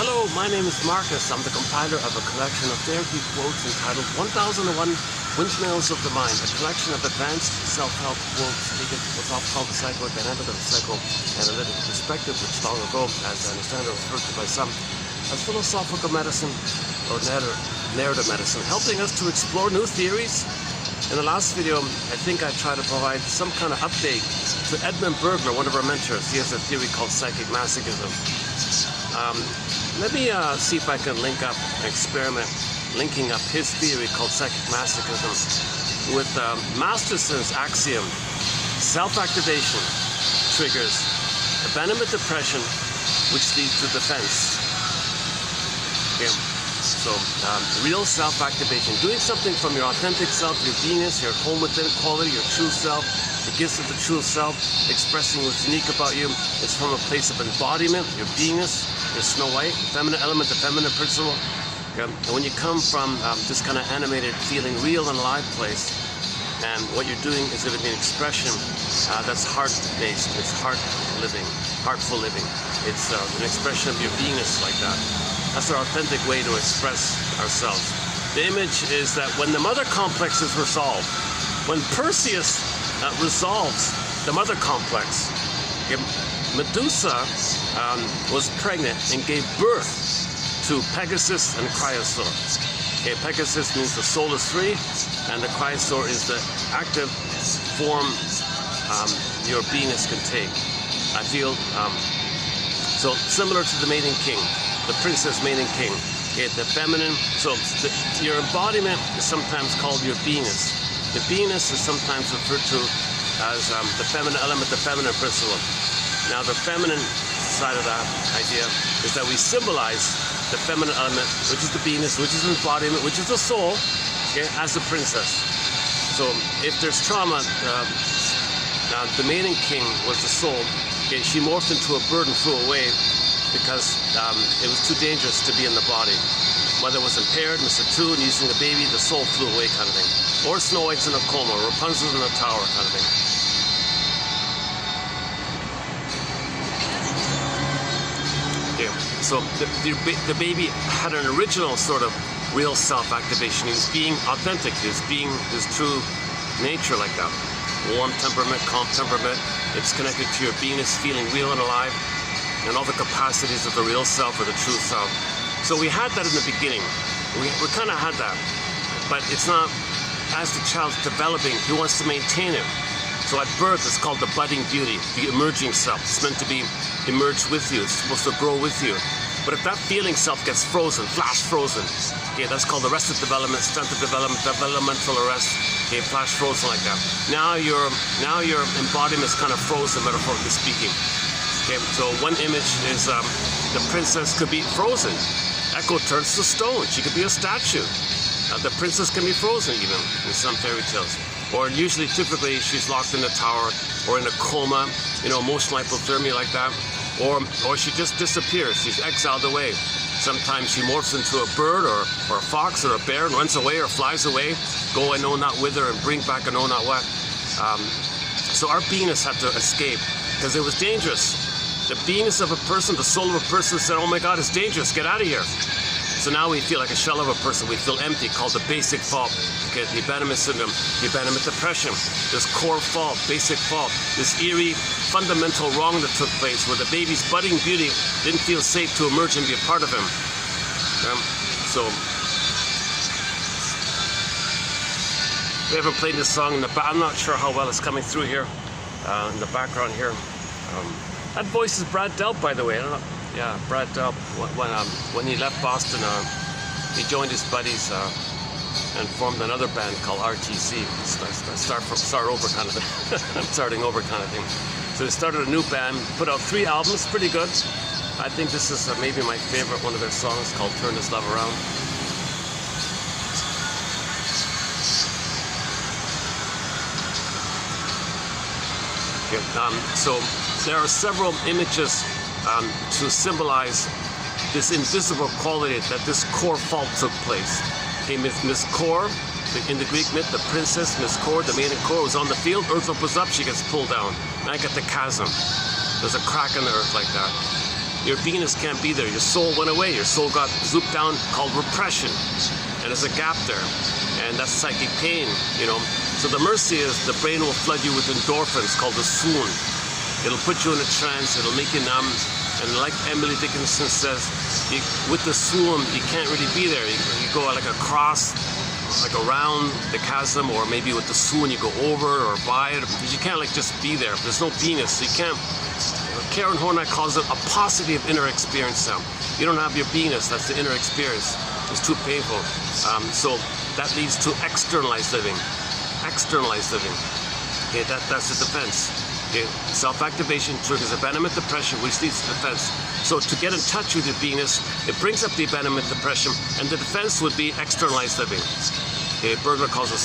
Hello, my name is Marcus. I'm the compiler of a collection of therapy quotes entitled 1001 Windmills of the Mind, a collection of advanced self-help quotes taken from a self-help psychodynamic and psychoanalytic perspective, which long ago, as I understand it, was referred to by some as philosophical medicine or narrative medicine, helping us to explore new theories. In the last video, I think I tried to provide some kind of update to Edmund Burglar, one of our mentors. He has a theory called psychic masochism. Let me see if I can link up, experiment, linking up his theory called psychic masochism with Masterson's axiom: self-activation triggers abandonment depression, which leads to defense. Okay. So, real self-activation, doing something from your authentic self, your beingness, your home within quality, your true self, the gifts of the true self, expressing what's unique about you. It's from a place of embodiment, your beingness, your Snow White, feminine element, the feminine principle. Okay? And when you come from this kind of animated, feeling real and alive place, and what you're doing is living an expression that's heart-based, it's heart living, heartful living. It's an expression of your beingness like that. That's our authentic way to express ourselves. The image is that when the mother complex is resolved, when Perseus resolves the mother complex, Medusa was pregnant and gave birth to Pegasus and Cryosaur. Okay, Pegasus means the soul is free, and the Cryosaur is the active form your beingness can take. I feel so similar to the mating king. The princess mating king, okay, the feminine. So your embodiment is sometimes called your beingness. The beingness is sometimes referred to as the feminine element, the feminine principle. Now the feminine side of that idea is that we symbolize the feminine element, which is the beingness, which is the embodiment, which is the soul, okay, as the princess. So if there's trauma, the mating king was the soul. Okay, she morphed into a bird and flew away, because it was too dangerous to be in the body. Mother was impaired, Mr. Two, and using the baby, the soul flew away kind of thing. Or Snow White's in a coma, or Rapunzel's in a tower kind of thing. Okay, so the baby had an original sort of real self-activation. He was being authentic, he was being his true nature like that. Warm temperament, calm temperament. It's connected to your beingness, feeling real and alive, and all the capacities of the real self or the true self. So we had that in the beginning. We kind of had that. But it's not, as the child's developing, he wants to maintain it. So at birth, it's called the budding beauty, the emerging self. It's meant to be emerged with you. It's supposed to grow with you. But if that feeling self gets frozen, flash frozen, okay, that's called arrested development, stunted development, developmental arrest, okay, flash frozen like that. Now your embodiment is kind of frozen, metaphorically speaking. Okay, so one image is the princess could be frozen. Echo turns to stone. She could be a statue. The princess can be frozen even in some fairy tales. Or usually, typically, she's locked in a tower or in a coma, emotional hypothermia like that. Or she just disappears. She's exiled away. Sometimes she morphs into a bird or a fox or a bear and runs away or flies away, go I know not whither and bring back I know not what. So our beingness had to escape because it was dangerous. The beingness of a person, the soul of a person said, oh my God, it's dangerous, get out of here. So now we feel like a shell of a person, we feel empty, called the basic fault. Okay, the abandonment syndrome, the abandonment depression, this core fault, basic fault, this eerie, fundamental wrong that took place where the baby's budding beauty didn't feel safe to emerge and be a part of him. So, we haven't played this song in the back. I'm not sure how well it's coming through here, in the background here. That voice is Brad Delp, by the way. I don't know. Yeah, Brad Delp. When he left Boston, he joined his buddies and formed another band called RTC. Start over kind of thing. Starting over kind of thing. So they started a new band, put out 3 albums, pretty good. I think this is maybe my favorite one of their songs, called Turn This Love Around. Okay, so there are several images to symbolize this invisible quality that this core fault took place. Okay, Miss Core, in the Greek myth, the princess, Miss Core, the maiden Core, was on the field. Earth opens up, she gets pulled down. Now I get the chasm. There's a crack in the earth like that. your beingness can't be there. Your soul went away. Your soul got zooped down, called repression. And there's a gap there. And that's psychic pain, you know. So the mercy is the brain will flood you with endorphins called the swoon. It'll put you in a trance. It'll make you numb. And like Emily Dickinson says, with the swoon, you can't really be there. You go like across, like around the chasm, or maybe with the swoon you go over or by it, because you can't like just be there. There's no beingness. So you can't. Karen Horney calls it a paucity of inner experience now. You don't have your beingness. That's the inner experience. It's too painful. So that leads to externalized living. Externalized living. Okay, that's the defense. Okay, self-activation triggers abandonment depression, which leads to defense. So to get in touch with your beingness, it brings up the abandonment depression, and the defense would be externalized living. Okay, Burglar calls it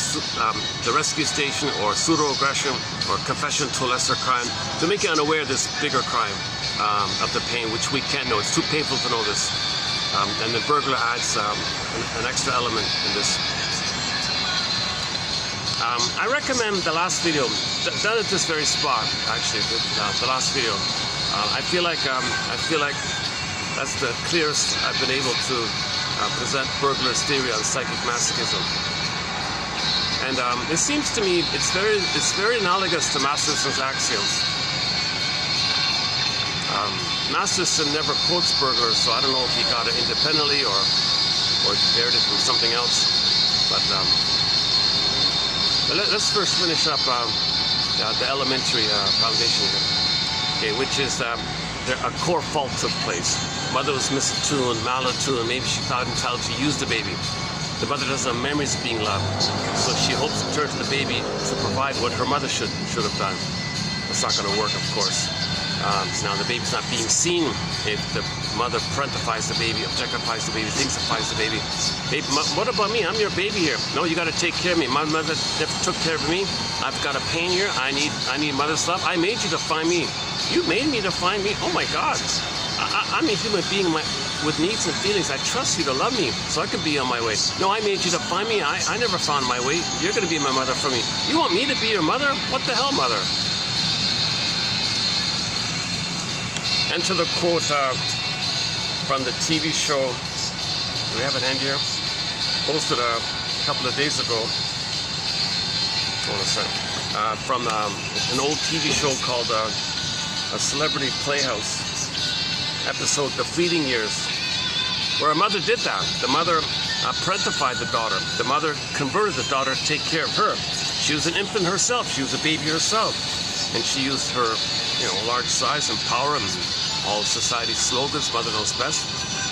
the rescue station, or pseudo-aggression, or confession to a lesser crime, to make you unaware of this bigger crime of the pain, which we can't know. It's too painful to know this. And the burglar adds an extra element in this. I recommend the last video, done at this very spot, actually, the last video. I feel like that's the clearest I've been able to present Burglar's theory on psychic masochism. And it seems to me it's very analogous to Masterson's axioms. Masterson never quotes Burglar, so I don't know if he got it independently or heard it from something else. But let's first finish up the elementary foundation here, okay, which is a core fault took place. Mother was misattuned, malattuned, maybe she thought entitled to use the baby. The mother doesn't have memories of being loved, so she hopes to turn to the baby to provide what her mother should have done. It's not going to work, of course. Now the baby's not being seen if the mother parentifies the baby, objectifies the baby, thingsifies the baby. Baby, what about me? I'm your baby here. No, you got to take care of me. My mother never took care of me. I've got a pain here. I need mother's love. I made you to find me. You made me to find me. Oh my God. I'm a human being with needs and feelings. I trust you to love me so I can be on my way. No, I made you to find me. I never found my way. You're going to be my mother for me. You want me to be your mother? What the hell, mother? And to the quote from the TV show, do we have an end here? Posted a couple of days ago. Hold on a second. From an old TV show called A Celebrity Playhouse episode, The Fleeting Years, where a mother did that. The mother parentified the daughter. The mother converted the daughter to take care of her. She was an infant herself. She was a baby herself. And she used her, large size and power and all society's slogans, mother knows best,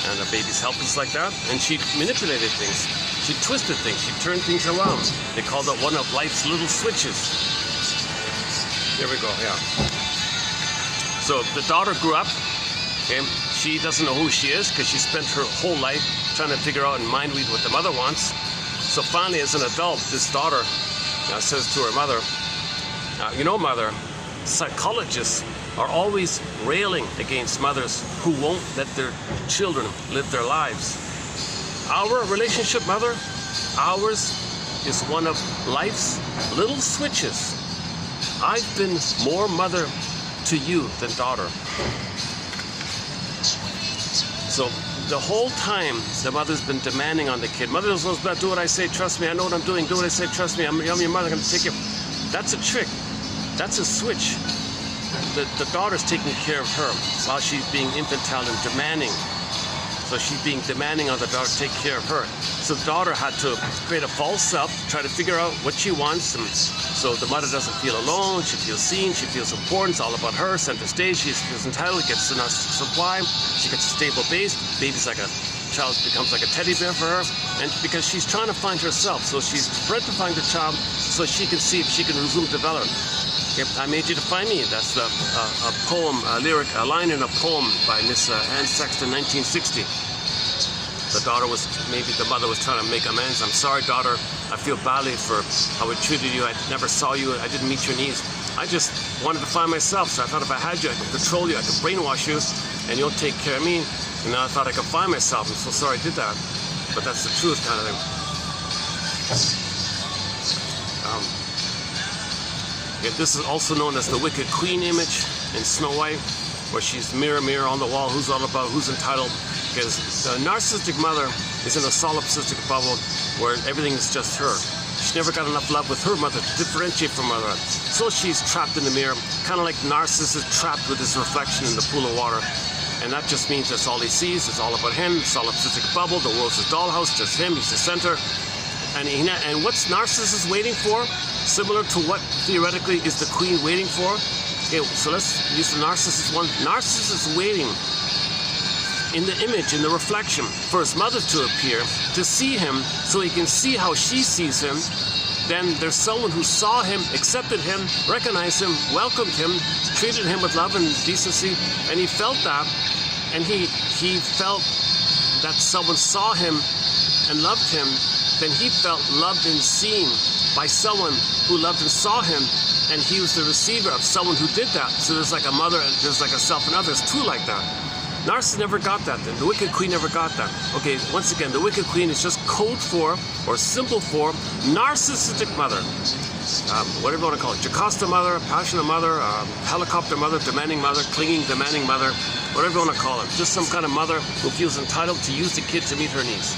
and a baby's helpless like that. And she manipulated things. She twisted things. She turned things around. They called it one of life's little switches. Here we go, yeah. So the daughter grew up. Okay, she doesn't know who she is because she spent her whole life trying to figure out and mind read what the mother wants. So finally, as an adult, this daughter says to her mother, mother, psychologists are always railing against mothers who won't let their children live their lives. Our relationship, mother, ours is one of life's little switches. I've been more mother to you than daughter. So the whole time, the mother's been demanding on the kid. Mother knows best. Do what I say. Trust me. I know what I'm doing. Do what I say. Trust me. I'm your mother. I'm going to take you. That's a trick. That's a switch. The daughter's taking care of her while she's being infantile and demanding. So she's being demanding on the daughter to take care of her. So the daughter had to create a false self, try to figure out what she wants. And so the mother doesn't feel alone. She feels seen. She feels important. It's all about her. Center stage. She feels entitled. Gets enough supply. She gets a stable base. Baby's like a child, becomes like a teddy bear for her. And because she's trying to find herself. So she's parentified the child so she can see if she can resume development. I made you to find me. That's a poem, a lyric, a line in a poem by Miss Anne Sexton, 1960. The mother was trying to make amends. I'm sorry, daughter. I feel badly for how I treated you. I never saw you. I didn't meet your needs. I just wanted to find myself. So I thought if I had you, I could control you. I could brainwash you, and you'll take care of me. And now I thought I could find myself. I'm so sorry I did that. But that's the truth, kind of thing. This is also known as the Wicked Queen image in Snow White. where she's mirror, mirror on the wall, who's all about, who's entitled. Because the narcissistic mother is in a solipsistic bubble where everything is just her. She never got enough love with her mother to differentiate from her mother. So she's trapped in the mirror, kind of like Narcissus is trapped with his reflection in the pool of water. And that just means that's all he sees. It's all about him. Solipsistic bubble. The world's his dollhouse. Just him. He's the center. And what's Narcissus waiting for? Similar to what theoretically is the queen waiting for. Okay, so let's use the Narcissus one. Narcissus is waiting in the image, in the reflection, for his mother to appear, to see him, so he can see how she sees him. Then there's someone who saw him, accepted him, recognized him, welcomed him, treated him with love and decency, and he felt that, and he felt that someone saw him and loved him. Then he felt loved and seen by someone who loved and saw him, and he was the receiver of someone who did that. So there's like a mother, there's like a self and others, two like that. Narcissus never got that then. The Wicked Queen never got that. Okay, once again, the Wicked Queen is just code for, or symbol for, narcissistic mother. Whatever you want to call it. Jocasta mother, passionate mother, helicopter mother, demanding mother, clinging, demanding mother, whatever you want to call it. Just some kind of mother who feels entitled to use the kid to meet her needs.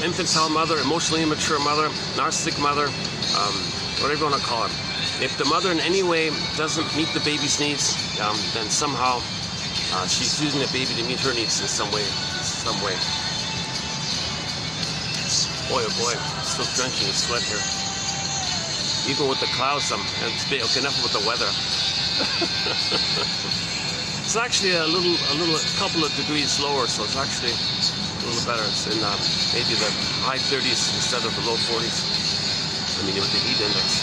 Infantile mother, emotionally immature mother, narcissistic mother, whatever you want to call it. If the mother in any way doesn't meet the baby's needs, then somehow she's using the baby to meet her needs in some way. Boy, oh boy, still drenching in sweat here. Even with the clouds, okay, enough with the weather. It's actually a couple of degrees lower, so it's actually a little better. It's in maybe the high 30s instead of the low 40s. I mean, with the heat index.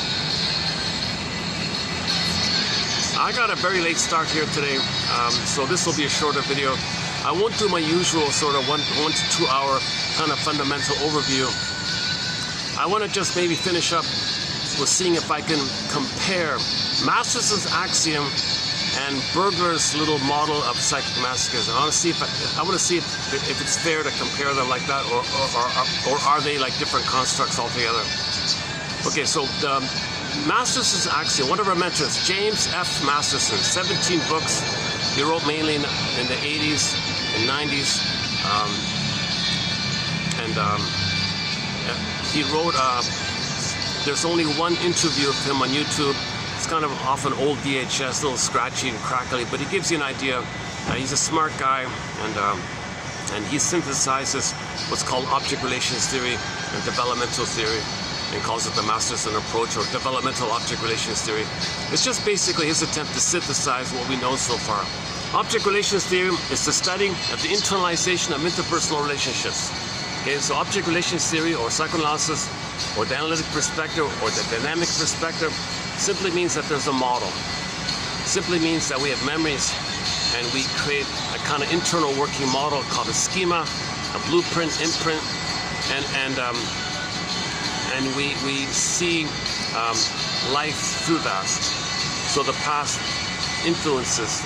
I got a very late start here today, so this will be a shorter video. I won't do my usual sort of 1 to 2 hour kind of fundamental overview. I want to just maybe finish up with seeing if I can compare Masterson's axiom and Bergler's little model of psychic masochism. I want to see if it's fair to compare them like that, or are they like different constructs altogether? Okay, so Masterson's axiom, one of our mentors, James F. Masterson, 17 books. He wrote mainly in the 80s and 90s. He wrote, there's only one interview of him on YouTube. It's kind of off an old VHS, a little scratchy and crackly, but he gives you an idea. He's a smart guy, and he synthesizes what's called object relations theory and developmental theory, and calls it the Masterson approach, or developmental object relations theory. It's just basically his attempt to synthesize what we know so far. Object relations theory is the study of the internalization of interpersonal relationships. Okay, so object relations theory, or psychoanalysis, or the analytic perspective, or the dynamic perspective, simply means that there's a model. Simply means that we have memories, and we create a kind of internal working model called a schema, a blueprint, imprint, and we see life through that. So the past influences.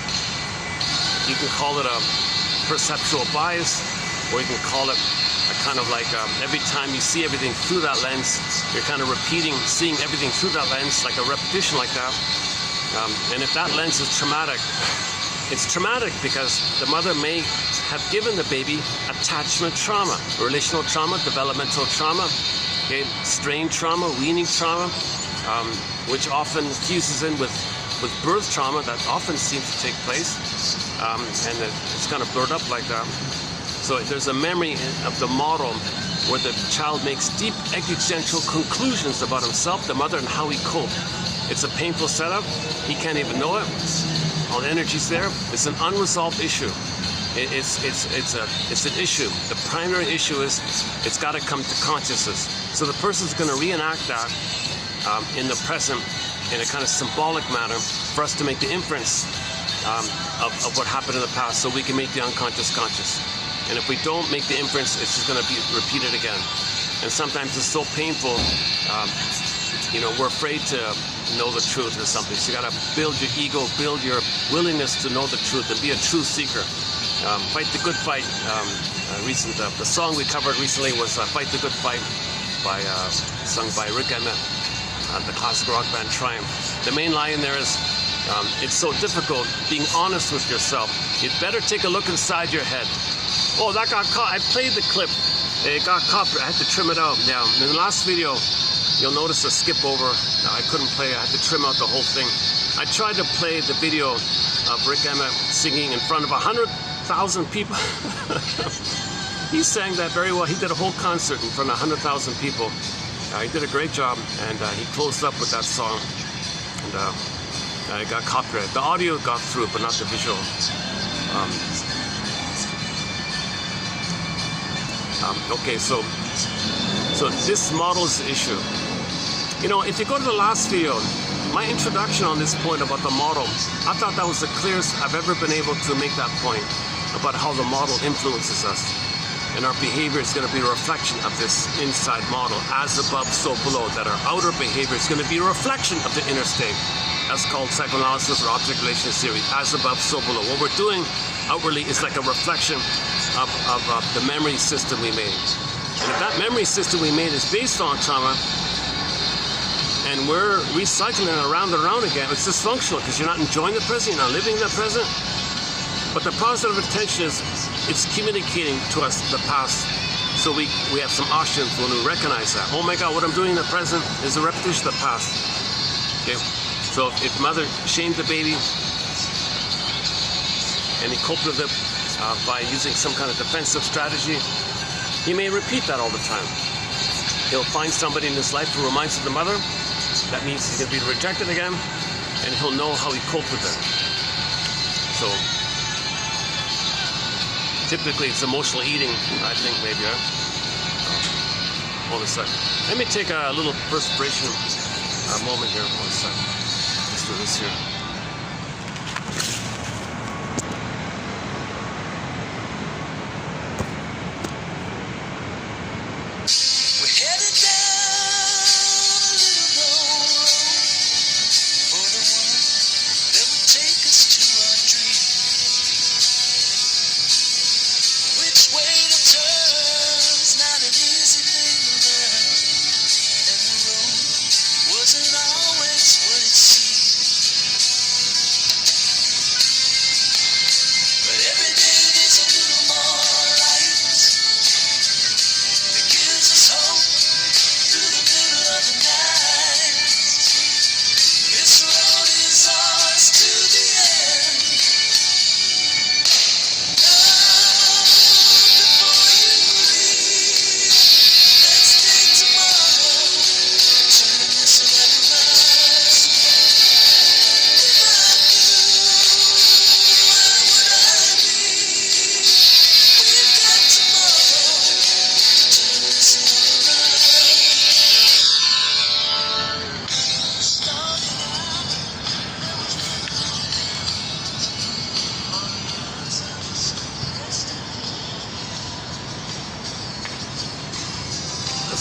You can call it a perceptual bias, or you can call it a kind of like every time you see everything through that lens, you're kind of seeing everything through that lens, like a repetition like that. And if that lens is traumatic, it's traumatic because the mother may have given the baby attachment trauma, relational trauma, developmental trauma, okay, strain trauma, weaning trauma, which often fuses in with birth trauma that often seems to take place, and it's kind of blurred up like that. So there's a memory of the model where the child makes deep existential conclusions about himself, the mother, and how he coped. It's a painful setup. He can't even know it. All the energy's there. It's an unresolved issue. It's an issue. The primary issue is it's got to come to consciousness. So the person's going to reenact that in the present in a kind of symbolic manner for us to make the inference of what happened in the past, so we can make the unconscious conscious. And if we don't make the inference, it's just going to be repeated again. And sometimes it's so painful, we're afraid to know the truth or something. So you got to build your ego, build your willingness to know the truth, and be a truth seeker. Fight the good fight. The song we covered recently was "Fight the Good Fight," sung by Rick Emmett, the classic rock band Triumph. The main line there is, It's so difficult being honest with yourself. You'd better take a look inside your head. Oh, that got caught. I played the clip. It got caught. I had to trim it out. Now, in the last video, you'll notice a skip over. I couldn't play. I had to trim out the whole thing. I tried to play the video of Rick Emmett singing in front of 100,000 people. He sang that very well. He did a whole concert in front of 100,000 people. He did a great job, and he closed up with that song. And it got copyrighted. The audio got through, but not the visual. Okay, so this model's the issue. You know, if you go to the last video, my introduction on this point about the model, I thought that was the clearest I've ever been able to make that point about how the model influences us. And our behavior is going to be a reflection of this inside model, as above, so below, that our outer behavior is going to be a reflection of the inner state. That's called psychoanalysis or object relations theory, as above, so below. What we're doing outwardly is like a reflection of the memory system we made. And if that memory system we made is based on trauma, and we're recycling it around and around again, it's dysfunctional because you're not enjoying the present, you're not living in the present. But the positive intention is it's communicating to us the past. So we have some options when we recognize that. Oh my God, what I'm doing in the present is a repetition of the past. Okay. So if mother shamed the baby and he coped with it by using some kind of defensive strategy, he may repeat that all the time. He'll find somebody in his life who reminds him of the mother. That means he's going to be rejected again, and he'll know how he coped with it. So typically it's emotional eating, I think, maybe. Hold a second. Let me take a little perspiration moment here. Hold a second. Let's do this here.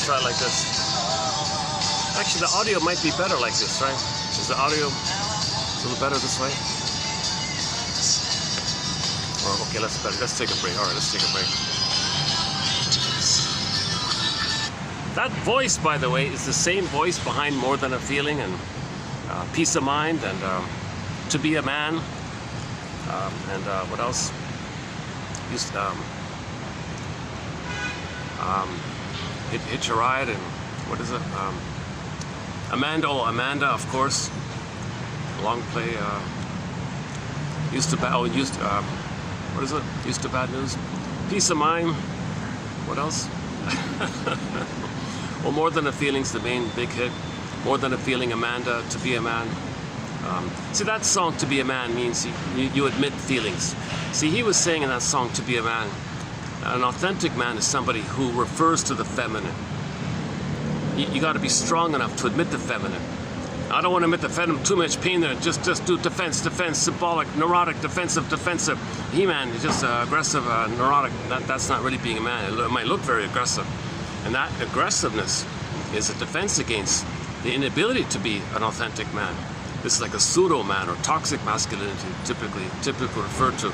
Try it like this. Actually, the audio might be better like this, right? Is the audio a little better this way? Or okay, let's take a break. All right, let's take a break. That voice, by the way, is the same voice behind More Than a Feeling and Peace of Mind and To Be a Man and what else? Hitch a Ride and what is it? Amanda, of course. Long play. Used to what is it? Used to Bad News. Peace of Mind. What else? Well, More Than a Feeling's the main big hit. More Than a Feeling, Amanda, To Be a Man. See, that song, To Be a Man, means you admit feelings. See, he was saying in that song, To Be a Man, an authentic man is somebody who refers to the feminine. You got to be strong enough to admit the feminine. I don't want to admit the feminine, too much pain there. Just do defense, symbolic, neurotic, defensive. He-Man is just aggressive, neurotic. That's not really being a man. It might look very aggressive. And that aggressiveness is a defense against the inability to be an authentic man. This is like a pseudo-man or toxic masculinity, typically referred to.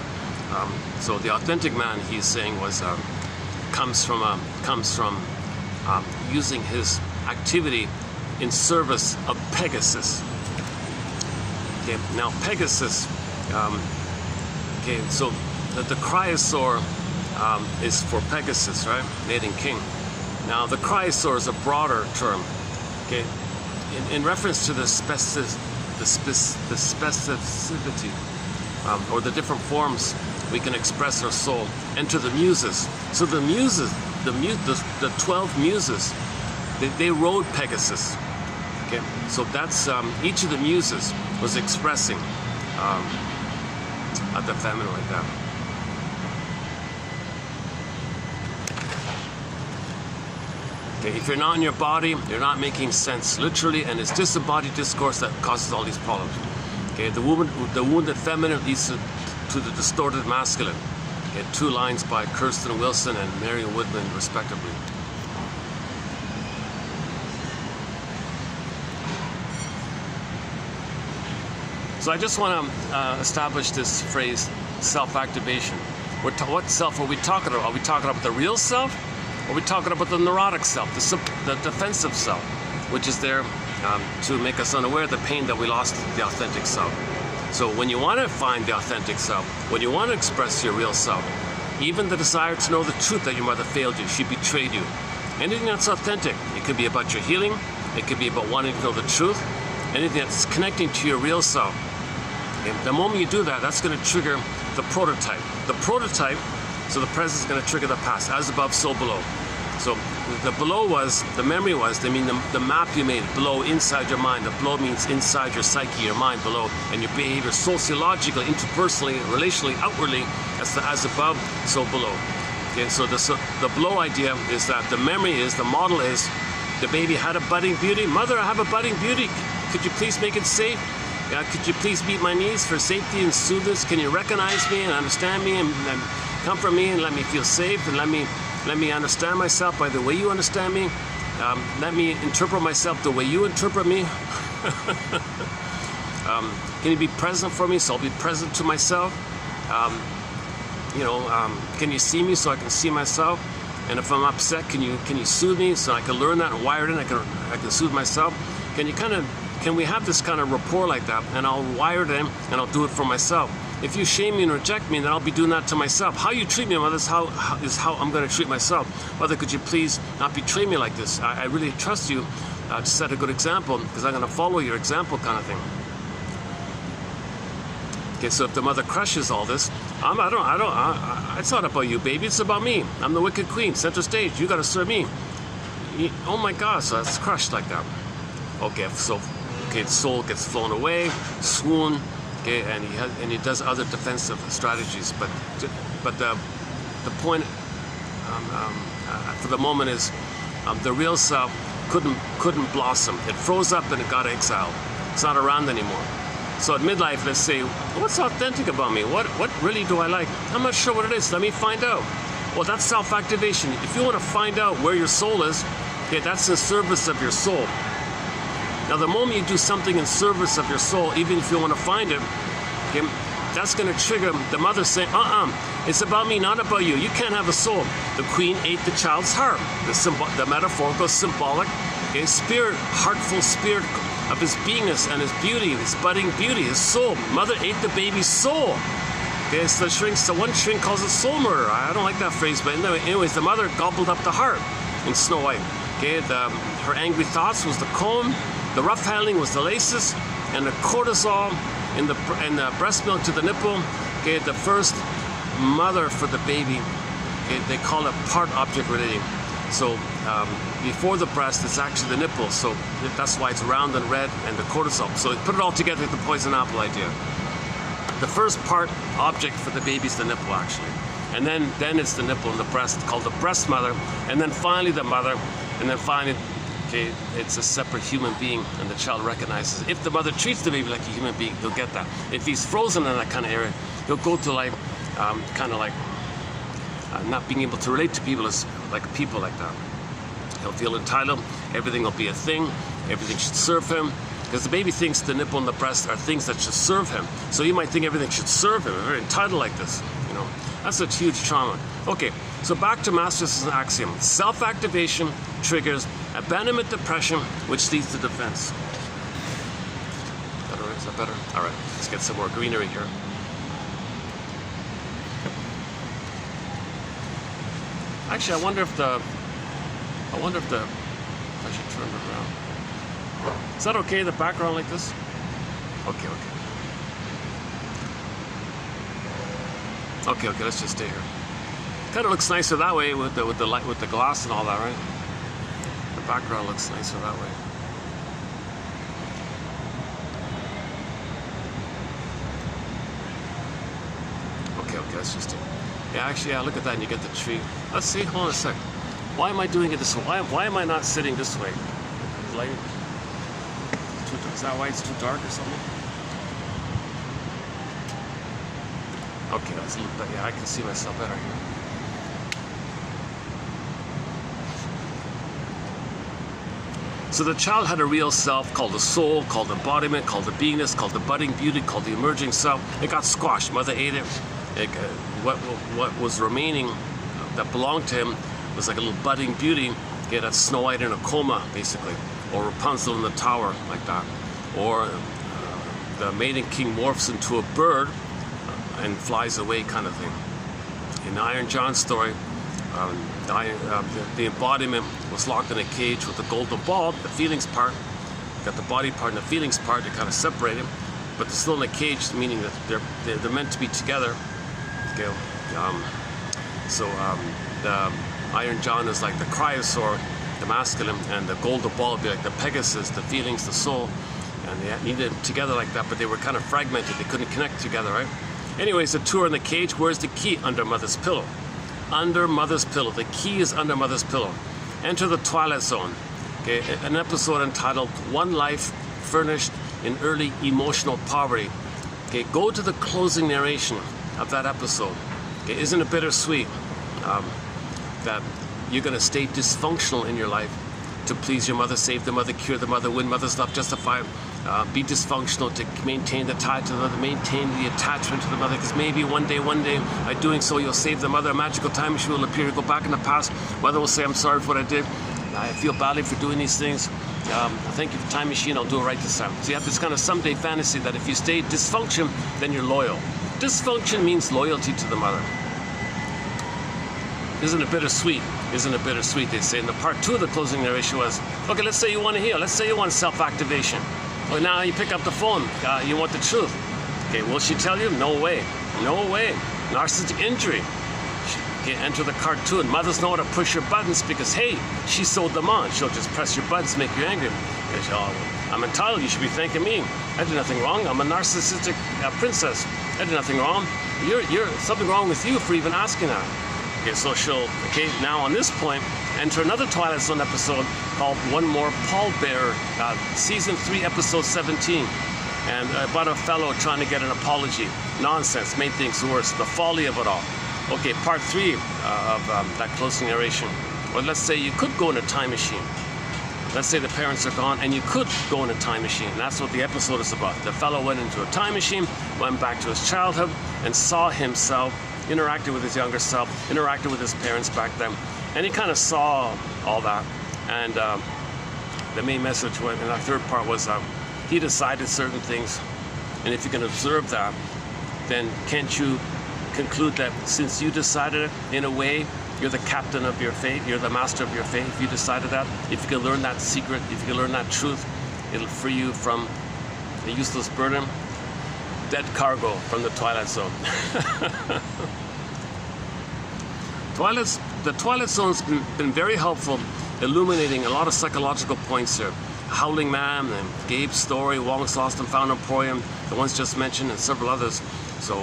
So the authentic man, he's saying, comes from using his activity in service of Pegasus. Okay, now Pegasus. Okay, so the cryosaur is for Pegasus, right? Mating king. Now the cryosaur is a broader term. Okay, in reference to the specificity or the different forms we can express our soul, and to the muses. So the muses, the 12 muses, they rode Pegasus. Okay, so that's each of the muses was expressing at the feminine like that. Okay, if you're not in your body, you're not making sense, literally, and it's disembodied discourse that causes all these problems. Okay, the wounded feminine leads to the distorted masculine. Okay, 2 lines by Kirsten Wilson and Marion Woodman, respectively. So I just want to establish this phrase, self-activation. What self are we talking about? Are we talking about the real self? Or are we talking about the neurotic self, the defensive self, which is there to make us unaware of the pain that we lost the authentic self? So when you want to find the authentic self, when you want to express your real self, even the desire to know the truth that your mother failed you, she betrayed you, anything that's authentic, it could be about your healing, it could be about wanting to know the truth, anything that's connecting to your real self. And the moment you do that, that's going to trigger the prototype. The prototype, so the present is going to trigger the past, as above, so below. So the below was, the memory was, they mean the map you made below inside your mind. The below means inside your psyche, your mind below, and your behavior sociologically, interpersonally, relationally, outwardly, as above, so below. Okay, so the below idea is that the memory is, the model is, the baby had a budding beauty. Mother, I have a budding beauty. Could you please make it safe? Could you please meet my needs for safety and soothness? Can you recognize me and understand me and comfort me and let me feel safe and let me understand myself by the way you understand me. Let me interpret myself the way you interpret me. Can you be present for me so I'll be present to myself? Can you see me so I can see myself? And if I'm upset, can you soothe me so I can learn that and wire it in? I can soothe myself. Can we have this kind of rapport like that? And I'll wire it in and I'll do it for myself. If you shame me and reject me, then I'll be doing that to myself. How you treat me, Mother, is how I'm going to treat myself. Mother, could you please not betray me like this? I really trust you to set a good example because I'm going to follow your example, kind of thing. Okay, so if the mother crushes all this, it's not about you, baby. It's about me. I'm the wicked queen, center stage. You got to serve me. Oh my God, so it's crushed like that. Okay, so its soul gets flown away, swoon. Okay, and he does other defensive strategies, but the point for the moment is the real self couldn't blossom. It froze up and it got exiled. It's not around anymore. So at midlife, let's say, what's authentic about me? What really do I like? I'm not sure what it is. Let me find out. Well, that's self-activation. If you want to find out where your soul is, okay, that's in service of your soul. Now, the moment you do something in service of your soul, even if you want to find it, okay, that's going to trigger the mother saying, it's about me, not about you. You can't have a soul. The queen ate the child's heart. The metaphorical, symbolic, okay, spirit, heartful spirit of his beingness and his beauty, his budding beauty, his soul. Mother ate the baby's soul. Okay, so one shrink calls it soul murder. I don't like that phrase, but anyways, the mother gobbled up the heart in Snow White. Okay, her angry thoughts was the comb. The rough handling was the laces, and the cortisol in the breast milk to the nipple. Okay, the first mother for the baby. Okay, they call it part-object relating. So before the breast, it's actually the nipple. So that's why it's round and red, and the cortisol. So put it all together with the poison apple idea. The first part object for the baby is the nipple, actually, and then it's the nipple and the breast, called the breast mother, and then finally the mother, and then finally. Okay, it's a separate human being, and the child recognizes it. If the mother treats the baby like a human being, he'll get that. If he's frozen in that kind of area, he'll go to like, not being able to relate to people as like people like that. He'll feel entitled. Everything will be a thing. Everything should serve him, because the baby thinks the nipple and the breast are things that should serve him. So you might think everything should serve him. Very entitled like this, you know. That's a huge trauma. Okay, so back to Masters' axiom. Self-activation triggers abandonment depression, which leads to defense. Is that all right? Is that better? All right, let's get some more greenery here. Actually, I wonder if I should turn it around. Is that okay, the background like this? Okay. Okay, let's just stay here. Kind of looks nicer that way with the light, with the glass and all that, right? The background looks nicer that way. Okay, let's just do. Yeah, actually, yeah, look at that, and you get the tree. Let's see, hold on a sec. Why am I doing it this way? Why am I not sitting this way? Light. Is that why it's too dark or something? Okay, that's a little better. Yeah, I can see myself better here. So the child had a real self called the soul, called the embodiment, called the beingness, called the budding beauty, called the emerging self. It got squashed. Mother ate it. What was remaining that belonged to him was like a little budding beauty. Okay, that's Snow White in a coma, basically, or Rapunzel in the tower, like that, or the maiden king morphs into a bird and flies away, kind of thing. In the Iron John story, the embodiment was locked in a cage with the golden ball, the feelings part. Got the body part and the feelings part. They kind of separated, but they're still in a cage, meaning that they're meant to be together. Okay. The Iron John is like the cryosaur, the masculine, and the golden ball would be like the Pegasus, the feelings, the soul, and they needed them together like that, but they were kind of fragmented. They couldn't connect together, right? Anyways, the two are in the cage. Where's the key? Under mother's pillow. Under mother's pillow. The key is under mother's pillow. Enter the twilight zone. Okay, an episode entitled "One Life Furnished in Early Emotional Poverty." Okay, go to the closing narration of that episode. Okay, isn't it bittersweet that you're going to stay dysfunctional in your life to please your mother, save the mother, cure the mother, win mother's love, justify, be dysfunctional to maintain the tie to the mother, maintain the attachment to the mother, because maybe one day, by doing so, you'll save the mother. A magical time machine will appear, go back in the past. Mother will say, I'm sorry for what I did. I feel badly for doing these things. Thank you for time machine, I'll do it right this time. So you have this kind of someday fantasy that if you stay dysfunction, then you're loyal. Dysfunction means loyalty to the mother. Isn't it bittersweet? Isn't it bittersweet? They say in the part 2 of the closing narration was, okay, let's say you want to heal. Let's say you want self-activation. Well, now you pick up the phone. You want the truth. Okay, will she tell you? No way. No way. Narcissistic injury. Okay, enter the cartoon. Mothers know how to push your buttons because, hey, she sewed them on. She'll just press your buttons, make you angry. Because, I'm entitled. You should be thanking me. I did nothing wrong. I'm a narcissistic princess. I did nothing wrong. You're something wrong with you for even asking that. Okay, so she'll, okay, now on this point, enter another Twilight Zone episode called One More Pallbearer, Season 3, Episode 17. And about a fellow trying to get an apology. Nonsense, made things worse, the folly of it all. Okay, part 3 of that closing narration. Well, let's say you could go in a time machine. Let's say the parents are gone and you could go in a time machine. And that's what the episode is about. The fellow went into a time machine, went back to his childhood, and saw himself, interacted with his younger self, interacted with his parents back then, and he kind of saw all that. And the main message in that third part was he decided certain things, and if you can observe that, then can't you conclude that since you decided it, in a way, you're the captain of your fate, you're the master of your fate. If you decided that, if you can learn that secret, if you can learn that truth, it'll free you from a useless burden. Dead cargo from the Twilight Zone. The Twilight Zone's been very helpful, illuminating a lot of psychological points here. Howling Man and Gabe's story, Wong's Lost and Found Emporium, the ones just mentioned, and several others. So,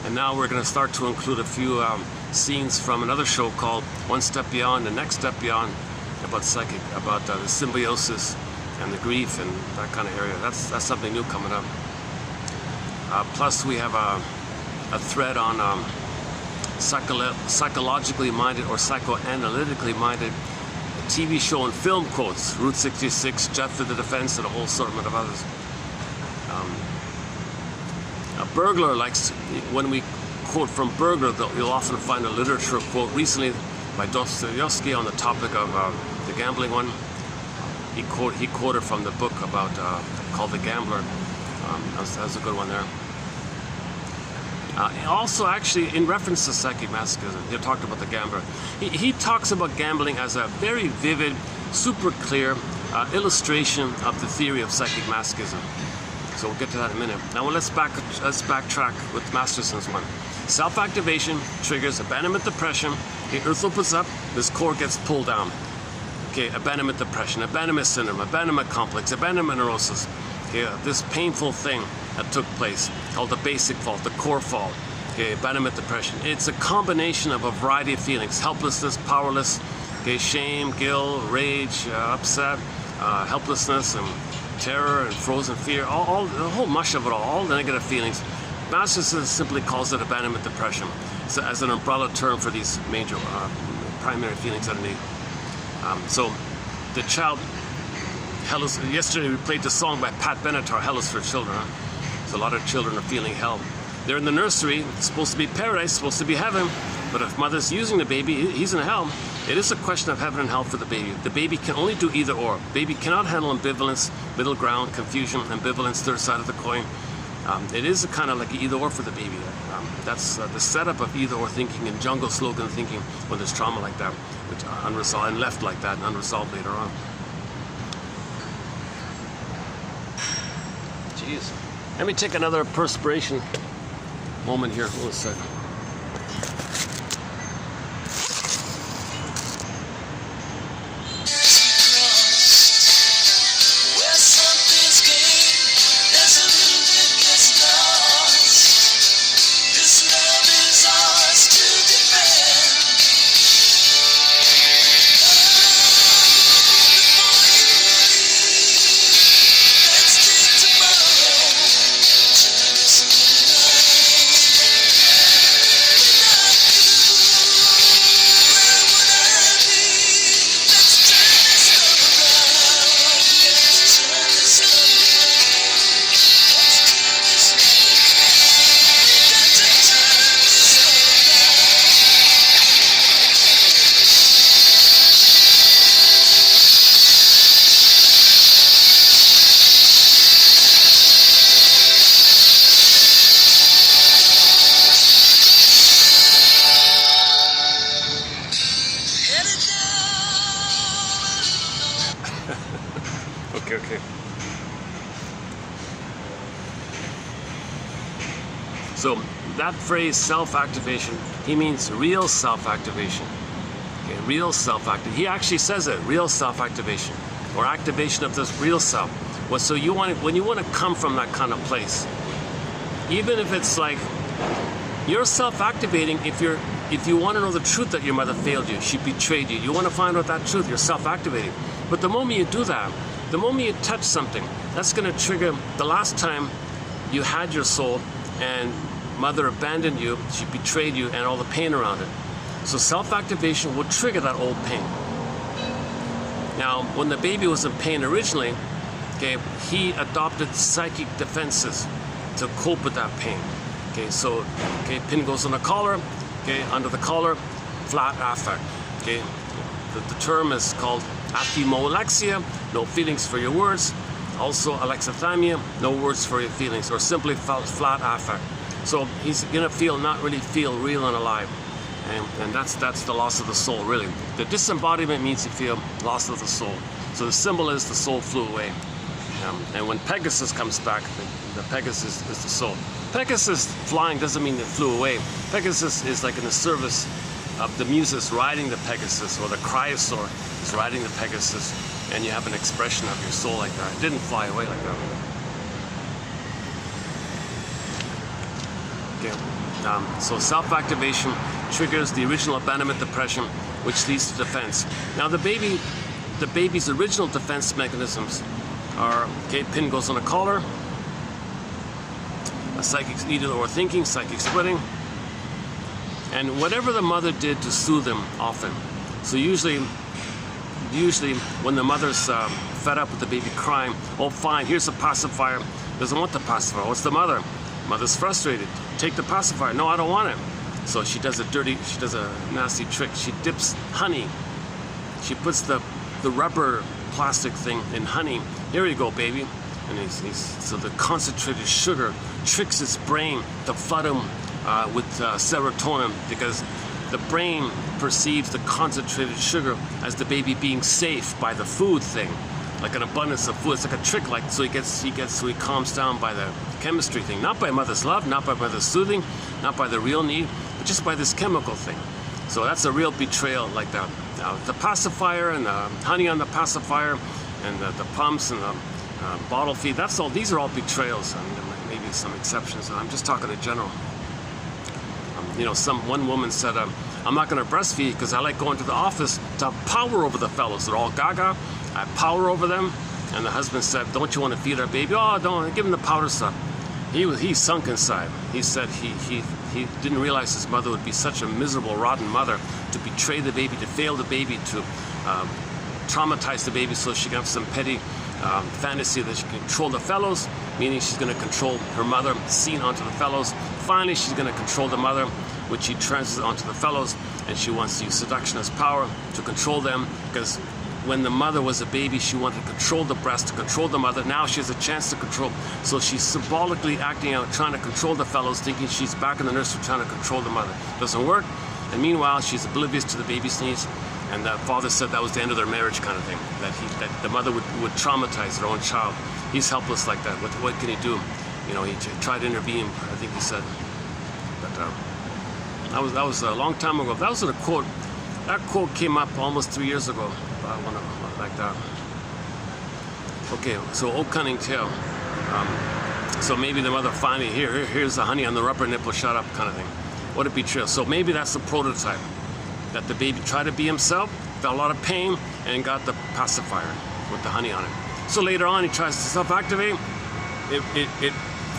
and now we're going to start to include a few scenes from another show called One Step Beyond, The Next Step Beyond, about the symbiosis and the grief and that kind of area. That's something new coming up. Plus we have a thread on psychologically minded or psychoanalytically minded TV show and film quotes. Route 66, Jeff to the Defense, and a whole assortment of others. A burglar likes, when we quote from Burglar, you'll often find a literature quote recently by Dostoevsky on the topic of the gambling one. he quoted from the book about called The Gambler. That was a good one there. Also, actually, in reference to psychic masochism, he talked about the gambler. He talks about gambling as a very vivid, super clear illustration of the theory of psychic masochism. So we'll get to that in a minute. Now let's backtrack with Masterson's one. Self-activation triggers abandonment depression. The earth opens up, this core gets pulled down. Okay, abandonment depression, abandonment syndrome, abandonment complex, abandonment neurosis. Okay, this painful thing that took place called the basic fault, the core fault. Okay, abandonment depression. It's a combination of a variety of feelings: helplessness, powerless, okay, shame, guilt, rage, upset, helplessness, and terror, and frozen fear. All the whole mush of it all the negative feelings. Masterson simply calls it abandonment depression, so as an umbrella term for these major primary feelings underneath. So the child, hell is, yesterday we played the song by Pat Benatar, Hell is for Children. So a lot of children are feeling hell. They're in the nursery, it's supposed to be paradise, supposed to be heaven, but if mother's using the baby, he's in hell. It is a question of heaven and hell for the baby. The baby can only do either or. Baby cannot handle ambivalence, middle ground, confusion, ambivalence, third side of the coin. It is a kind of like either or for the baby. That's the setup of either or thinking and jungle slogan thinking when there's trauma like that, which unresolved and left like that and unresolved later on. Jeez. Let me take another perspiration moment here. Hold a second. Okay. So that phrase self-activation, he means real self-activation. Okay, real self-activation. He actually says it, real self-activation, or activation of this real self. Well, so you want when you want to come from that kind of place, even if it's like you're self-activating if you want to know the truth that your mother failed you, she betrayed you. You want to find out that truth, you're self-activating. But the moment you do that, the moment you touch something, that's going to trigger the last time you had your soul and mother abandoned you, she betrayed you, and all the pain around it. So self-activation will trigger that old pain. Now, when the baby was in pain originally, okay, he adopted psychic defenses to cope with that pain. Okay, so pin goes on the collar, okay, under the collar, flat affect. Okay, the term is called aphimolexia, no feelings for your words. Also alexithymia, no words for your feelings, or simply flat affect. So he's gonna not really feel real and alive, and that's the loss of the soul, really. The disembodiment means you feel loss of the soul. So the symbol is the soul flew away. And when Pegasus comes back, the Pegasus is the soul. Pegasus flying doesn't mean it flew away. Pegasus is like in the service of the muses riding the Pegasus, or the cryosaur is riding the Pegasus, and you have an expression of your soul like that. It didn't fly away like that. Okay. So self-activation triggers the original abandonment depression, which leads to defense. Now the baby's original defense mechanisms are, okay, pin goes on a collar, a psychic either or thinking, psychic splitting, and whatever the mother did to soothe them often. So usually when the mother's fed up with the baby crying, oh fine, here's a pacifier, doesn't want the pacifier. What's the mother? Mother's frustrated. Take the pacifier. No, I don't want it. So she does a nasty trick. She dips honey. She puts the rubber plastic thing in honey. Here you go, baby. And so the concentrated sugar tricks its brain to flood him with serotonin, because the brain perceives the concentrated sugar as the baby being safe by the food thing, like an abundance of food. It's like a trick, like so he calms down by the chemistry thing, not by mother's love, not by mother's soothing, not by the real need, but just by this chemical thing. So that's a real betrayal, like that. The pacifier and the honey on the pacifier, and the pumps and the bottle feed. These are all betrayals. I mean, there might maybe some exceptions. I'm just talking in general. You know, one woman said, I'm not going to breastfeed because I like going to the office to have power over the fellows. They're all gaga. I have power over them. And the husband said, don't you want to feed our baby? Oh, don't, give him the powder stuff. He sunk inside. He said he didn't realize his mother would be such a miserable, rotten mother, to betray the baby, to fail the baby, to traumatize the baby so she can have some petty fantasy that she can control the fellows, meaning she's going to control her mother, seen onto the fellows. Finally, she's going to control the mother, which she transfers onto the fellows, and she wants to use seduction as power to control them, because when the mother was a baby, she wanted to control the breast, to control the mother. Now she has a chance to control. So she's symbolically acting out, trying to control the fellows, thinking she's back in the nursery trying to control the mother. Doesn't work. And meanwhile, she's oblivious to the baby's needs. And the father said that was the end of their marriage, kind of thing. That the mother would traumatize her own child. He's helpless like that. What can he do? You know, he tried to intervene, I think he said. But that was a long time ago. That was a quote. That quote came up almost 3 years ago. Like that. Okay, so old cunning tale. So maybe the mother finally, here's the honey on the rubber nipple, shut up, kind of thing. What a betrayal. So maybe that's the prototype. That the baby tried to be himself, felt a lot of pain, and got the pacifier with the honey on it. So later on, he tries to self-activate. It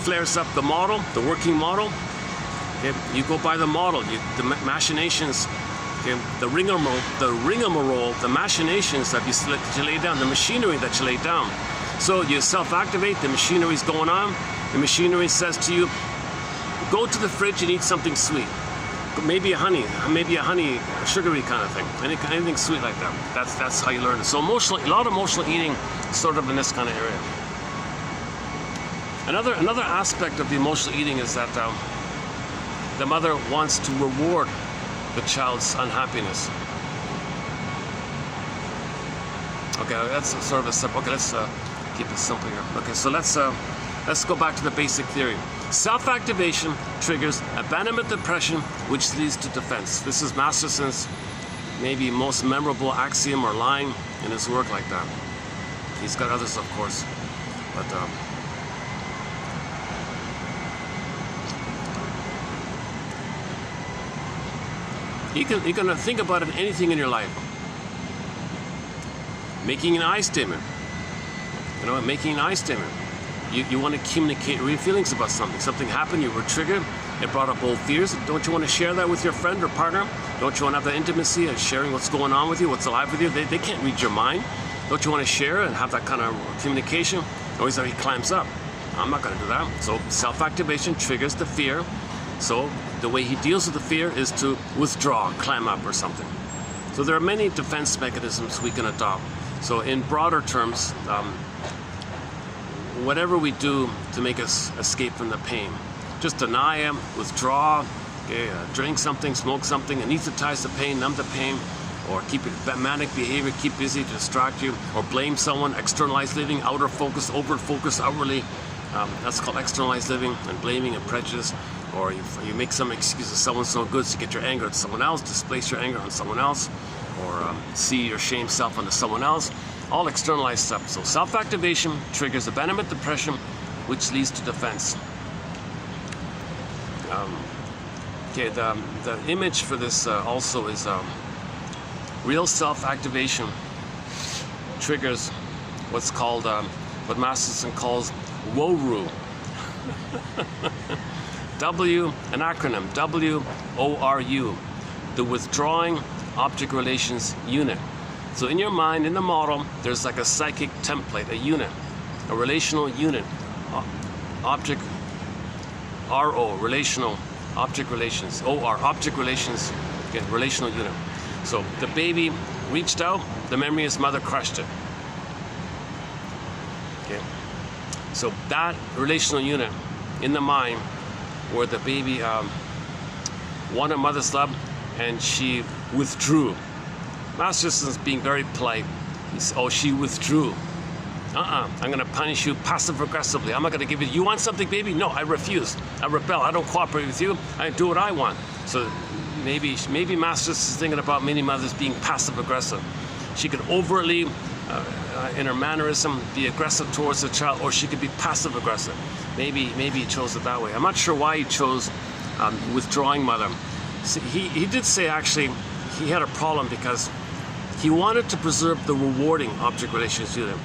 flares up the model, the working model. Okay? You go by the model, the machinations. Okay, the rigmarole, the machinations that you lay down, the machinery that you lay down. So you self-activate, the machinery's going on. The machinery says to you, go to the fridge and eat something sweet. Maybe a honey, sugary kind of thing. Anything sweet like that. That's how you learn it. So a lot of emotional eating, sort of in this kind of area. Another aspect of the emotional eating is that the mother wants to reward the child's unhappiness. Okay, that's sort of a simple. Okay, let's keep it simple here. Okay, so let's go back to the basic theory. Self-activation triggers abandonment depression, which leads to defense. This is Masterson's maybe most memorable axiom or line in his work like that. He's got others, of course, but you can think about it, anything in your life. Making an I statement. You know, making an I statement. You want to communicate real feelings about something. Something happened, you were triggered, it brought up old fears. Don't you want to share that with your friend or partner? Don't you want to have that intimacy and sharing what's going on with you, what's alive with you? They can't read your mind. Don't you want to share and have that kind of communication? Always he climbs up. I'm not going to do that. So self-activation triggers the fear. So the way he deals with the fear is to withdraw, climb up or something. So there are many defense mechanisms we can adopt. So in broader terms, whatever we do to make us escape from the pain, just deny it, withdraw, okay, drink something, smoke something, anesthetize the pain, numb the pain, or keep it manic behavior, keep busy to distract you, or blame someone, externalized living, outer focus, overt focus, outwardly. That's called externalized living, and blaming and prejudice. Or you make some excuses, someone's no good, so you get your anger at someone else, displace your anger on someone else, or see your shame self onto someone else. All externalized stuff. So self-activation triggers abandonment depression, which leads to defense. Okay, the image for this also is real self-activation triggers what's called, what Masterson calls WORU. An acronym, WORU, the Withdrawing Object Relations Unit. So in your mind, in the model, there's like a psychic template, a unit, a relational unit, object, RO, relational, object relations, OR, object relations, again, relational unit. So the baby reached out, the memory is mother crushed it. Okay, so that relational unit in the mind where the baby wanted mother's love and she withdrew. Masterson is being very polite. He said, oh, she withdrew. I'm going to punish you passive aggressively. I'm not going to give you. You want something, baby? No, I refuse. I rebel. I don't cooperate with you. I do what I want. So maybe Masterson is thinking about many mothers being passive aggressive. She could overtly, in her mannerism, be aggressive towards the child, or she could be passive aggressive. Maybe he chose it that way. I'm not sure why he chose withdrawing mother. See, he did say actually he had a problem because he wanted to preserve the rewarding object relations unit.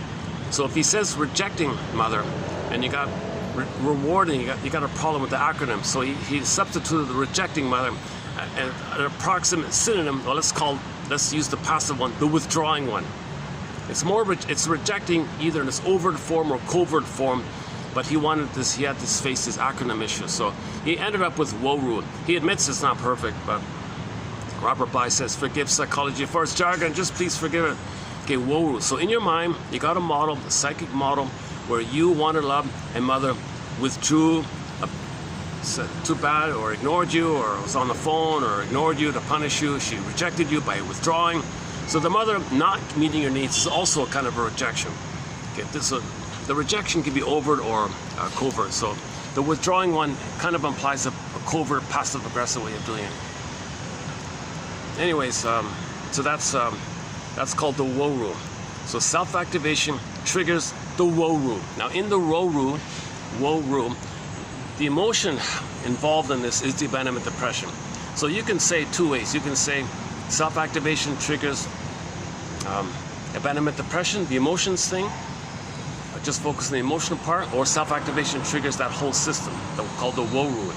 So if he says rejecting mother and you got rewarding, you got a problem with the acronym. So he substituted the rejecting mother and an approximate synonym, well, let's use the passive one, the withdrawing one. It's rejecting either in its overt form or covert form, but he had to face this acronym issue. So he ended up with woe-rule. He admits it's not perfect, but Robert Bly says, forgive psychology for its jargon, just please forgive it. Okay, woe-rule. So in your mind, you got a model, a psychic model, where you wanted love and mother withdrew, said too bad, or ignored you, or was on the phone, or ignored you to punish you. She rejected you by withdrawing. So the mother not meeting your needs is also a kind of a rejection. Okay, the rejection can be overt or covert. So the withdrawing one kind of implies a covert, passive-aggressive way of doing it. Anyways, so that's called the woe rule. So self-activation triggers the woe rule. Now in the woe rule, the emotion involved in this is the abandonment depression. So you can say two ways. You can say self-activation triggers abandonment depression, the emotions thing, just focus on the emotional part, or self-activation triggers that whole system called the woe rule.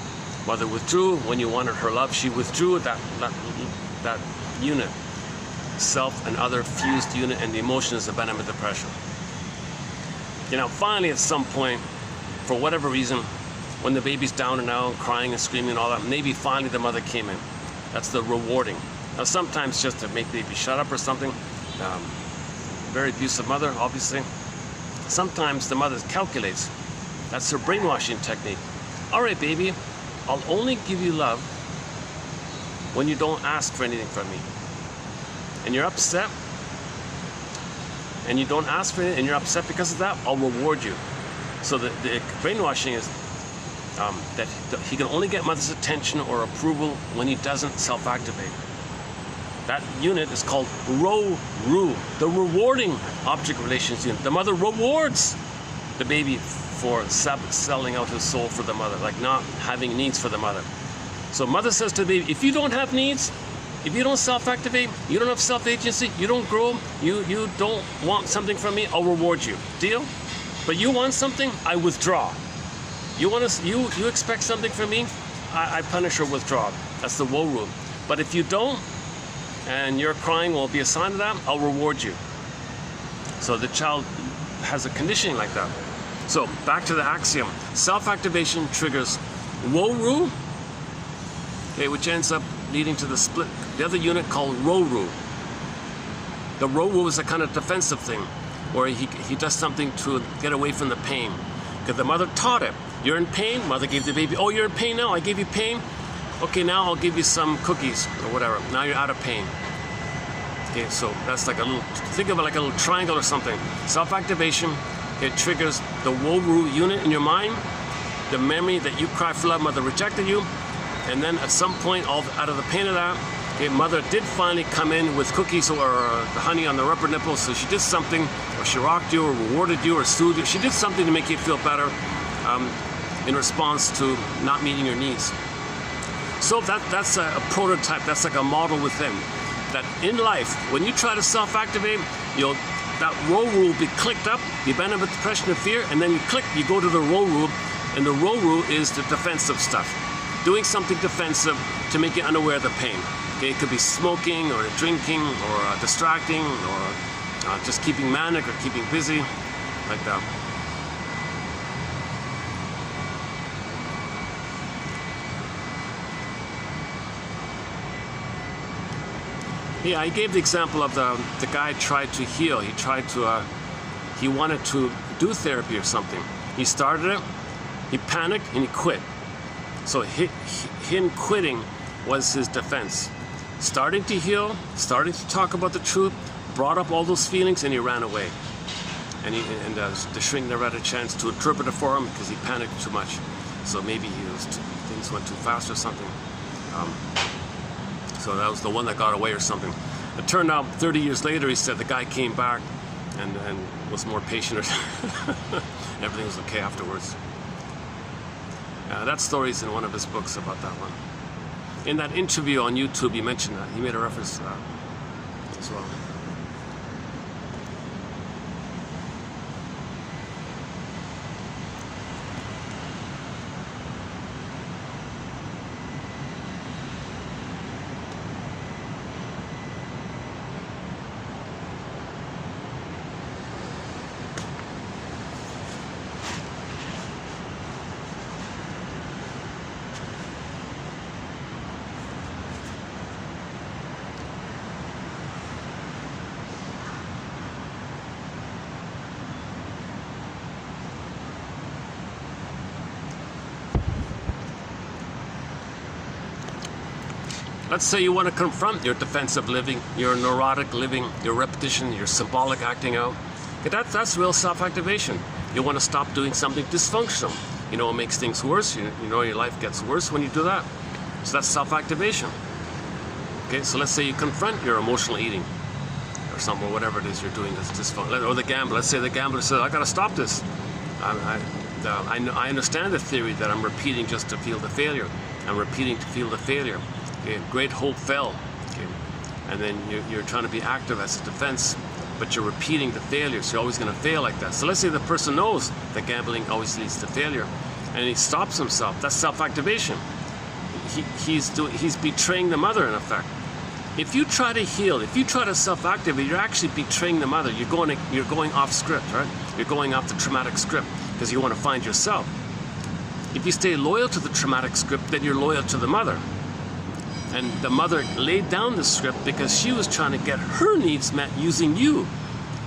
Mother withdrew when you wanted her love. She withdrew that unit. Self and other fused unit, and the emotion is abandonment depression. You know, finally at some point, for whatever reason, when the baby's down and out, crying and screaming and all that, maybe finally the mother came in. That's the rewarding. Now sometimes just to make the baby shut up or something, very abusive mother, obviously. Sometimes the mother calculates. That's her brainwashing technique. All right, baby, I'll only give you love when you don't ask for anything from me. And you're upset, and you don't ask for it, and you're upset because of that, I'll reward you. So the brainwashing is that he can only get mother's attention or approval when he doesn't self-activate. That unit is called RO-RU, the rewarding object relations unit. The mother rewards the baby for selling out his soul for the mother, like not having needs for the mother. So mother says to the baby, if you don't have needs, if you don't self-activate, you don't have self-agency, you don't grow, you don't want something from me, I'll reward you. Deal? But you want something, I withdraw. You expect something from me, I punish or withdraw. That's the woe rule. But if you don't, and your crying will be a sign of that, I'll reward you. So the child has a conditioning like that. So back to the axiom. Self-activation triggers woe rule, okay, which ends up leading to the split, the other unit called RO-RU. The RO-RU is a kind of defensive thing, where he does something to get away from the pain. Because the mother taught it. You're in pain, mother gave the baby, oh, you're in pain now, I gave you pain? Okay, now I'll give you some cookies or whatever. Now you're out of pain. Okay, so that's like a little, think of it like a little triangle or something. Self-activation, it triggers the woe-rule unit in your mind, the memory that you cried for love, mother rejected you, and then at some point, out of the pain of that, okay, mother did finally come in with cookies or the honey on the rubber nipple, so she did something, or she rocked you, or rewarded you, or soothed you. She did something to make you feel better in response to not meeting your needs. So that's a prototype, that's like a model within. That in life, when you try to self-activate, that RO-RU will be clicked up, the abandonment, depression, and fear, and then you go to the RO-RU, and the RO-RU is the defensive stuff. Doing something defensive to make you unaware of the pain. Okay, it could be smoking, or drinking, or distracting, or just keeping manic, or keeping busy, like that. Yeah, I gave the example of the guy tried to heal. He wanted to do therapy or something. He started it, he panicked, and he quit. So him quitting was his defense. Starting to heal, starting to talk about the truth, brought up all those feelings, and he ran away. And the shrink never had a chance to interpret it for him because he panicked too much. So maybe things went too fast or something. So that was the one that got away or something. It turned out 30 years later, he said the guy came back and was more patient. Everything was okay afterwards. That story's in one of his books about that one. In that interview on YouTube, he mentioned that. He made a reference to that as well. Let's say you want to confront your defensive living, your neurotic living, your repetition, your symbolic acting out. That's real self-activation. You want to stop doing something dysfunctional. You know, it makes things worse. You know your life gets worse when you do that. So that's self-activation. Okay, so let's say you confront your emotional eating or something, or whatever it is you're doing that's dysfunctional. Or the gambler. Let's say the gambler says, I got to stop this. I understand the theory that I'm repeating just to feel the failure. I'm repeating to feel the failure. Okay, great hope fell. Okay, and then you're trying to be active as a defense, but you're repeating the failure, so you're always going to fail like that. So let's say the person knows that gambling always leads to failure, and he stops himself. That's self-activation. He's betraying the mother in effect. If you try to heal, if you try to self-activate, you're actually betraying the mother. You're going off script, right? You're going off the traumatic script because you want to find yourself. If you stay loyal to the traumatic script, then you're loyal to the mother. And the mother laid down the script because she was trying to get her needs met using you.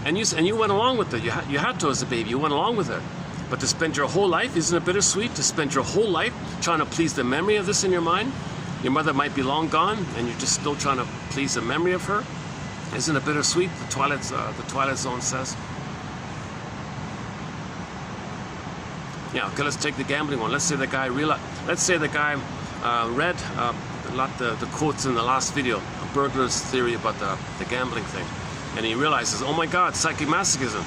And you went along with it. You had to as a baby. You went along with it. But to spend your whole life, isn't it bittersweet? To spend your whole life trying to please the memory of this in your mind? Your mother might be long gone, and you're just still trying to please the memory of her. Isn't it bittersweet? The Twilight Zone says. Yeah. Okay. Let's take the gambling one. Let's say the guy read the quotes in the last video, Burglar's theory about the gambling thing, and he realizes, oh my God, psychic masochism.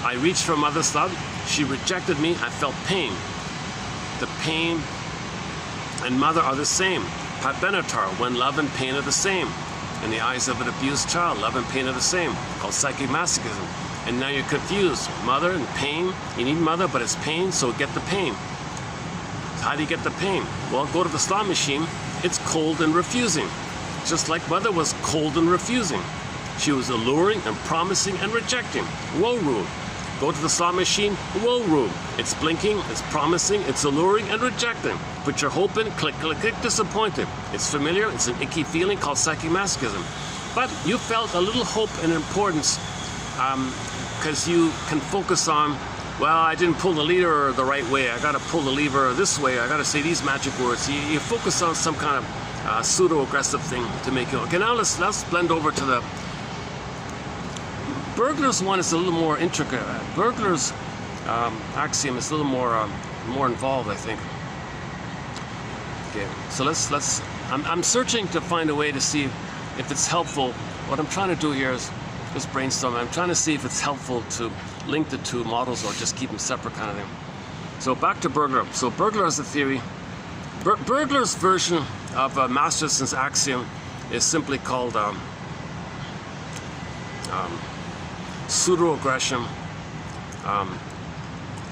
I reached for mother's love. She rejected me. I felt pain. The pain and mother are the same. Pat Benatar, when love and pain are the same. In the eyes of an abused child, love and pain are the same, called psychic masochism. And now you're confused. Mother and pain. You need mother, but it's pain, so get the pain. How do you get the pain? Well, go to the slot machine. It's cold and refusing. Just like mother was cold and refusing. She was alluring and promising and rejecting. Woe room. Go to the slot machine. Woe room. It's blinking, it's promising, it's alluring and rejecting. Put your hope in, click, click, click, disappointed. It's familiar, it's an icky feeling called psychic masochism. But you felt a little hope and importance because you can focus on, well, I didn't pull the lever the right way. I got to pull the lever this way. I got to say these magic words. You focus on some kind of pseudo-aggressive thing to make you. Okay, now let's blend over to the Burglar's one. Is a little more intricate. Burglar's axiom is a little more involved, I think. Okay, so let's. I'm searching to find a way to see if it's helpful. What I'm trying to do here is just brainstorming. I'm trying to see if it's helpful to link the two models or just keep them separate kind of thing. So back to Burglar. So Burglar is a theory. Burglar's version of Masterson's axiom is simply called pseudo-aggression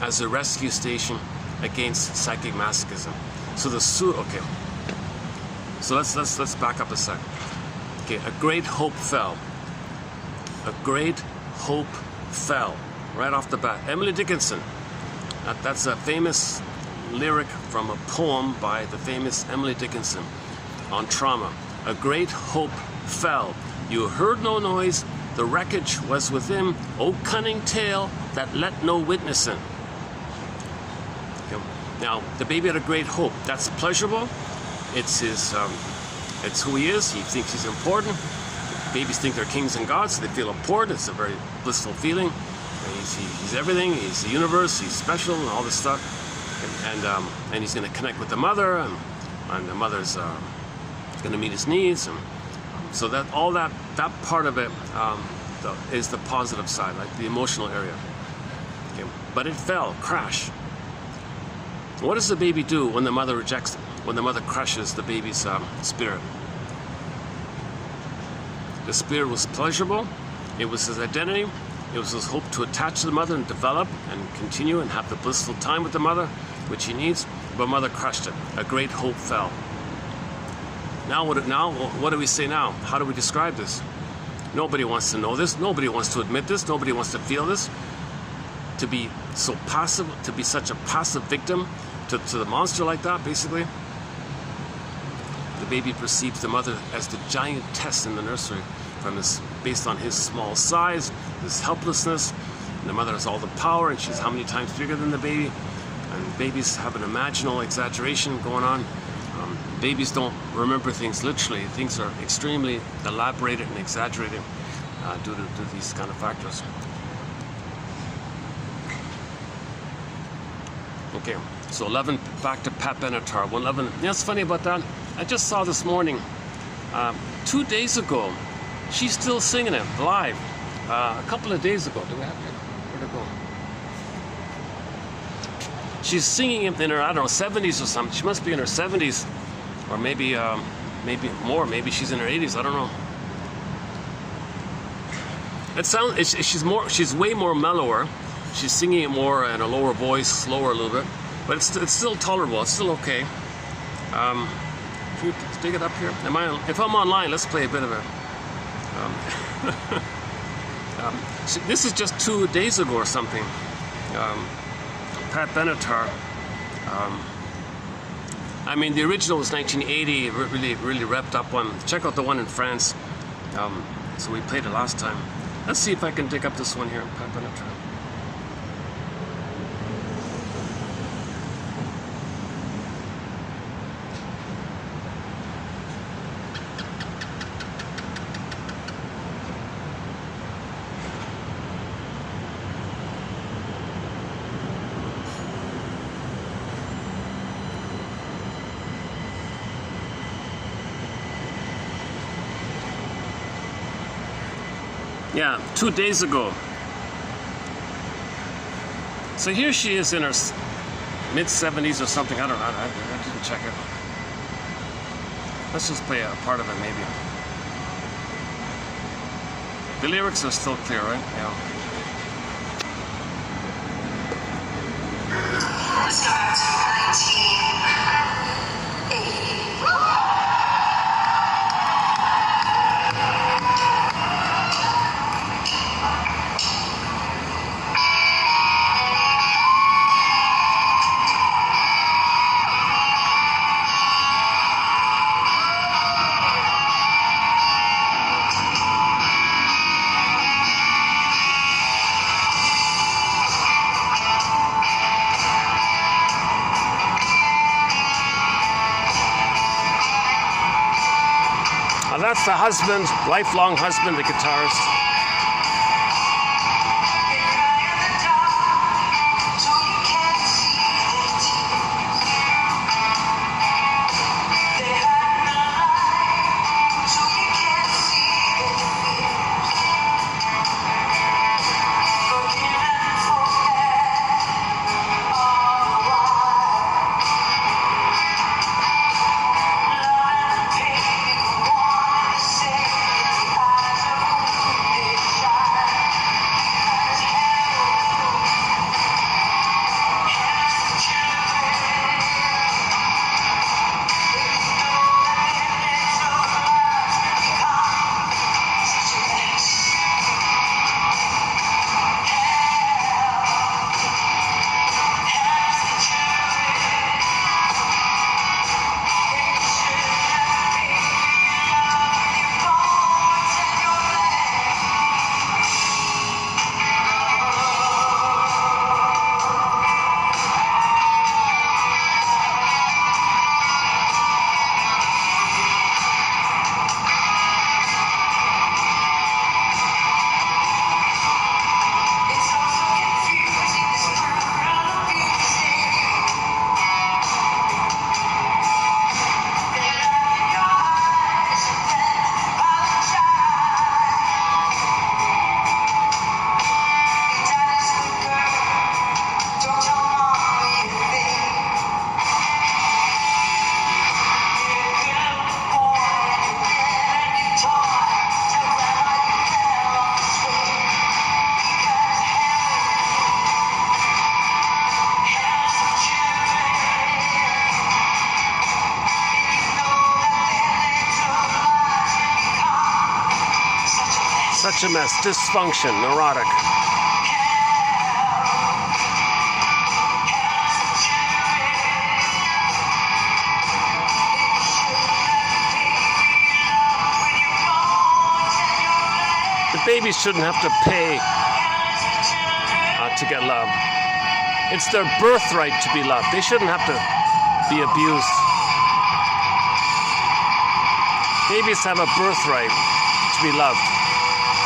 as a rescue station against psychic masochism. So okay. So let's back up a sec. Okay, a great hope fell. A great hope fell. Right off the bat. Emily Dickinson. That's a famous lyric from a poem by the famous Emily Dickinson on trauma. A great hope fell. You heard no noise. The wreckage was within. O cunning tale, that let no witness in. Okay. Now, the baby had a great hope. That's pleasurable. It's his, it's who he is. He thinks he's important. Babies think they're kings and gods, so they feel important. It's a very blissful feeling. He's everything. He's the universe. He's special and all this stuff. And he's going to connect with the mother, and the mother's going to meet his needs. And so that all that part of it is the positive side, like the emotional area. Okay. But it fell, crash. What does the baby do when the mother rejects it? When the mother crushes the baby's spirit? The spirit was pleasurable. It was his identity. It was his hope to attach to the mother and develop and continue and have the blissful time with the mother, which he needs. But mother crushed it. A great hope fell. Now what do we say now? How do we describe this? Nobody wants to know this. Nobody wants to admit this. Nobody wants to feel this. To be so passive, to be such a passive victim to the monster like that, basically. The baby perceives the mother as the giantess in the nursery, based on his small size, his helplessness. And the mother has all the power, and she's how many times bigger than the baby. And babies have an imaginal exaggeration going on. Babies don't remember things literally. Things are extremely elaborated and exaggerated due to these kind of factors. Okay, so 11, back to Pat Benatar. 111. You know what's funny about that? I just saw this morning, 2 days ago, she's still singing it live. A couple of days ago. Do we have it? Where'd it go? She's singing it in her, I don't know, 70s or something. She must be in her 70s, or maybe more. Maybe she's in her 80s. I don't know. It sounds. She's way more mellower. She's singing it more in a lower voice, slower a little bit, but it's still tolerable. It's still okay. Can you dig it up here? If I'm online, let's play a bit of it. This is just 2 days ago or something. Pat Benatar. I mean, the original was 1980. Really revved up one. Check out the one in France. So we played it last time. Let's see if I can dig up this one here, Pat Benatar. Yeah, 2 days ago. So here she is in her mid-70s or something. I don't know. I didn't check it. Let's just play a part of it, maybe. The lyrics are still clear, right? Yeah. Let's go back to 1980. That's the husband, lifelong husband, the guitarist. Say Such a mess. Dysfunction. Neurotic. The babies shouldn't have to pay to get love. It's their birthright to be loved. They shouldn't have to be abused. Babies have a birthright to be loved.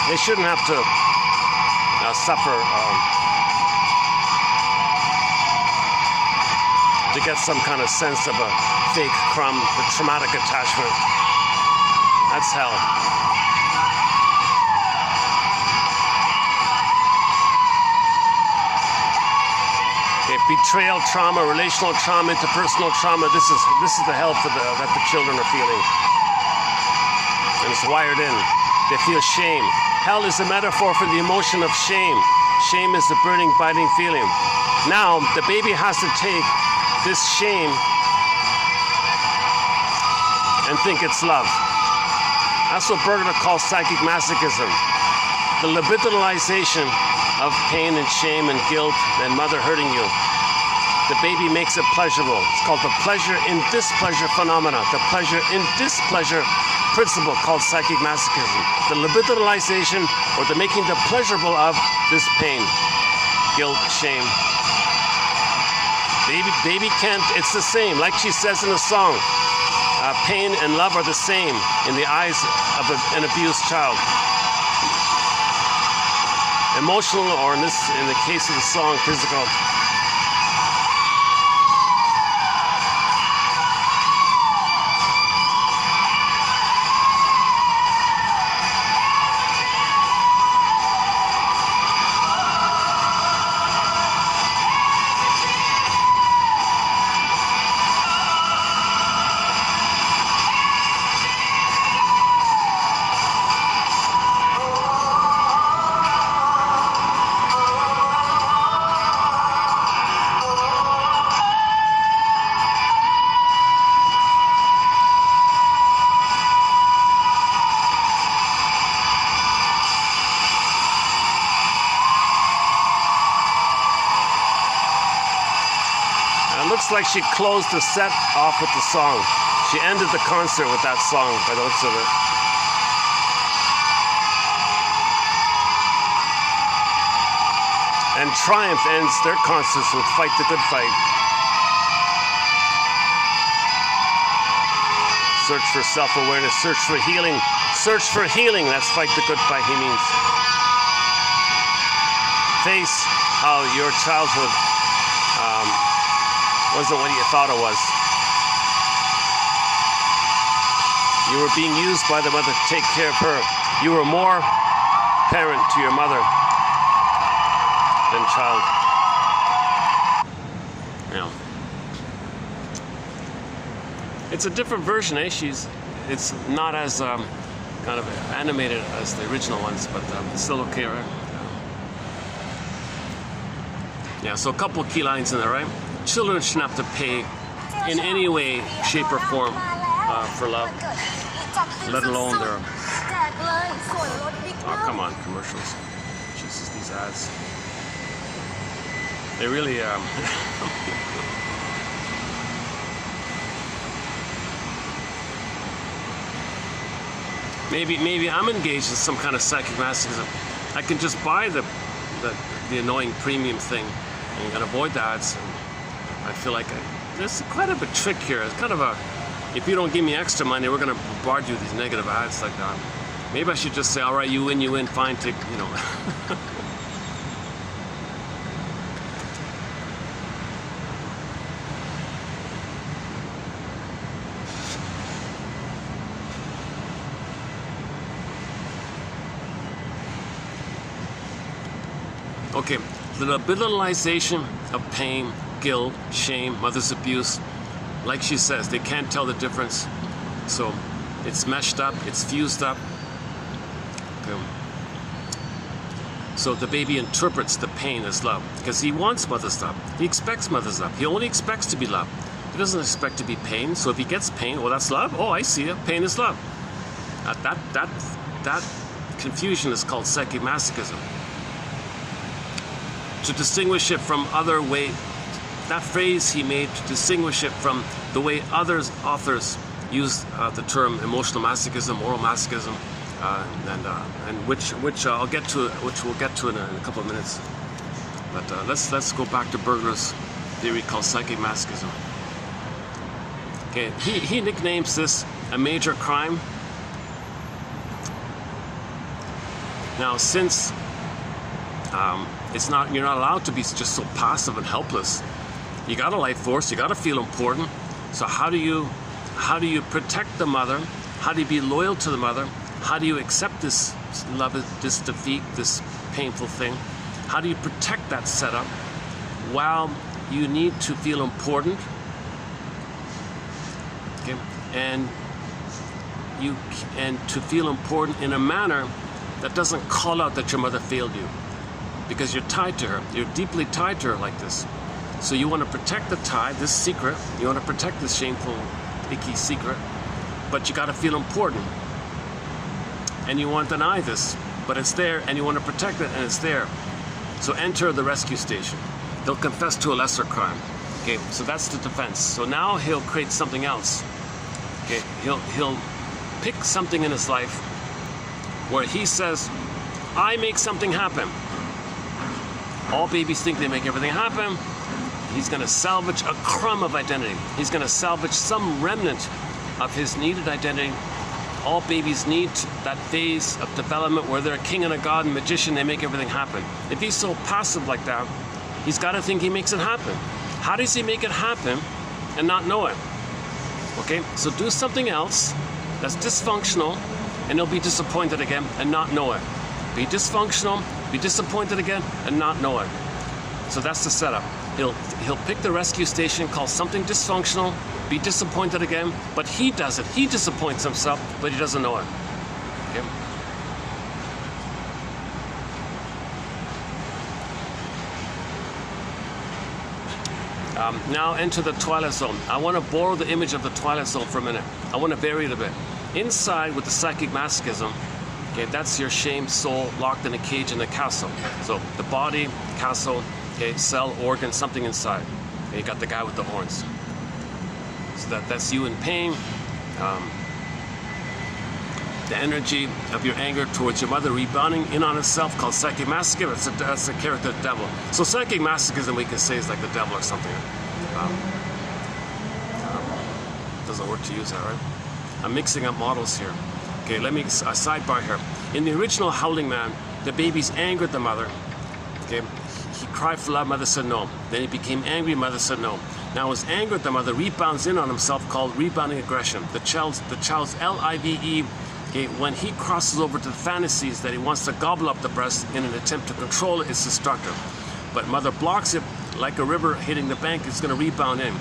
They shouldn't have to suffer to get some kind of sense of a fake crumb, a traumatic attachment. That's hell. Betrayal trauma, relational trauma, interpersonal trauma. This is the hell that the children are feeling. And it's wired in. They feel shame. Hell is a metaphor for the emotion of shame. Shame is the burning, biting feeling. Now, the baby has to take this shame and think it's love. That's what Berger calls psychic masochism. The libidinalization of pain and shame and guilt and mother hurting you. The baby makes it pleasurable. It's called the pleasure in displeasure phenomena. The pleasure in displeasure principle called psychic masochism. The libidinalization or the making the pleasurable of this pain, guilt, shame. Baby can't, it's the same. Like she says in the song, pain and love are the same in the eyes of an abused child. Emotional, or in the case of the song, physical. Looks like she closed the set off with the song. She ended the concert with that song by the looks of it. And Triumph ends their concerts with Fight the Good Fight. Search for self-awareness, search for healing. Search for healing, that's Fight the Good Fight, he means. Face how your childhood wasn't what you thought it was. You were being used by the mother to take care of her. You were more parent to your mother than child. Now, it's a different version, eh? It's not as kind of animated as the original ones, but it's still okay, right? Yeah, so a couple of key lines in there, right? Children shouldn't have to pay in any way, shape, or form for love, let alone their... Oh, come on, commercials. Jesus, these ads. They really... Maybe I'm engaged in some kind of psychic masochism. I can just buy the annoying premium thing and avoid the ads. I feel like there's quite a bit trick here. It's kind of a, if you don't give me extra money, we're going to bombard you with these negative ads like that. Maybe I should just say, all right, you win, fine, take, you know. Okay, the libidinalization of pain, guilt, shame, mother's abuse, like she says, they can't tell the difference. So it's meshed up, it's fused up. Okay. So the baby interprets the pain as love because he wants mother's love. He expects mother's love. He only expects to be loved. He doesn't expect to be pain. So if he gets pain, well, that's love. Oh, I see it. Pain is love. That confusion is called psychic masochism. To distinguish it from other way, that phrase he made to distinguish it from the way authors use the term emotional masochism, moral masochism, and which I'll get to, which we'll get to in a couple of minutes. But let's go back to Berger's theory called psychic masochism. Okay, he nicknames this a major crime. Now, since you're not allowed to be just so passive and helpless. You got a life force. You got to feel important. So how do you protect the mother? How do you be loyal to the mother? How do you accept this love, this defeat, this painful thing? How do you protect that setup while you need to feel important? Okay, and to feel important in a manner that doesn't call out that your mother failed you, because you're tied to her. You're deeply tied to her like this. So you want to protect the tie, this secret. You want to protect this shameful, icky secret, but you got to feel important. And you want to deny this, but it's there, and you want to protect it, and it's there. So enter the rescue station. He'll confess to a lesser crime. Okay, so that's the defense. So now he'll create something else. Okay, he'll pick something in his life where he says, I make something happen. All babies think they make everything happen. He's going to salvage a crumb of identity. He's going to salvage some remnant of his needed identity. All babies need that phase of development where they're a king and a god and magician. They make everything happen. If he's so passive like that, he's got to think he makes it happen. How does he make it happen and not know it? Okay, so do something else that's dysfunctional, and he'll be disappointed again and not know it. Be dysfunctional, be disappointed again, and not know it. So that's the setup. He'll pick the rescue station, call something dysfunctional, be disappointed again, but he does it. He disappoints himself, but he doesn't know it. Okay? Now enter the twilight zone. I want to borrow the image of the twilight zone for a minute. I want to vary it a bit. Inside with the psychic masochism, okay, that's your shamed soul locked in a cage in a castle. So the body, castle, okay, cell, organ, something inside. And you got the guy with the horns. So that's you in pain. The energy of your anger towards your mother rebounding in on itself, called psychic masochism. That's the character of the devil. So psychic masochism, we can say, is like the devil or something. Doesn't work to use that, right? I'm mixing up models here. Okay, let me sidebar here. In the original Howling Man, the babies angered the mother. Okay, he cried for love, mother said no. Then he became angry, mother said no. Now his anger at the mother rebounds in on himself, called rebounding aggression. The child's LIVE. Okay, when he crosses over to the fantasies that he wants to gobble up the breast in an attempt to control it, it's destructive. But mother blocks it like a river hitting the bank. It's going to rebound in.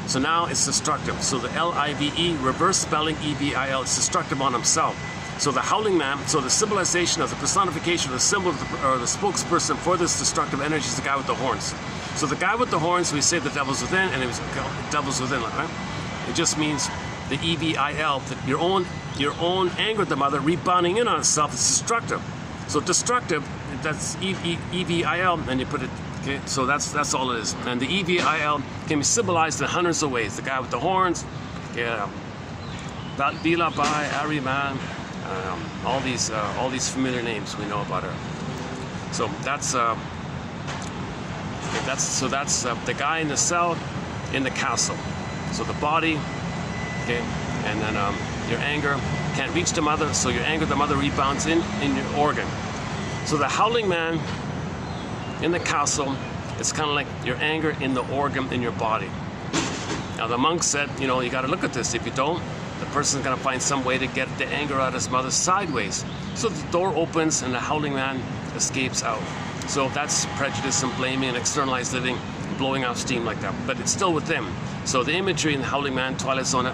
So now it's destructive. So the LIVE, reverse spelling EVIL, it's destructive on himself. So the Howling Man, so the symbolization of the personification, the symbol or the spokesperson for this destructive energy is the guy with the horns. So the guy with the horns, we say the devil's within, and it was devil's within, right? It just means the EVIL, that your own anger at the mother rebounding in on itself is destructive. So destructive, that's EVIL, and you put it. Okay, so that's all it is. And the EVIL can be symbolized in hundreds of ways. The guy with the horns, yeah, Bila Bai, Ariman, all these familiar names we know about her. So that's the guy in the cell, in the castle. So the body, okay, and then your anger can't reach the mother, so your anger at the mother rebounds in your organ. So the Howling Man in the castle, it's kind of like your anger in the organ in your body. Now the monk said, you know, you got to look at this. If you don't, the person's going to find some way to get the anger out of his mother sideways. So the door opens and the Howling Man escapes out. So that's prejudice and blaming and externalized living, blowing off steam like that. But it's still with them. So the imagery in the Howling Man, Twilight Zone,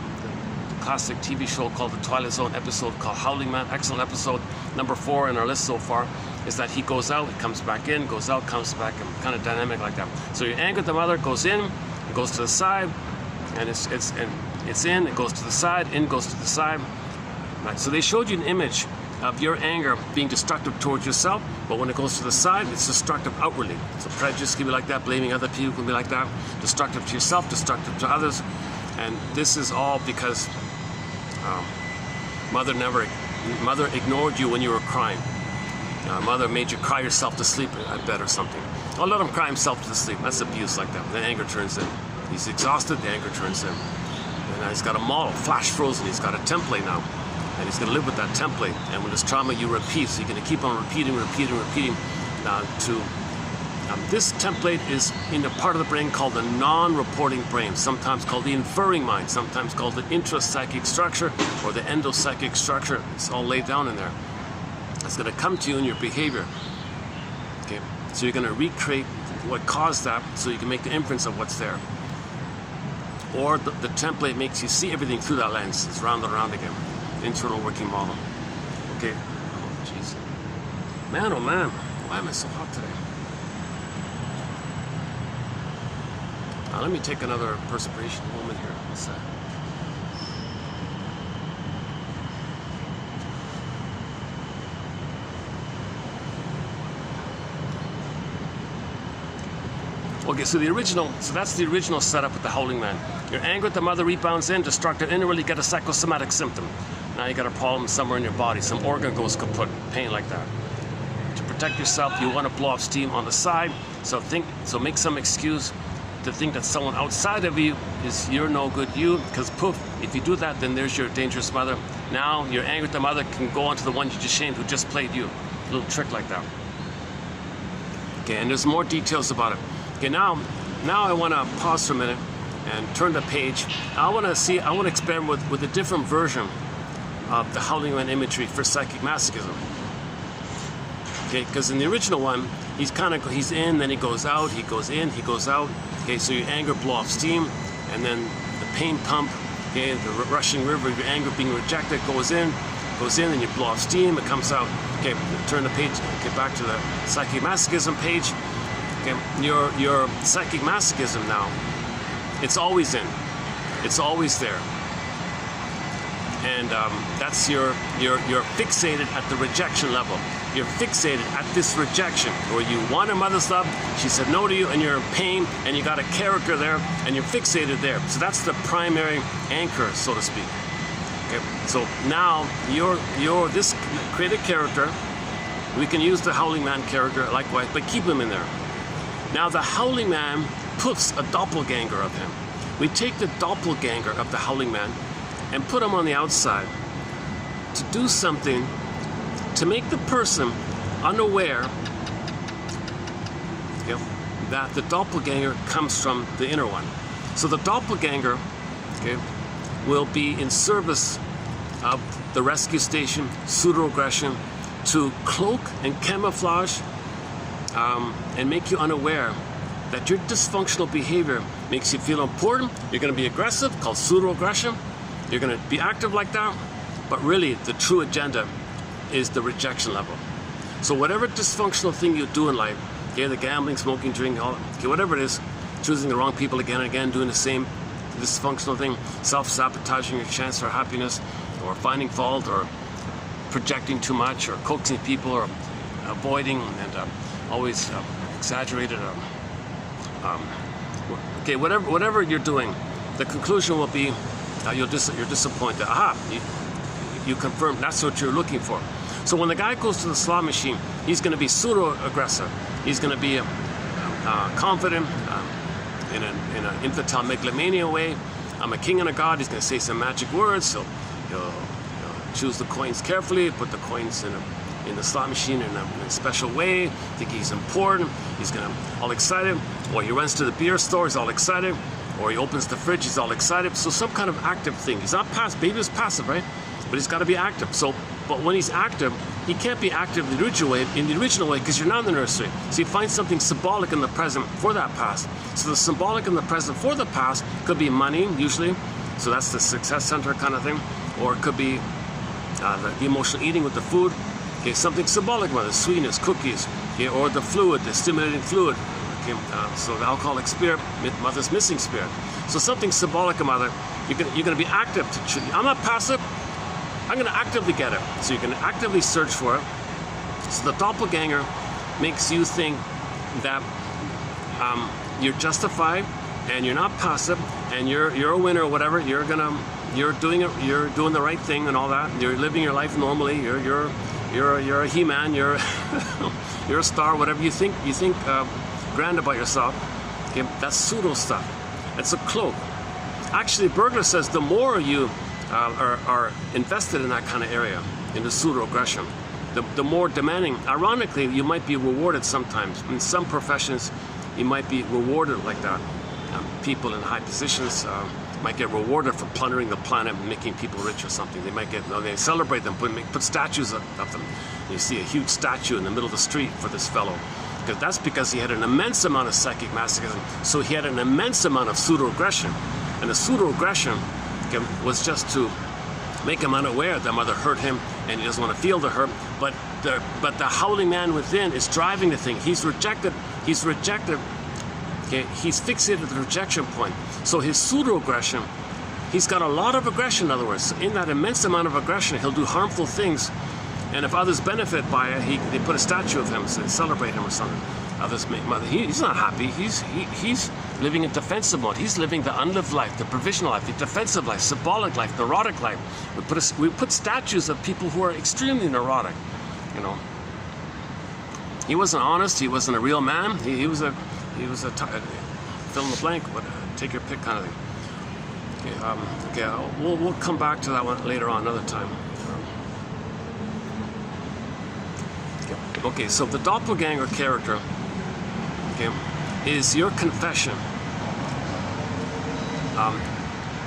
classic TV show called the Twilight Zone episode called Howling Man, excellent episode, number 4 in our list so far, is that he goes out, he comes back in, goes out, comes back, and kind of dynamic like that. So your anger at the mother goes in, it goes to the side, and it's in, it goes to the side, in goes to the side. Right. So they showed you an image of your anger being destructive towards yourself, but when it goes to the side, it's destructive outwardly. So prejudice can be like that, blaming other people can be like that, destructive to yourself, destructive to others. And this is all because mother ignored you when you were crying. Mother made you cry yourself to sleep at bed or something. I'll let him cry himself to sleep. That's abuse like that. The anger turns in. He's exhausted, the anger turns in. And he's got a model, flash frozen. He's got a template now. And he's going to live with that template. And when there's trauma, you repeat. So you're going to keep on repeating. This template is in a part of the brain called the non-reporting brain, sometimes called the inferring mind, sometimes called the intrapsychic structure or the endopsychic structure. It's all laid down in there. It's going to come to you in your behavior. Okay, so you're going to recreate what caused that so you can make the inference of what's there. Or the template makes you see everything through that lens. It's round and round again. Internal working model. Okay. Oh, jeez. Man, oh man. Why am I so hot today? Let me take another perspiration moment here. What's that? Okay, so that's the original setup with the howling man. Your anger at the mother rebounds in, destructive inner, really get a psychosomatic symptom. Now you got a problem somewhere in your body, some organ goes kaput, pain like that. To protect yourself, you want to blow off steam on the side, so make some excuse to think that someone outside of you is you're no good you, because poof, if you do that, then there's your dangerous mother. Now your anger at the mother can go on to the one you just shamed who just played you. A little trick like that. Okay, and there's more details about it. Okay, now I want to pause for a minute and turn the page. I want to experiment with a different version of the howling man imagery for psychic masochism. Okay, because in the original one, he's in, then he goes out, he goes in, he goes out. Okay, so your anger blow off steam, and then the pain pump, okay, the rushing river of your anger being rejected goes in, and you blow off steam, it comes out. Okay, turn the page, get back to the psychic masochism page. Okay, your psychic masochism now, it's always in, it's always there. And that's you're fixated at the rejection level. You're fixated at this rejection, where you want a mother's love, she said no to you, and you're in pain, and you got a character there, and you're fixated there. So that's the primary anchor, so to speak. Okay, so now you're this created character. We can use the howling man character likewise, but keep him in there. Now the howling man puts a doppelganger of him. We take the doppelganger of the howling man and put him on the outside to do something to make the person unaware, okay, that the doppelganger comes from the inner one. So the doppelganger, okay, will be in service of the rescue station, pseudo-aggression, to cloak and camouflage and make you unaware that your dysfunctional behavior makes you feel important. You're going to be aggressive, called pseudo-aggression. You're going to be active like that, but really the true agenda is the rejection level. So whatever dysfunctional thing you do in life, okay, the gambling, smoking, drinking, okay, whatever it is, choosing the wrong people again and again, doing the same dysfunctional thing, self-sabotaging your chance for happiness, or finding fault, or projecting too much, or coaxing people, or avoiding and always exaggerated. Okay, whatever you're doing, the conclusion will be you're disappointed. Aha, you confirmed that's what you're looking for. So when the guy goes to the slot machine, he's going to be pseudo-aggressive. He's going to be confident in an infantile megalomania way. I'm a king and a god. He's going to say some magic words. So he'll choose the coins carefully, put the coins in the slot machine in a special way. Think he's important. He's going to all excited. Or he runs to the beer store. He's all excited. Or he opens the fridge, he's all excited. So some kind of active thing. He's not passive. Baby is passive, right? But he's got to be active. So, but when he's active, he can't be active in the original way because you're not in the nursery. So you find something symbolic in the present for that past. So the symbolic in the present for the past could be money, usually. So that's the success center kind of thing. Or it could be the emotional eating with the food. Okay, something symbolic about it, sweetness, cookies, okay, or the fluid, the stimulating fluid. Okay, so the alcoholic spirit, mother's missing spirit. So something symbolic about it. You're going to be active. I'm not passive. I'm going to actively get it. So you can actively search for it. So the doppelganger makes you think that you're justified and you're not passive and you're a winner or whatever. You're doing it. You're doing the right thing and all that. You're living your life normally. You're a He-Man. You're you're a star. Whatever you think grand about yourself. Okay, that's pseudo stuff. It's a cloak. Actually, Berger says the more you are invested in that kind of area, in the pseudo-aggression, the more demanding. Ironically, you might be rewarded sometimes. In some professions, you might be rewarded like that. People in high positions might get rewarded for plundering the planet and making people rich or something. They might get, they celebrate them, put statues of them. You see a huge statue in the middle of the street for this fellow. That's because he had an immense amount of psychic masochism. So he had an immense amount of pseudo-aggression. And the pseudo-aggression was just to make him unaware that mother hurt him and he doesn't want to feel the hurt. But the howling man within is driving the thing. He's rejected. Okay, he's fixated at the rejection point. So his pseudo-aggression, he's got a lot of aggression, in other words. In that immense amount of aggression, he'll do harmful things. And if others benefit by it, they put a statue of him, so they celebrate him or something. Others make money. He's not happy. He's living in defensive mode. He's living the unlived life, the provisional life, the defensive life, symbolic life, neurotic life. We put statues of people who are extremely neurotic. You know, he wasn't honest. He wasn't a real man. He was a fill in the blank. Take your pick kind of thing. Okay, we'll come back to that one later on, another time. Okay, so the doppelganger character, okay, is your confession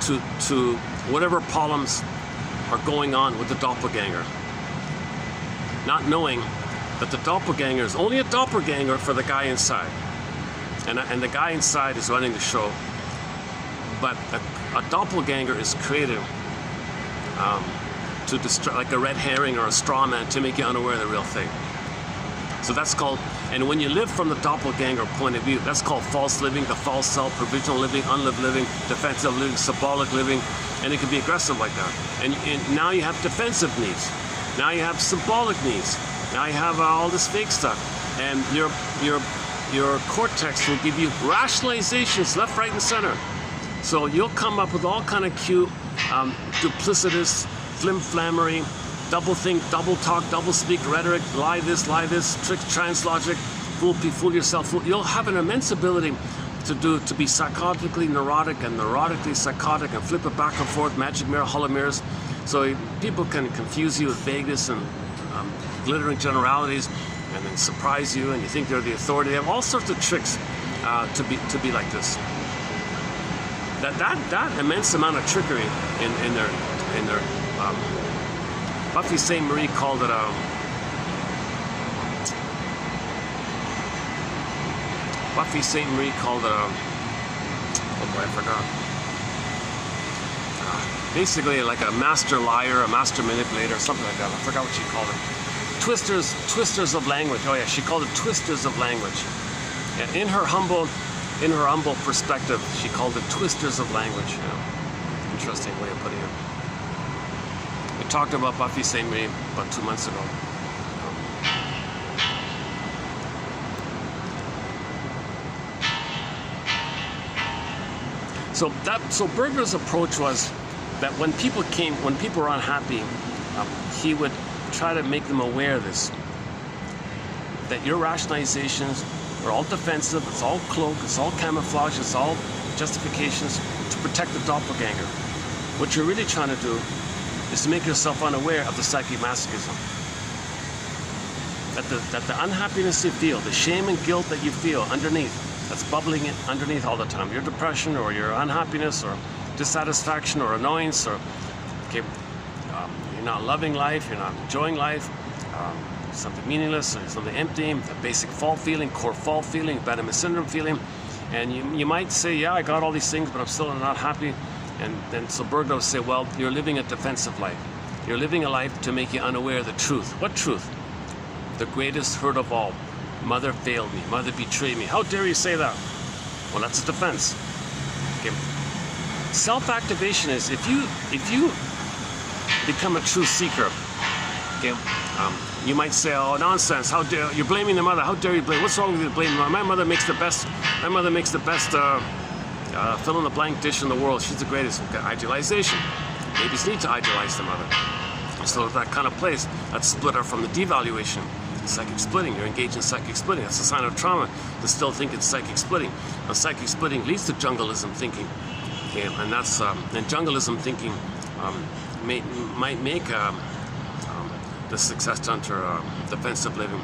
to whatever problems are going on with the doppelganger. Not knowing that the doppelganger is only a doppelganger for the guy inside. And the guy inside is running the show. But a doppelganger is created to destroy, like a red herring or a straw man, to make you unaware of the real thing. So that's called, and when you live from the doppelganger point of view, that's called false living, the false self, provisional living, unlived living, defensive living, symbolic living, and it can be aggressive like that. And now you have defensive needs. Now you have symbolic needs. Now you have all this fake stuff. And your cortex will give you rationalizations left, right, and center. So you'll come up with all kind of cute, duplicitous, flim-flammery, double think, double talk, double speak rhetoric, lie this, trick, translogic, fool yourself. You'll have an immense ability to be psychotically neurotic and neurotically psychotic and flip it back and forth, magic mirror, hollow mirrors. So people can confuse you with vagueness and glittering generalities, and then surprise you, and you think they're the authority. They have all sorts of tricks to be like this. That immense amount of trickery in their Buffy St. Marie called it Buffy St. Marie called it oh boy, I forgot. Basically like a master liar, a master manipulator, something like that. I forgot what she called it. Twisters of language. Oh yeah, she called it twisters of language. And in her humble perspective, she called it twisters of language. Yeah. Interesting way of putting it. We talked about Buffy St. Marie about 2 months ago. So Berger's approach was that when people were unhappy, he would try to make them aware of this. That your rationalizations are all defensive, it's all cloak, it's all camouflage, it's all justifications to protect the doppelganger. What you're really trying to do is to make yourself unaware of the psychic masochism. That the unhappiness you feel, the shame and guilt that you feel underneath, that's bubbling underneath all the time. Your depression or your unhappiness or dissatisfaction or annoyance or you're not loving life, you're not enjoying life, something meaningless or something empty, a basic fault feeling, core fault feeling, abandonment syndrome feeling. And you might say, yeah, I got all these things, but I'm still not happy. And then so Berger will say, well, you're living a defensive life. You're living a life to make you unaware of the truth. What truth? The greatest hurt of all. Mother failed me. Mother betrayed me. How dare you say that? Well, that's a defense. Okay. Self-activation is if you become a true seeker. Okay, you might say, "Oh, nonsense! How dare you're blaming the mother? How dare you blame? What's wrong with you blaming the mother? My mother makes the best. My mother makes the best fill in the blank dish in the world. She's the greatest." Okay, idealization. Babies need to idealize the mother. So that kind of place, that's split her from the devaluation. Psychic splitting. You're engaged in psychic splitting. That's a sign of trauma to still think it's psychic splitting. Now, psychic splitting leads to jungleism thinking. Okay, and that's and jungleism thinking might make the success hunter defensive living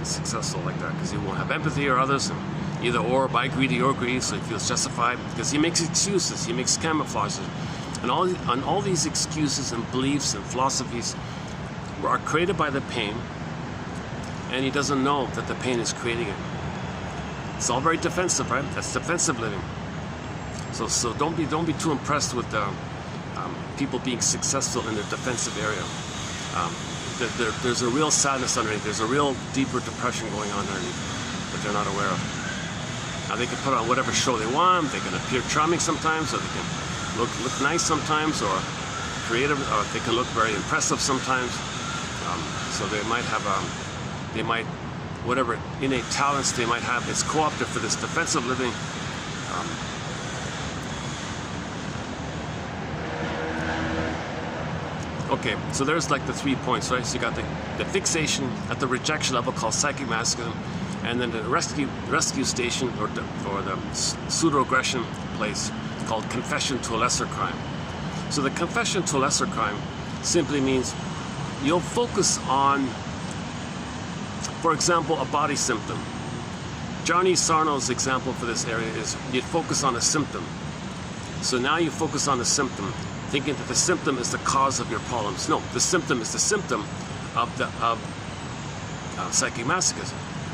successful like that, because he won't have empathy or others, and either or, by greedy or greedy, so he feels justified because he makes excuses, he makes camouflages, and all these excuses and beliefs and philosophies are created by the pain, and he doesn't know that the pain is creating it. It's all very defensive, right? That's defensive living. So don't be too impressed with people being successful in their defensive area. There's a real sadness underneath. There's a real deeper depression going on underneath that they're not aware of. Now they can put on whatever show they want. They can appear charming sometimes, or they can look nice sometimes, or creative. Or they can look very impressive sometimes. So they might have whatever innate talents they might have. It's co-opted for this defensive living. Okay, so there's like the 3 points, right? So you got the fixation at the rejection level called psychic masochism, and then the rescue station or the pseudo-aggression place called confession to a lesser crime. So the confession to a lesser crime simply means you'll focus on, for example, a body symptom. Johnny Sarno's example for this area is you'd focus on a symptom. So now you focus on the symptom, thinking that the symptom is the cause of your problems. No, the symptom is the symptom of psychic masochism.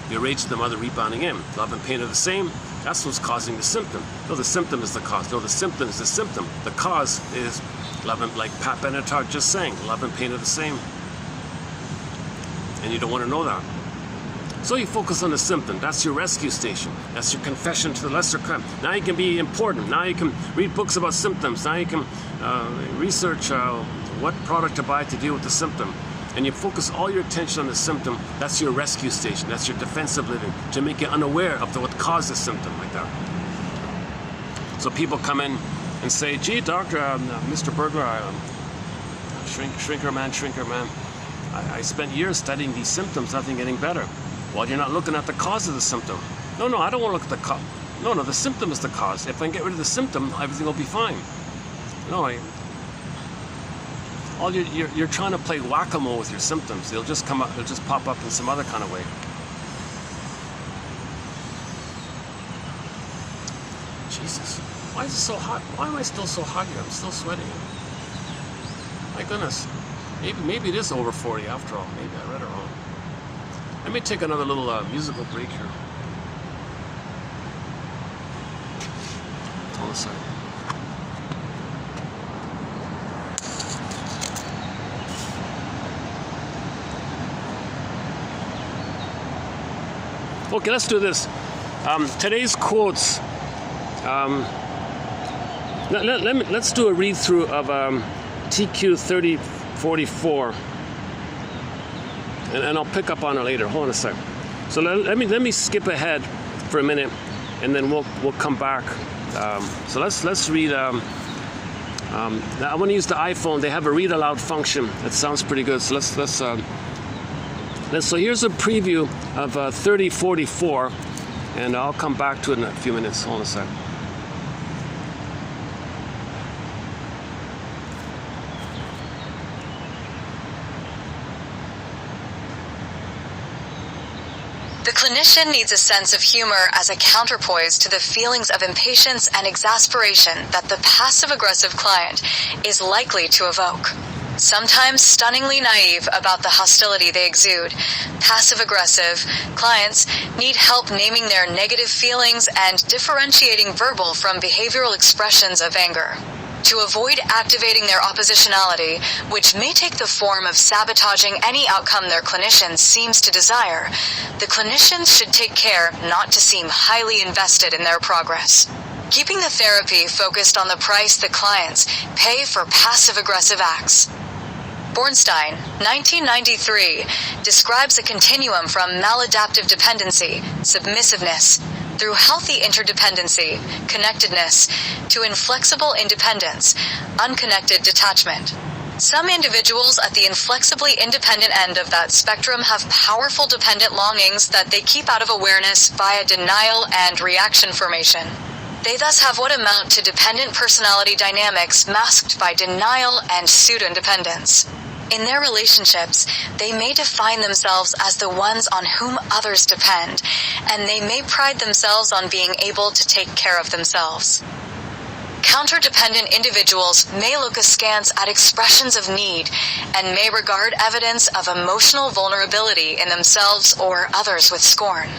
The rage of the mother rebounding in. Love and pain are the same. That's what's causing the symptom. No, the symptom is the cause. No, the symptom is the symptom. The cause is love and, like Pat Benatar just saying, love and pain are the same. And you don't want to know that. So you focus on the symptom. That's your rescue station. That's your confession to the lesser crime. Now you can be important. Now you can read books about symptoms. Now you can research what product to buy to deal with the symptom. And you focus all your attention on the symptom. That's your rescue station. That's your defensive living, to make you unaware of what caused the symptom like that. So people come in and say, "Gee, doctor, Mr. Burglar, shrinker man, I spent years studying these symptoms, nothing getting better." Well, you're not looking at the cause of the symptom. No, I don't want to look at the cause. No, the symptom is the cause. If I can get rid of the symptom, everything will be fine. No, you're trying to play whack-a-mole with your symptoms. They'll just come up. They'll just pop up in some other kind of way. Jesus, why is it so hot? Why am I still so hot here? I'm still sweating. My goodness. Maybe it is over 40 after all. Maybe I read it wrong. Let me take another little musical break here. Hold on a second. Okay, let's do this. Today's quotes. Let's do a read-through of TQ 3044. And I'll pick up on it later. Hold on a sec. So let me skip ahead for a minute, and then we'll come back. So let's read. I want to use the iPhone. They have a read aloud function. That sounds pretty good. So so here's a preview of 3044, and I'll come back to it in a few minutes. Hold on a sec. The clinician needs a sense of humor as a counterpoise to the feelings of impatience and exasperation that the passive-aggressive client is likely to evoke. Sometimes stunningly naive about the hostility they exude, passive-aggressive clients need help naming their negative feelings and differentiating verbal from behavioral expressions of anger. To avoid activating their oppositionality, which may take the form of sabotaging any outcome their clinician seems to desire, the clinicians should take care not to seem highly invested in their progress. Keeping the therapy focused on the price the clients pay for passive-aggressive acts. Bornstein, 1993, describes a continuum from maladaptive dependency, submissiveness, through healthy interdependency, connectedness, to inflexible independence, unconnected detachment. Some individuals at the inflexibly independent end of that spectrum have powerful dependent longings that they keep out of awareness via denial and reaction formation. They thus have what amount to dependent personality dynamics masked by denial and pseudo-independence. In their relationships, they may define themselves as the ones on whom others depend, and they may pride themselves on being able to take care of themselves. Counterdependent individuals may look askance at expressions of need and may regard evidence of emotional vulnerability in themselves or others with scorn.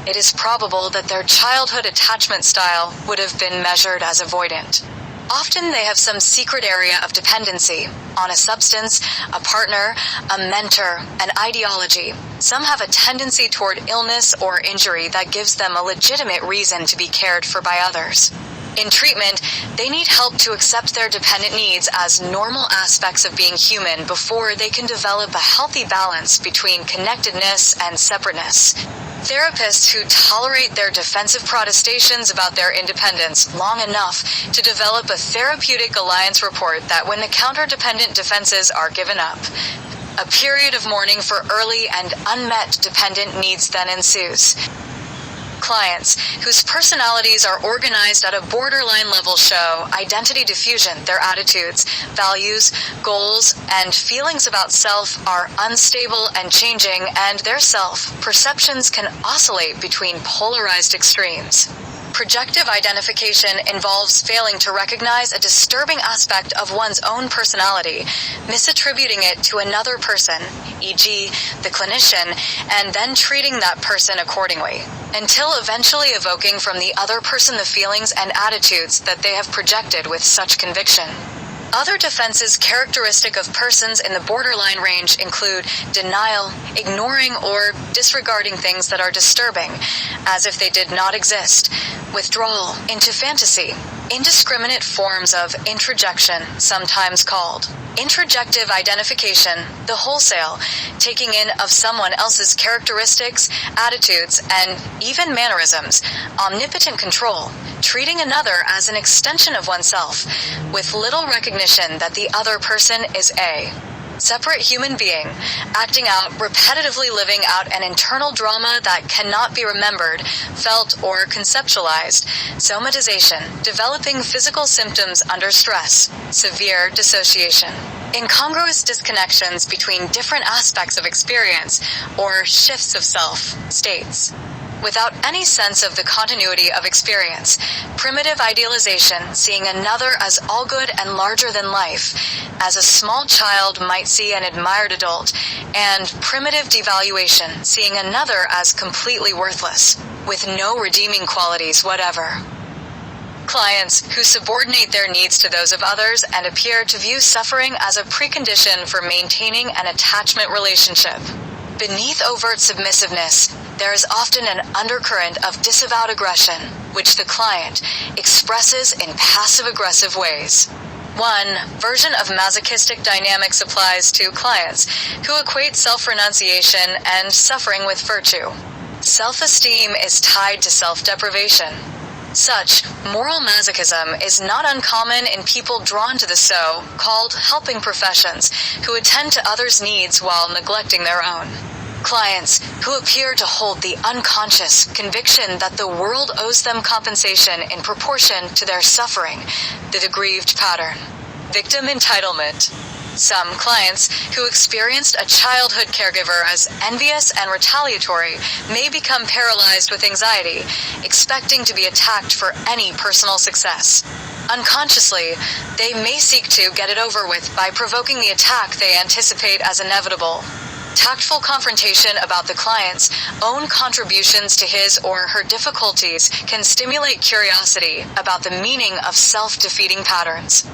It is probable that their childhood attachment style would have been measured as avoidant. Often they have some secret area of dependency on a substance, a partner, a mentor, an ideology. Some have a tendency toward illness or injury that gives them a legitimate reason to be cared for by others. In treatment, they need help to accept their dependent needs as normal aspects of being human before they can develop a healthy balance between connectedness and separateness. Therapists who tolerate their defensive protestations about their independence long enough to develop a therapeutic alliance report that when the counterdependent defenses are given up, a period of mourning for early and unmet dependent needs then ensues. Clients whose personalities are organized at a borderline level show identity diffusion. Their attitudes, values, goals, and feelings about self are unstable and changing, and their self-perceptions can oscillate between polarized extremes. Projective identification involves failing to recognize a disturbing aspect of one's own personality, misattributing it to another person, e.g., the clinician, and then treating that person accordingly, until eventually evoking from the other person the feelings and attitudes that they have projected with such conviction. Other defenses characteristic of persons in the borderline range include denial, ignoring or disregarding things that are disturbing, as if they did not exist, withdrawal into fantasy, indiscriminate forms of introjection, sometimes called introjective identification, the wholesale taking in of someone else's characteristics, attitudes, and even mannerisms, omnipotent control, treating another as an extension of oneself, with little recognition that the other person is a separate human being, acting out, repetitively living out an internal drama that cannot be remembered, felt, or conceptualized, somatization, developing physical symptoms under stress, severe dissociation, incongruous disconnections between different aspects of experience, or shifts of self, states. Without any sense of the continuity of experience, primitive idealization, seeing another as all good and larger than life, as a small child might see an admired adult, and primitive devaluation, seeing another as completely worthless, with no redeeming qualities whatever. Clients who subordinate their needs to those of others and appear to view suffering as a precondition for maintaining an attachment relationship. Beneath overt submissiveness, there is often an undercurrent of disavowed aggression, which the client expresses in passive-aggressive ways. One version of masochistic dynamics applies to clients who equate self-renunciation and suffering with virtue. Self-esteem is tied to self-deprivation. Such moral masochism is not uncommon in people drawn to the so-called helping professions who attend to others' needs while neglecting their own. Clients who appear to hold the unconscious conviction that the world owes them compensation in proportion to their suffering, the aggrieved pattern. Victim entitlement. Some clients who experienced a childhood caregiver as envious and retaliatory may become paralyzed with anxiety, expecting to be attacked for any personal success. Unconsciously, they may seek to get it over with by provoking the attack they anticipate as inevitable. Tactful confrontation about the client's own contributions to his or her difficulties can stimulate curiosity about the meaning of self-defeating patterns.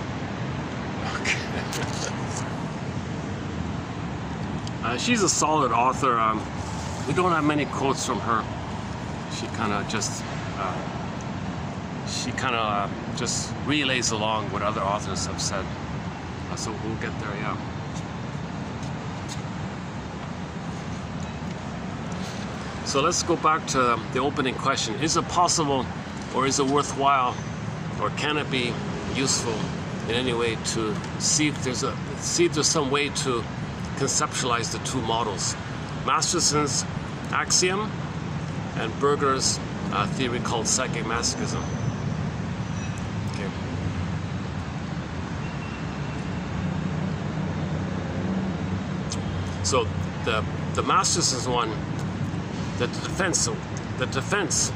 She's a solid author. We don't have many quotes from her. She kind of just relays along what other authors have said. So we'll get there, yeah. So let's go back to the opening question. Is it possible, or is it worthwhile, or can it be useful in any way to see if there's some way to conceptualize the two models? Masterson's axiom and Berger's theory called psychic masochism. Okay. So the Masterson's one, the defense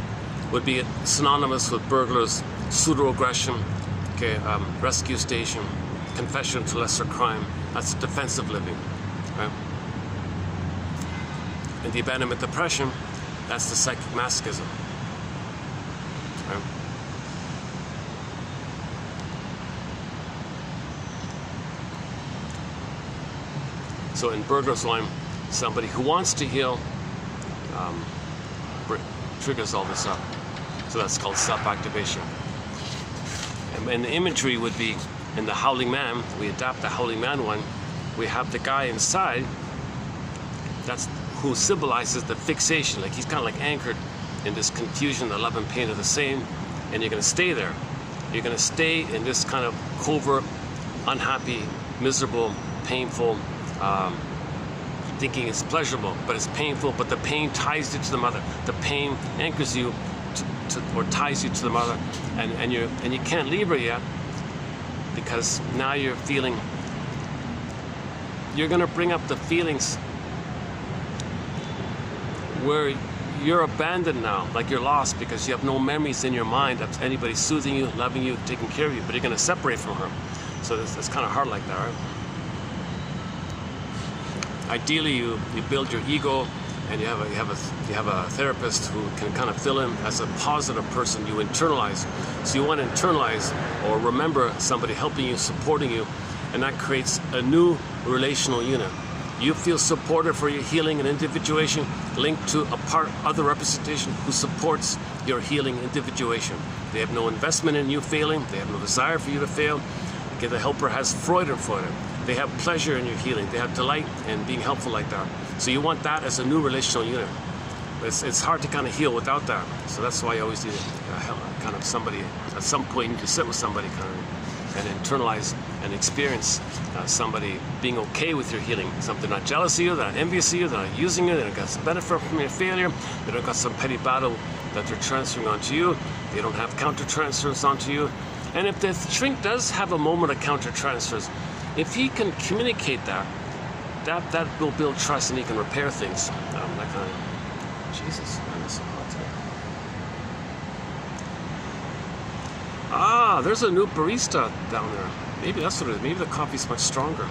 would be synonymous with Berger's pseudo-aggression, okay, rescue station, confession to lesser crime. That's defensive living, right? And the abandonment depression, that's the psychic masochism, right? So in Berger's line, somebody who wants to heal triggers all this up. So that's called self-activation. And the imagery would be in the Howling Man. We adapt the Howling Man one. We have the guy inside. That's who symbolizes the fixation. Like he's kind of like anchored in this confusion. The love and pain are the same, and you're going to stay there. You're going to stay in this kind of covert, unhappy, miserable, painful. Thinking it's pleasurable, but it's painful. But the pain ties you to the mother. The pain anchors you or ties you to the mother, and you can't leave her yet, because now you're feeling. You're going to bring up the feelings where you're abandoned now, like you're lost because you have no memories in your mind of anybody soothing you, loving you, taking care of you. But you're going to separate from her, so it's kind of hard like that, right? Ideally, you build your ego, and you have a therapist who can kind of fill in as a positive person. You internalize, so you want to internalize or remember somebody helping you, supporting you, and that creates a new relational unit. You feel supported for your healing and individuation, linked to a other representation who supports your healing individuation. They have no investment in you failing. They have no desire for you to fail. Okay, the helper has Freude. They have pleasure in your healing. They have delight in being helpful like that. So you want that as a new relational unit. It's hard to kind of heal without that. So that's why you always need kind of somebody, at some point you need to sit with somebody kind of and internalize and experience somebody being okay with your healing. Something not jealous of you, they're not envious of you, they're not using you, they don't got some benefit from your failure, they don't got some petty battle that they're transferring onto you, they don't have counter transfers onto you. And if the shrink does have a moment of counter transfers, if he can communicate that will build trust, and he can repair things. That kind of, Jesus, I'm so hot today. Ah, there's a new barista down there. Maybe that's what it is. Maybe the coffee's much stronger.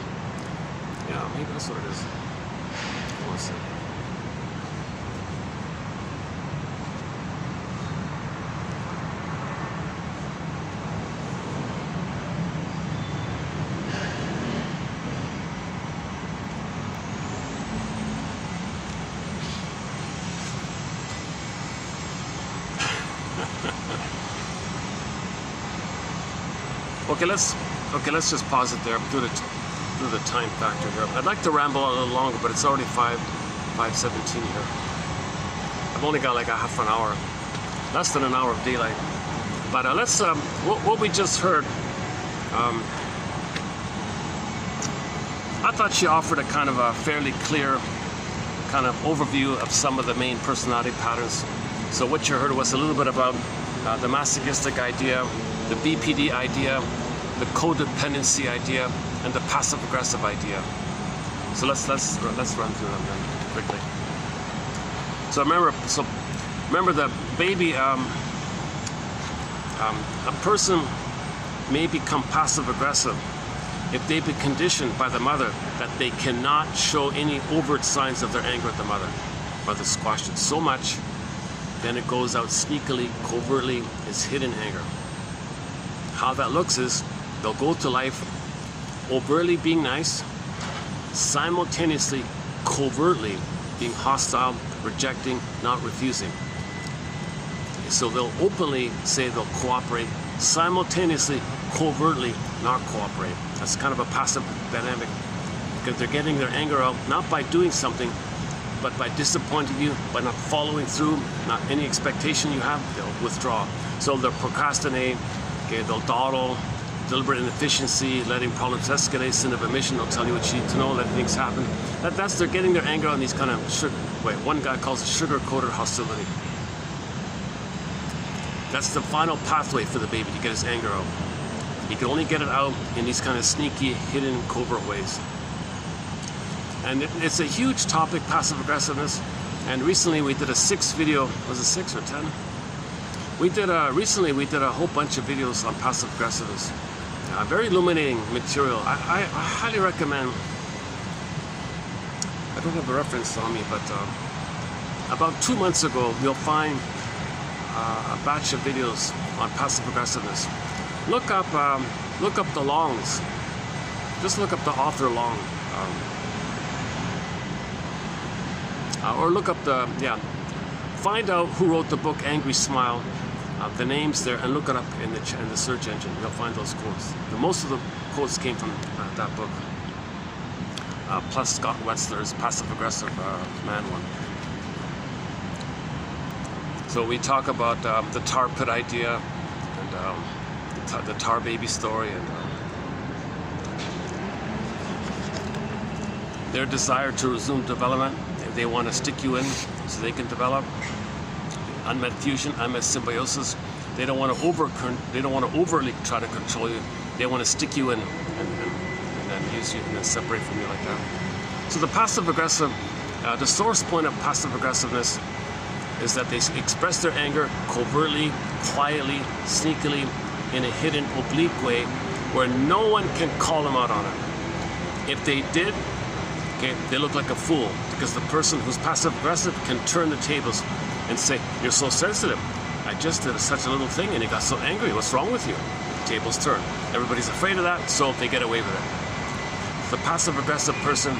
Yeah, maybe that's what it is. Hold on a second. Okay, let's just pause it there due to the time factor here. I'd like to ramble a little longer, but it's already 5:17 here. I've only got like a half an hour, less than an hour of daylight. But let's what we just heard. I thought she offered a kind of a fairly clear kind of overview of some of the main personality patterns. So what you heard was a little bit about the masochistic idea, the BPD idea, the codependency idea, and the passive-aggressive idea. So let's run through them then quickly. So remember the baby. A person may become passive-aggressive if they've been conditioned by the mother that they cannot show any overt signs of their anger at the mother. Mother squashed it so much, then it goes out sneakily, covertly, it's hidden anger. How that looks is they'll go to life overtly being nice, simultaneously, covertly being hostile, rejecting, not refusing. So they'll openly say they'll cooperate, simultaneously, covertly not cooperate. That's kind of a passive dynamic, because they're getting their anger out not by doing something, but by disappointing you, by not following through, not any expectation you have, they'll withdraw. So they'll procrastinate, okay, they'll dawdle, deliberate inefficiency, letting problems escalate, sin of omission, they'll tell you what you need to know, let things happen. They're getting their anger on these kind of one guy calls it sugar-coated hostility. That's the final pathway for the baby to get his anger out. He can only get it out in these kind of sneaky, hidden, covert ways. And it's a huge topic, passive aggressiveness. And recently we did a 6 video, was it 6 or 10? Recently we did a whole bunch of videos on passive aggressiveness. Very illuminating material. I highly recommend. I don't have the reference on me, but about 2 months ago, you'll find a batch of videos on passive aggressiveness. Look up the Longs. Just look up the author Long, or look up find out who wrote the book Angry Smile. The names there, and look it up in the search engine. You'll find those quotes. Most of the quotes came from that book. Plus Scott Wetzler's passive aggressive man one. So we talk about the tar pit idea and the tar baby story and their desire to resume development. They want to stick you in so they can develop. Unmet fusion, unmet symbiosis. They don't want to overly try to control you. They want to stick you in and then use you and then separate from you like that. So the passive aggressive, the source point of passive aggressiveness is that they express their anger covertly, quietly, sneakily, in a hidden, oblique way where no one can call them out on it. If they did, okay, they look like a fool because the person who's passive aggressive can turn the tables and say, "You're so sensitive. I just did such a little thing and you got so angry. What's wrong with you?" Tables turn. Everybody's afraid of that, so they get away with it. The passive-aggressive person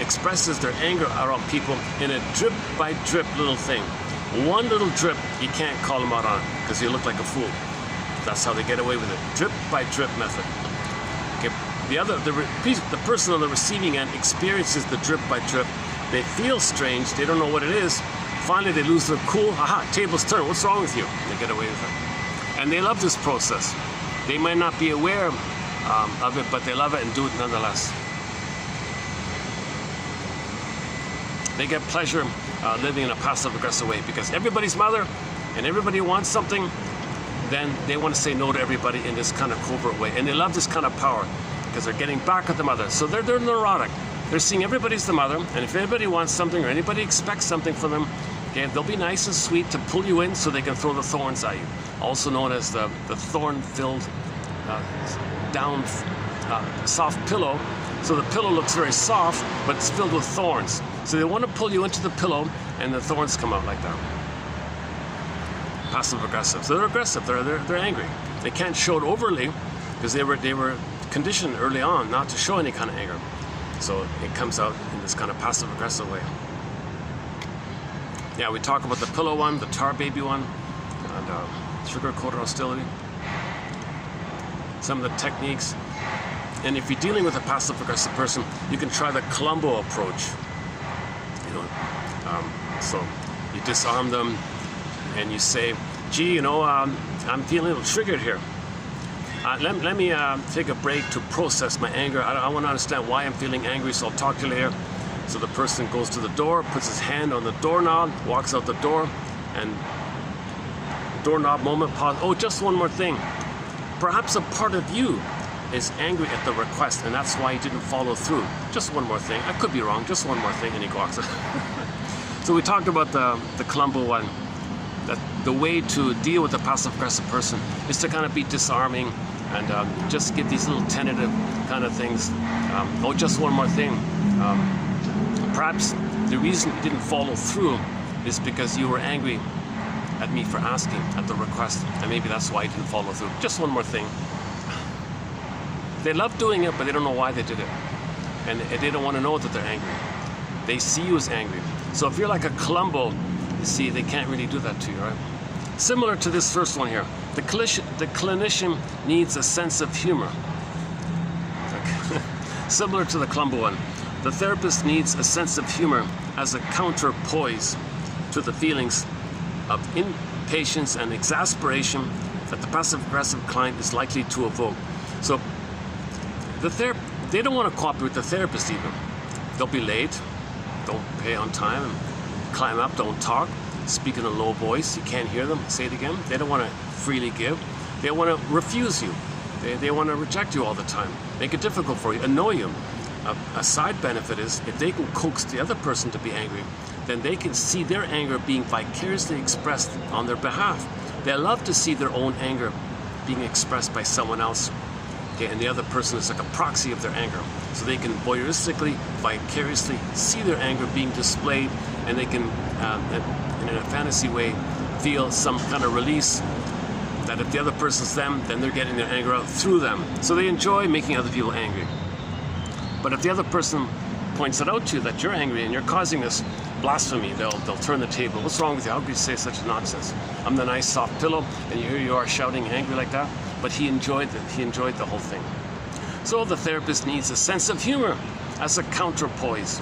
expresses their anger around people in a drip-by-drip little thing. One little drip, you can't call them out on because you look like a fool. That's how they get away with it. Drip-by-drip method. Okay. The person on the receiving end experiences the drip-by-drip. They feel strange. They don't know what it is. Finally, they lose their cool. Aha, tables turn. What's wrong with you? They get away with it. And they love this process. They might not be aware of it, but they love it and do it nonetheless. They get pleasure living in a passive-aggressive way because everybody's mother and everybody wants something, then they want to say no to everybody in this kind of covert way. And they love this kind of power because they're getting back at the mother. So they're neurotic. They're seeing everybody's the mother, and if anybody wants something or anybody expects something from them, okay, they'll be nice and sweet to pull you in so they can throw the thorns at you. Also known as the thorn-filled soft pillow. So the pillow looks very soft, but it's filled with thorns. So they want to pull you into the pillow, and the thorns come out like that. Passive-aggressive. So they're aggressive. They're angry. They can't show it overly because they were conditioned early on not to show any kind of anger. So it comes out in this kind of passive-aggressive way. Yeah, we talk about the pillow one, the tar baby one, and sugar-coated hostility. Some of the techniques. And if you're dealing with a passive-aggressive person, you can try the Columbo approach. So you disarm them, and you say, "Gee, I'm feeling a little triggered here. Let me take a break to process my anger. I want to understand why I'm feeling angry, so I'll talk to you later." So the person goes to the door, puts his hand on the doorknob, walks out the door, and doorknob moment, pause. "Oh, just one more thing. Perhaps a part of you is angry at the request, and that's why you didn't follow through. Just one more thing. I could be wrong. Just one more thing," and he walks out. So we talked about the Columbo one. That the way to deal with a passive-aggressive person is to kind of be disarming and just give these little tentative kind of things. "Oh, just one more thing. Perhaps the reason you didn't follow through is because you were angry at me for asking at the request, and maybe that's why you didn't follow through. Just one more thing." They love doing it, but they don't know why they did it. And they don't want to know that they're angry. They see you as angry. So if you're like a Columbo, you see, they can't really do that to you, right? Similar to this first one here. The clinician needs a sense of humor. Okay. Similar to the Columbo one. The therapist needs a sense of humor as a counterpoise to the feelings of impatience and exasperation that the passive-aggressive client is likely to evoke. So they don't want to cooperate with the therapist even. They'll be late, don't pay on time, and climb up, don't talk, speak in a low voice, you can't hear them, say it again. They don't want to freely give. They want to refuse you. They want to reject you all the time, make it difficult for you, annoy you. A side benefit is if they can coax the other person to be angry, then they can see their anger being vicariously expressed on their behalf. They love to see their own anger being expressed by someone else. Okay, and the other person is like a proxy of their anger. So they can voyeuristically, vicariously see their anger being displayed, and they can, in a fantasy way, feel some kind of release that if the other person's them, then they're getting their anger out through them. So they enjoy making other people angry. But if the other person points it out to you that you're angry and you're causing this blasphemy, they'll turn the table. What's wrong with you? How could you say such nonsense? I'm the nice soft pillow, and here you are shouting angry like that. But he enjoyed the whole thing. So the therapist needs a sense of humor as a counterpoise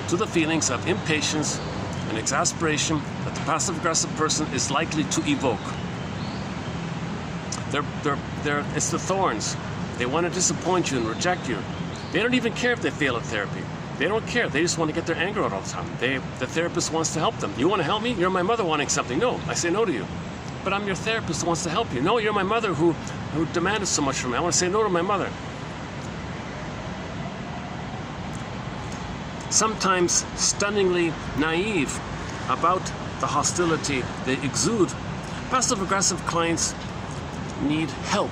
to the feelings of impatience and exasperation that the passive-aggressive person is likely to evoke. It's the thorns. They want to disappoint you and reject you. They don't even care if they fail at therapy. They don't care. They just want to get their anger out all the time. The therapist wants to help them. You want to help me? You're my mother wanting something. No, I say no to you. But I'm your therapist who wants to help you. No, you're my mother who demanded so much from me. I want to say no to my mother. Sometimes stunningly naive about the hostility they exude. Passive-aggressive clients need help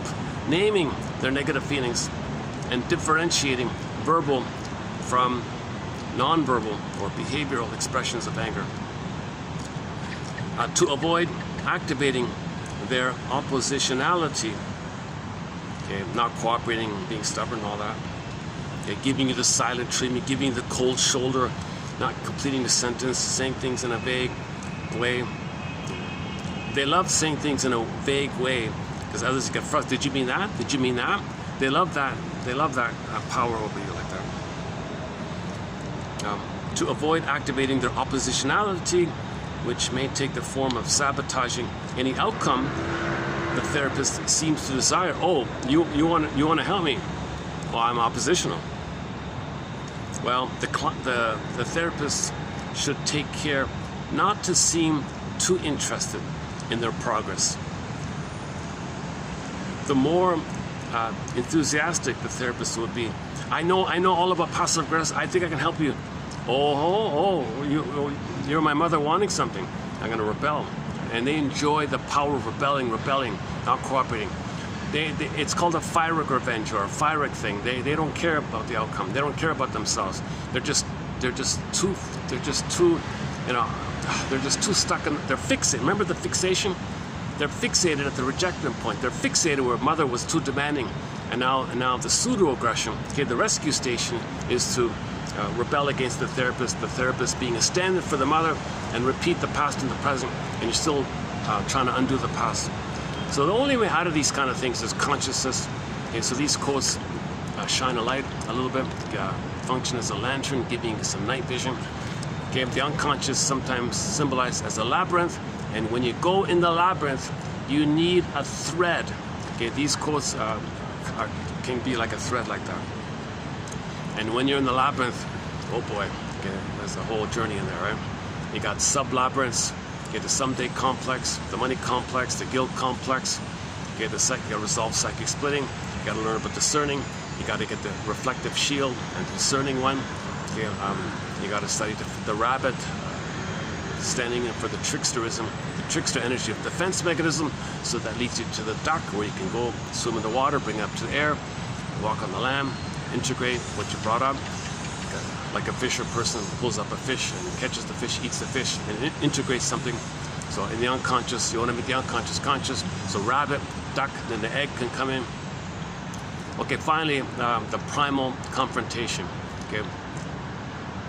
naming their negative feelings and differentiating verbal from non-verbal or behavioral expressions of anger. To avoid activating their oppositionality, okay, not cooperating, being stubborn, all that, okay, giving you the silent treatment, giving you the cold shoulder, not completing the sentence, saying things in a vague way. They love saying things in a vague way because others get frustrated. Did you mean that? Did you mean that? They love that. They love that power over you like that. To avoid activating their oppositionality, which may take the form of sabotaging any outcome the therapist seems to desire. Oh, you want to help me? Well, I'm oppositional. Well, the therapist should take care not to seem too interested in their progress. The more enthusiastic the therapist would be. I know all about passive aggressive. I think I can help you. You're my mother wanting something. I'm going to rebel. And they enjoy the power of rebelling, not cooperating. It's called a Pyrrhic revenge or a Pyrrhic thing. They don't care about the outcome. They don't care about themselves. They're just too stuck in. They're fixated. Remember the fixation? They're fixated at the rejection point. They're fixated where mother was too demanding, and now the pseudo-aggression. Okay, the rescue station is to rebel against the therapist being a stand-in for the mother and repeat the past in the present, and you're still trying to undo the past. So the only way out of these kind of things is consciousness. Okay, so these quotes shine a light a little bit, function as a lantern, giving you some night vision. Okay, the unconscious sometimes symbolized as a labyrinth, and when you go in the labyrinth, you need a thread. Okay, these quotes can be like a thread like that. And when you're in the labyrinth, oh boy, okay, there's a whole journey in there, right? You got sub-labyrinths, okay, the someday complex, the money complex, the guilt complex, okay, you gotta resolve psychic splitting, you gotta learn about discerning, you gotta get the reflective shield and the discerning one, okay, you gotta study the rabbit, standing in for the tricksterism, the trickster energy of defense mechanism, so that leads you to the duck where you can go swim in the water, bring it up to the air, walk on the land, integrate what you brought up, like a fisher person pulls up a fish and catches the fish, eats the fish, and it integrates something. So in the unconscious, you want to make the unconscious conscious. So rabbit, duck, then the egg can come in. Okay, finally, the primal confrontation. Okay,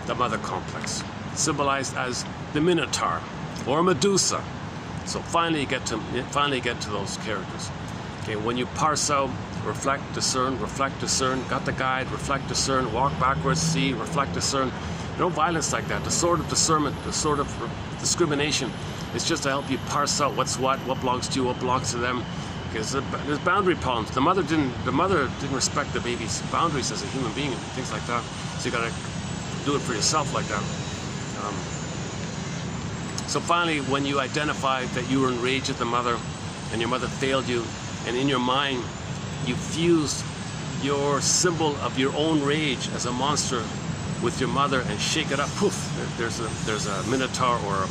the mother complex, symbolized as the Minotaur or Medusa. So finally you get to those characters. Okay, when you parse out reflect, discern, got the guide, reflect, discern, walk backwards, see, reflect, discern. No violence like that. The sort of discernment, the sort of discrimination is just to help you parse out what's what belongs to you, what belongs to them. Because there's boundary problems. The mother didn't respect the baby's boundaries as a human being and things like that. So you gotta do it for yourself like that. So finally, when you identified that you were enraged at the mother and your mother failed you, and in your mind you fused your symbol of your own rage as a monster with your mother and shake it up, poof, there's a minotaur or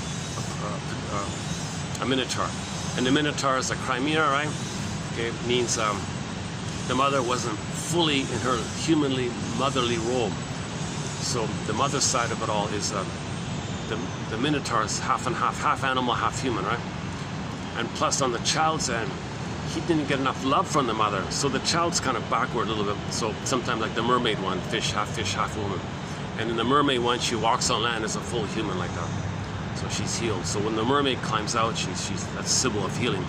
a minotaur. And the minotaur is a Crimea, right? Okay, means the mother wasn't fully in her humanly motherly role. So the mother side of it all is the minotaur is half and half animal, half human, right? And plus on the child's end, he didn't get enough love from the mother, so the child's kind of backward a little bit. So sometimes like the mermaid one, fish, half woman. And in the mermaid one, she walks on land as a full human like that. So she's healed. So when the mermaid climbs out, she's that's a symbol of healing.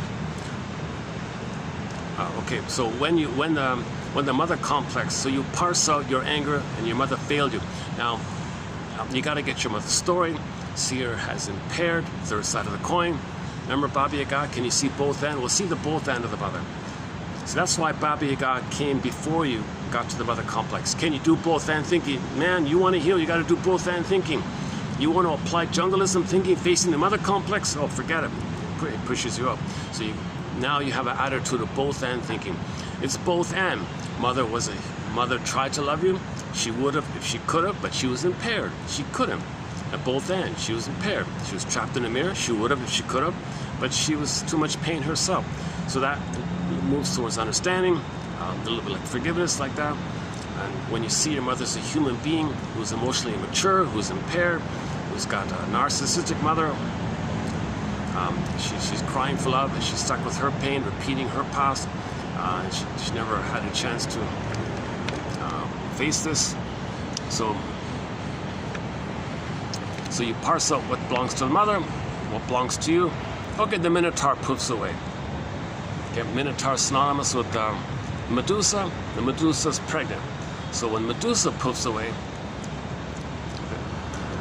Okay, so when the mother complex, so you parse out your anger and your mother failed you. Now, you got to get your mother's story, see her as impaired, third side of the coin. Remember Baba Yaga, can you see both ends? We'll see the both end of the mother. So that's why Baba Yaga came before you got to the mother complex. Can you do both end thinking? Man, you want to heal, you got to do both end thinking. You want to apply jungleism thinking facing the mother complex? Oh, forget it. It pushes you up. So now you have an attitude of both end thinking. It's both and. Mother tried to love you. She would have if she could have, but she was impaired. She couldn't. At both ends, she was impaired. She was trapped in a mirror. She would have if she could have, but she was too much pain herself. So that moves towards understanding, a little bit like forgiveness, like that. And when you see your mother as a human being who's emotionally immature, who's impaired, who's got a narcissistic mother, she's crying for love, and she's stuck with her pain, repeating her past. And she never had a chance to face this. So you parse out what belongs to the mother, what belongs to you. Okay, the minotaur poofs away. Okay, minotaur synonymous with Medusa. The Medusa's pregnant. So when Medusa poofs away,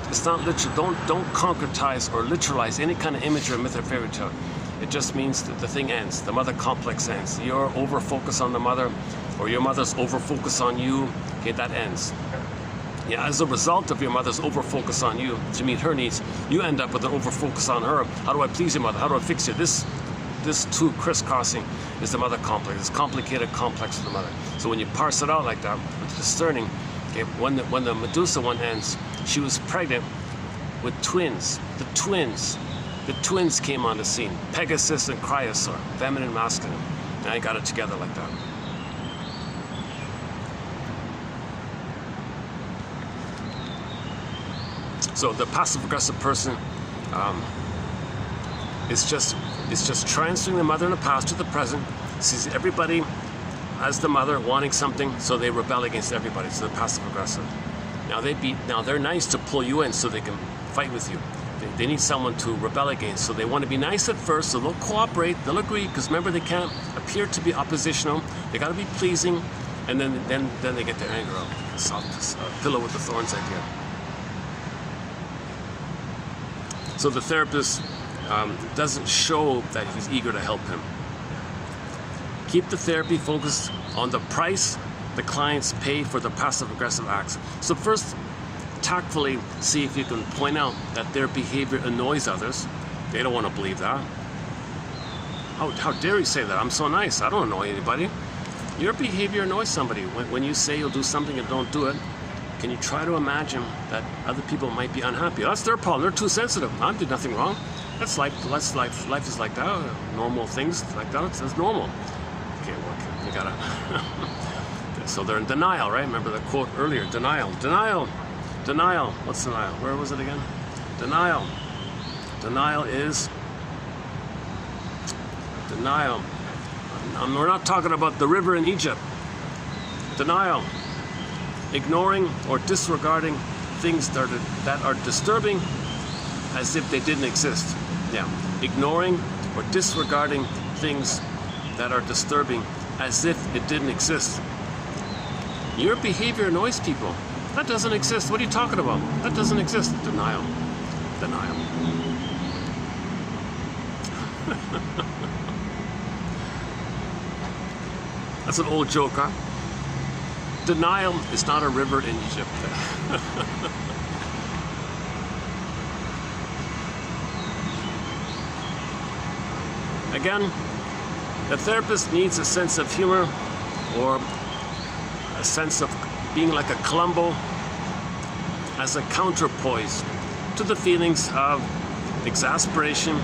it's not literal. Don't concretize or literalize any kind of image or myth or fairy tale. It just means that the thing ends. The mother complex ends. Your over focus on the mother, or your mother's over focus on you. Okay, that ends. Yeah, as a result of your mother's over focus on you to meet her needs, you end up with an over focus on her. How do I please your mother? How do I fix you? This two crisscrossing is the mother complex. It's complicated, complex for the mother. So when you parse it out like that, with discerning, okay, when the Medusa one ends, she was pregnant with twins. The twins came on the scene. Pegasus and Cryosaur, feminine, masculine. And I got it together like that. So the passive-aggressive person is just transferring the mother in the past to the present, sees everybody as the mother wanting something, so they rebel against everybody. So the passive-aggressive. Now they're nice to pull you in so they can fight with you. They need someone to rebel against, so they want to be nice at first, so they'll cooperate, they'll agree, because remember they can't appear to be oppositional. They got to be pleasing, and then they get their anger out. Soft pillow with the thorns idea. So the therapist doesn't show that he's eager to help him. Keep the therapy focused on the price the clients pay for the passive-aggressive acts. So first, tactfully see if you can point out that their behavior annoys others. They don't want to believe that. How dare you say that? I'm so nice. I don't annoy anybody. Your behavior annoys somebody. When you say you'll do something and don't do it, can you try to imagine that other people might be unhappy? That's their problem. They're too sensitive. I did nothing wrong. That's life. Life is like that. Normal things like that. It's normal. Okay, well, you gotta. So they're in denial, right? Remember the quote earlier. Denial. What's denial? Where was it again? Denial. Denial is denial. We're not talking about the river in Egypt. Denial. Ignoring or disregarding things that are disturbing as if they didn't exist. Yeah. Ignoring or disregarding things that are disturbing as if it didn't exist. Your behavior annoys people. That doesn't exist. What are you talking about? That doesn't exist. Denial. Denial. That's an old joke, huh? Denial is not a river in Egypt. Again, the therapist needs a sense of humor or a sense of being like a Columbo as a counterpoise to the feelings of exasperation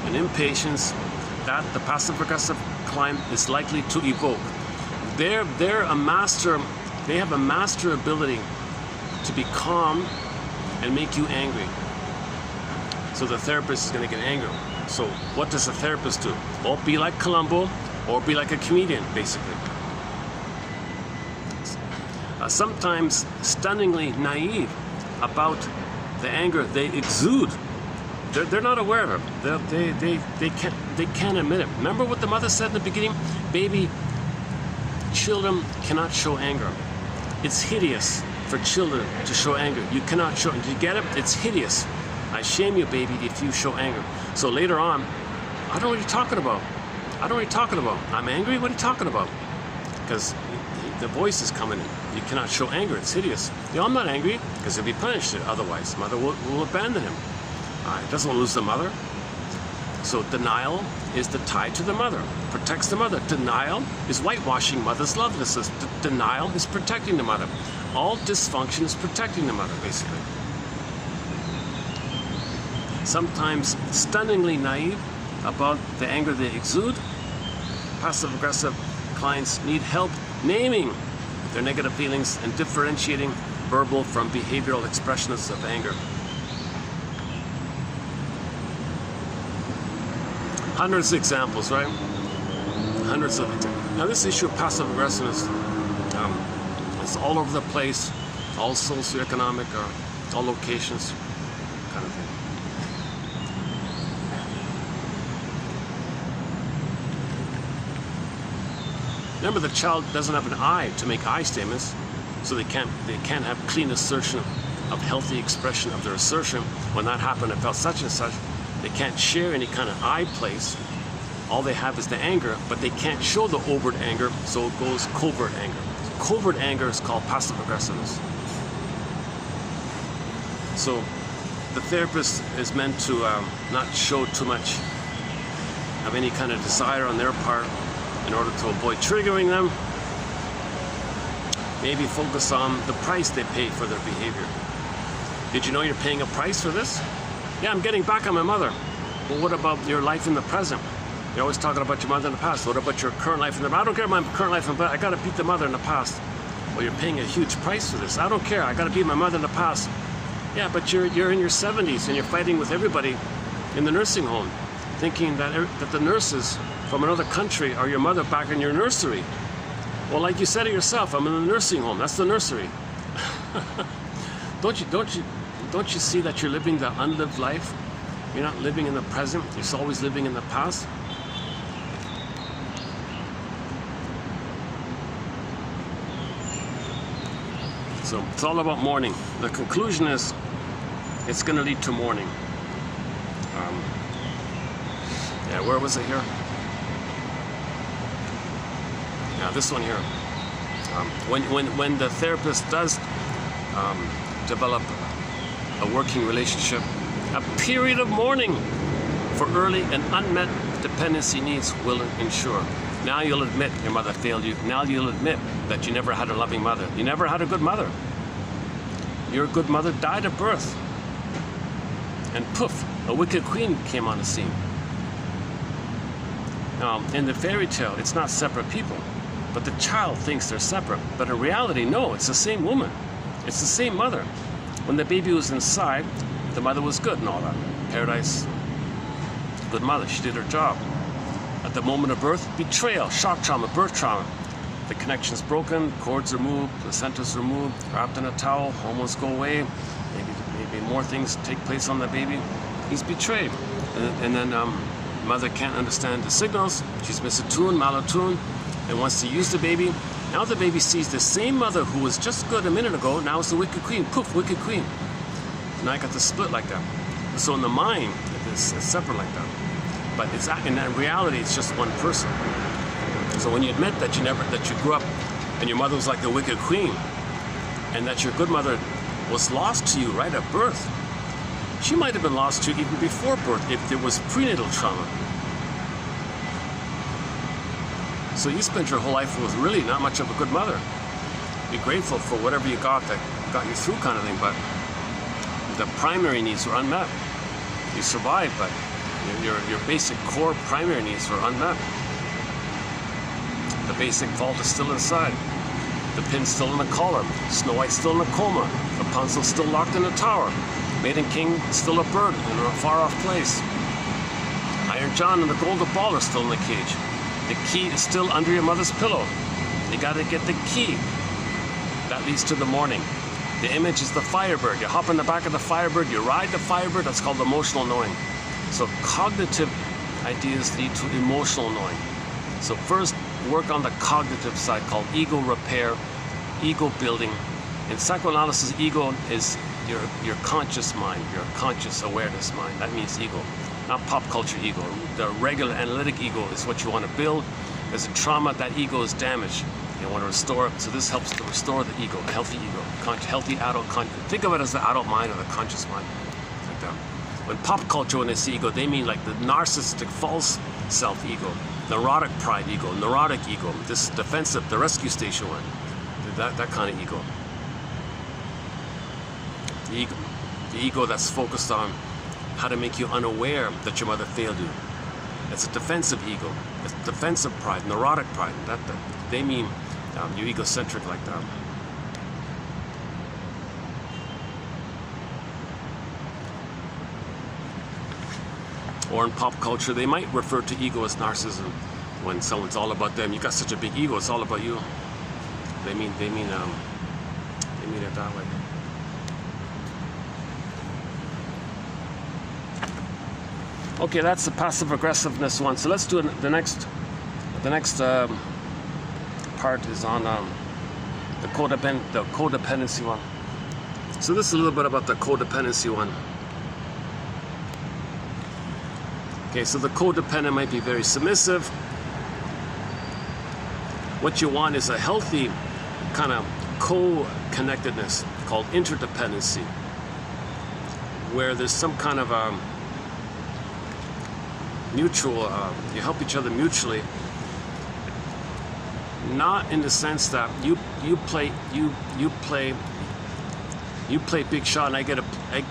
and impatience that the passive-aggressive client is likely to evoke. They're a master. They have a master ability to be calm and make you angry. So the therapist is going to get angry. So what does a therapist do? Well, be like Columbo or be like a comedian, basically. Sometimes stunningly naive about the anger they exude. They're not aware of it. They can't admit it. Remember what the mother said in the beginning? Baby, children cannot show anger. It's hideous for children to show anger. You cannot show. Did you get it? It's hideous. I shame you, baby, if you show anger. So later on, I don't know what you're talking about. I don't know what you're talking about. I'm angry? What are you talking about? Because the voice is coming in. You cannot show anger. It's hideous. You know, I'm not angry because he'll be punished otherwise. Mother will abandon him. He doesn't want to lose the mother. So denial is the tie to the mother. Protects the mother. Denial is whitewashing mother's lovelessness. Denial is protecting the mother. All dysfunction is protecting the mother, basically. Sometimes stunningly naive about the anger they exude. Passive-aggressive clients need help naming their negative feelings and differentiating verbal from behavioral expressions of anger. Hundreds of examples, right? Hundreds of examples. Now this issue of passive aggressiveness is all over the place, all socioeconomic, all locations, kind of thing. Remember, the child doesn't have an I to make I statements, so they can't have clean assertion of healthy expression of their assertion. When that happened, I felt such and such. They can't share any kind of I place. All they have is the anger, but they can't show the overt anger, so it goes covert anger. Covert anger is called passive aggressiveness. So the therapist is meant to not show too much of any kind of desire on their part in order to avoid triggering them. Maybe focus on the price they pay for their behavior. Did you know you're paying a price for this? Yeah, I'm getting back on my mother. Well, what about your life in the present? You're always talking about your mother in the past. What about your current life in the past? I don't care about my current life in the past. I gotta beat the mother in the past. Well, you're paying a huge price for this. I don't care. I gotta beat my mother in the past. Yeah, but you're in your 70s and you're fighting with everybody in the nursing home, thinking that the nurses from another country are your mother back in your nursery. Well, like you said it yourself, I'm in the nursing home. That's the nursery. Don't you see that you're living the unlived life? You're not living in the present. You're always living in the past. So it's all about mourning. The conclusion is it's going to lead to mourning. Yeah, where was it here? Yeah, this one here. When the therapist does develop a working relationship, a period of mourning for early and unmet dependency needs will ensure. Now you'll admit your mother failed you. Now you'll admit that you never had a loving mother. You never had a good mother. Your good mother died at birth. And poof, a wicked queen came on the scene. Now, in the fairy tale, it's not separate people, but the child thinks they're separate. But in reality, no, it's the same woman. It's the same mother. When the baby was inside, the mother was good and all that. Paradise, good mother, she did her job. At the moment of birth, betrayal, shock trauma, birth trauma. The connection's broken, cords removed, placenta's removed, wrapped in a towel, hormones go away, maybe more things take place on the baby. He's betrayed. And then mother can't understand the signals. She's misattuned, malattuned. and wants to use the baby. Now the baby sees the same mother who was just good a minute ago, now it's the wicked queen. Poof, wicked queen. Now I got to split like that. So in the mind, it's separate like that. But it's in that reality, it's just one person. So when you admit that you grew up and your mother was like the wicked queen, and that your good mother was lost to you right at birth, she might have been lost to you even before birth if there was prenatal trauma. So you spent your whole life with really not much of a good mother. Be grateful for whatever you got that got you through kind of thing, but the primary needs were unmet. You survived, but your basic core primary needs were unmet. The basic vault is still inside. The pin's still in the collar. Snow White's still in a coma. Rapunzel's still locked in a tower. Maiden King still a bird in a far-off place. Iron John and the Golden Ball are still in the cage. The key is still under your mother's pillow. You gotta get the key. That leads to the morning. The image is the Firebird. You hop in the back of the Firebird, you ride the Firebird, that's called emotional knowing. So cognitive ideas lead to emotional knowing. So first, work on the cognitive side called ego repair, ego building. In psychoanalysis, ego is your conscious mind, your conscious awareness mind. That means ego, not pop culture ego. The regular analytic ego is what you want to build. There's a trauma, that ego is damaged. You want to restore it, so this helps to restore the ego, a healthy ego, healthy adult conscious. Think of it as the adult mind or the conscious mind, like that. When pop culture, when they say ego, they mean like the narcissistic false self-ego, neurotic pride ego, neurotic ego, this defensive, the rescue station one, that kind of ego. The ego that's focused on how to make you unaware that your mother failed you. It's a defensive ego. It's defensive pride, neurotic pride. That they mean you're egocentric like that. Or in pop culture, they might refer to ego as narcissism. When someone's all about them, you got such a big ego, it's all about you. They mean it that way. Okay, that's the passive aggressiveness one. So let's do the next part is on the codependency one. So this is a little bit about the codependency one. Okay, so the codependent might be very submissive. What you want is a healthy kind of co-connectedness called interdependency, where there's some kind of mutual, you help each other mutually, not in the sense that you play big shot and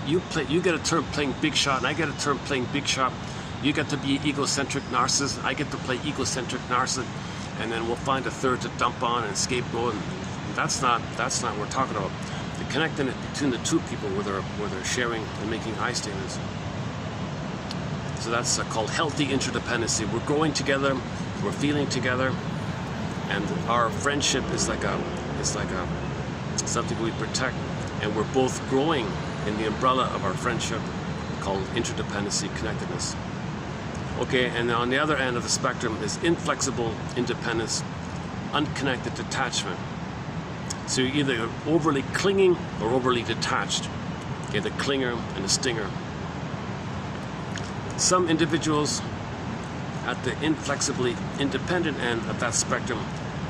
you get a turn playing big shot and I get a turn playing big shot. You get to be egocentric narcissist, I get to play egocentric narcissist, and then we'll find a third to dump on and scapegoat. And that's not what we're talking about. The connecting between the two people where they're sharing and making high statements. So that's called healthy interdependency. We're growing together, we're feeling together, and our friendship is like something we protect, and we're both growing in the umbrella of our friendship called interdependency, connectedness. Okay, and on the other end of the spectrum is inflexible independence, unconnected detachment. So you're either overly clinging or overly detached. Okay, the clinger and the stinger. Some individuals at the inflexibly independent end of that spectrum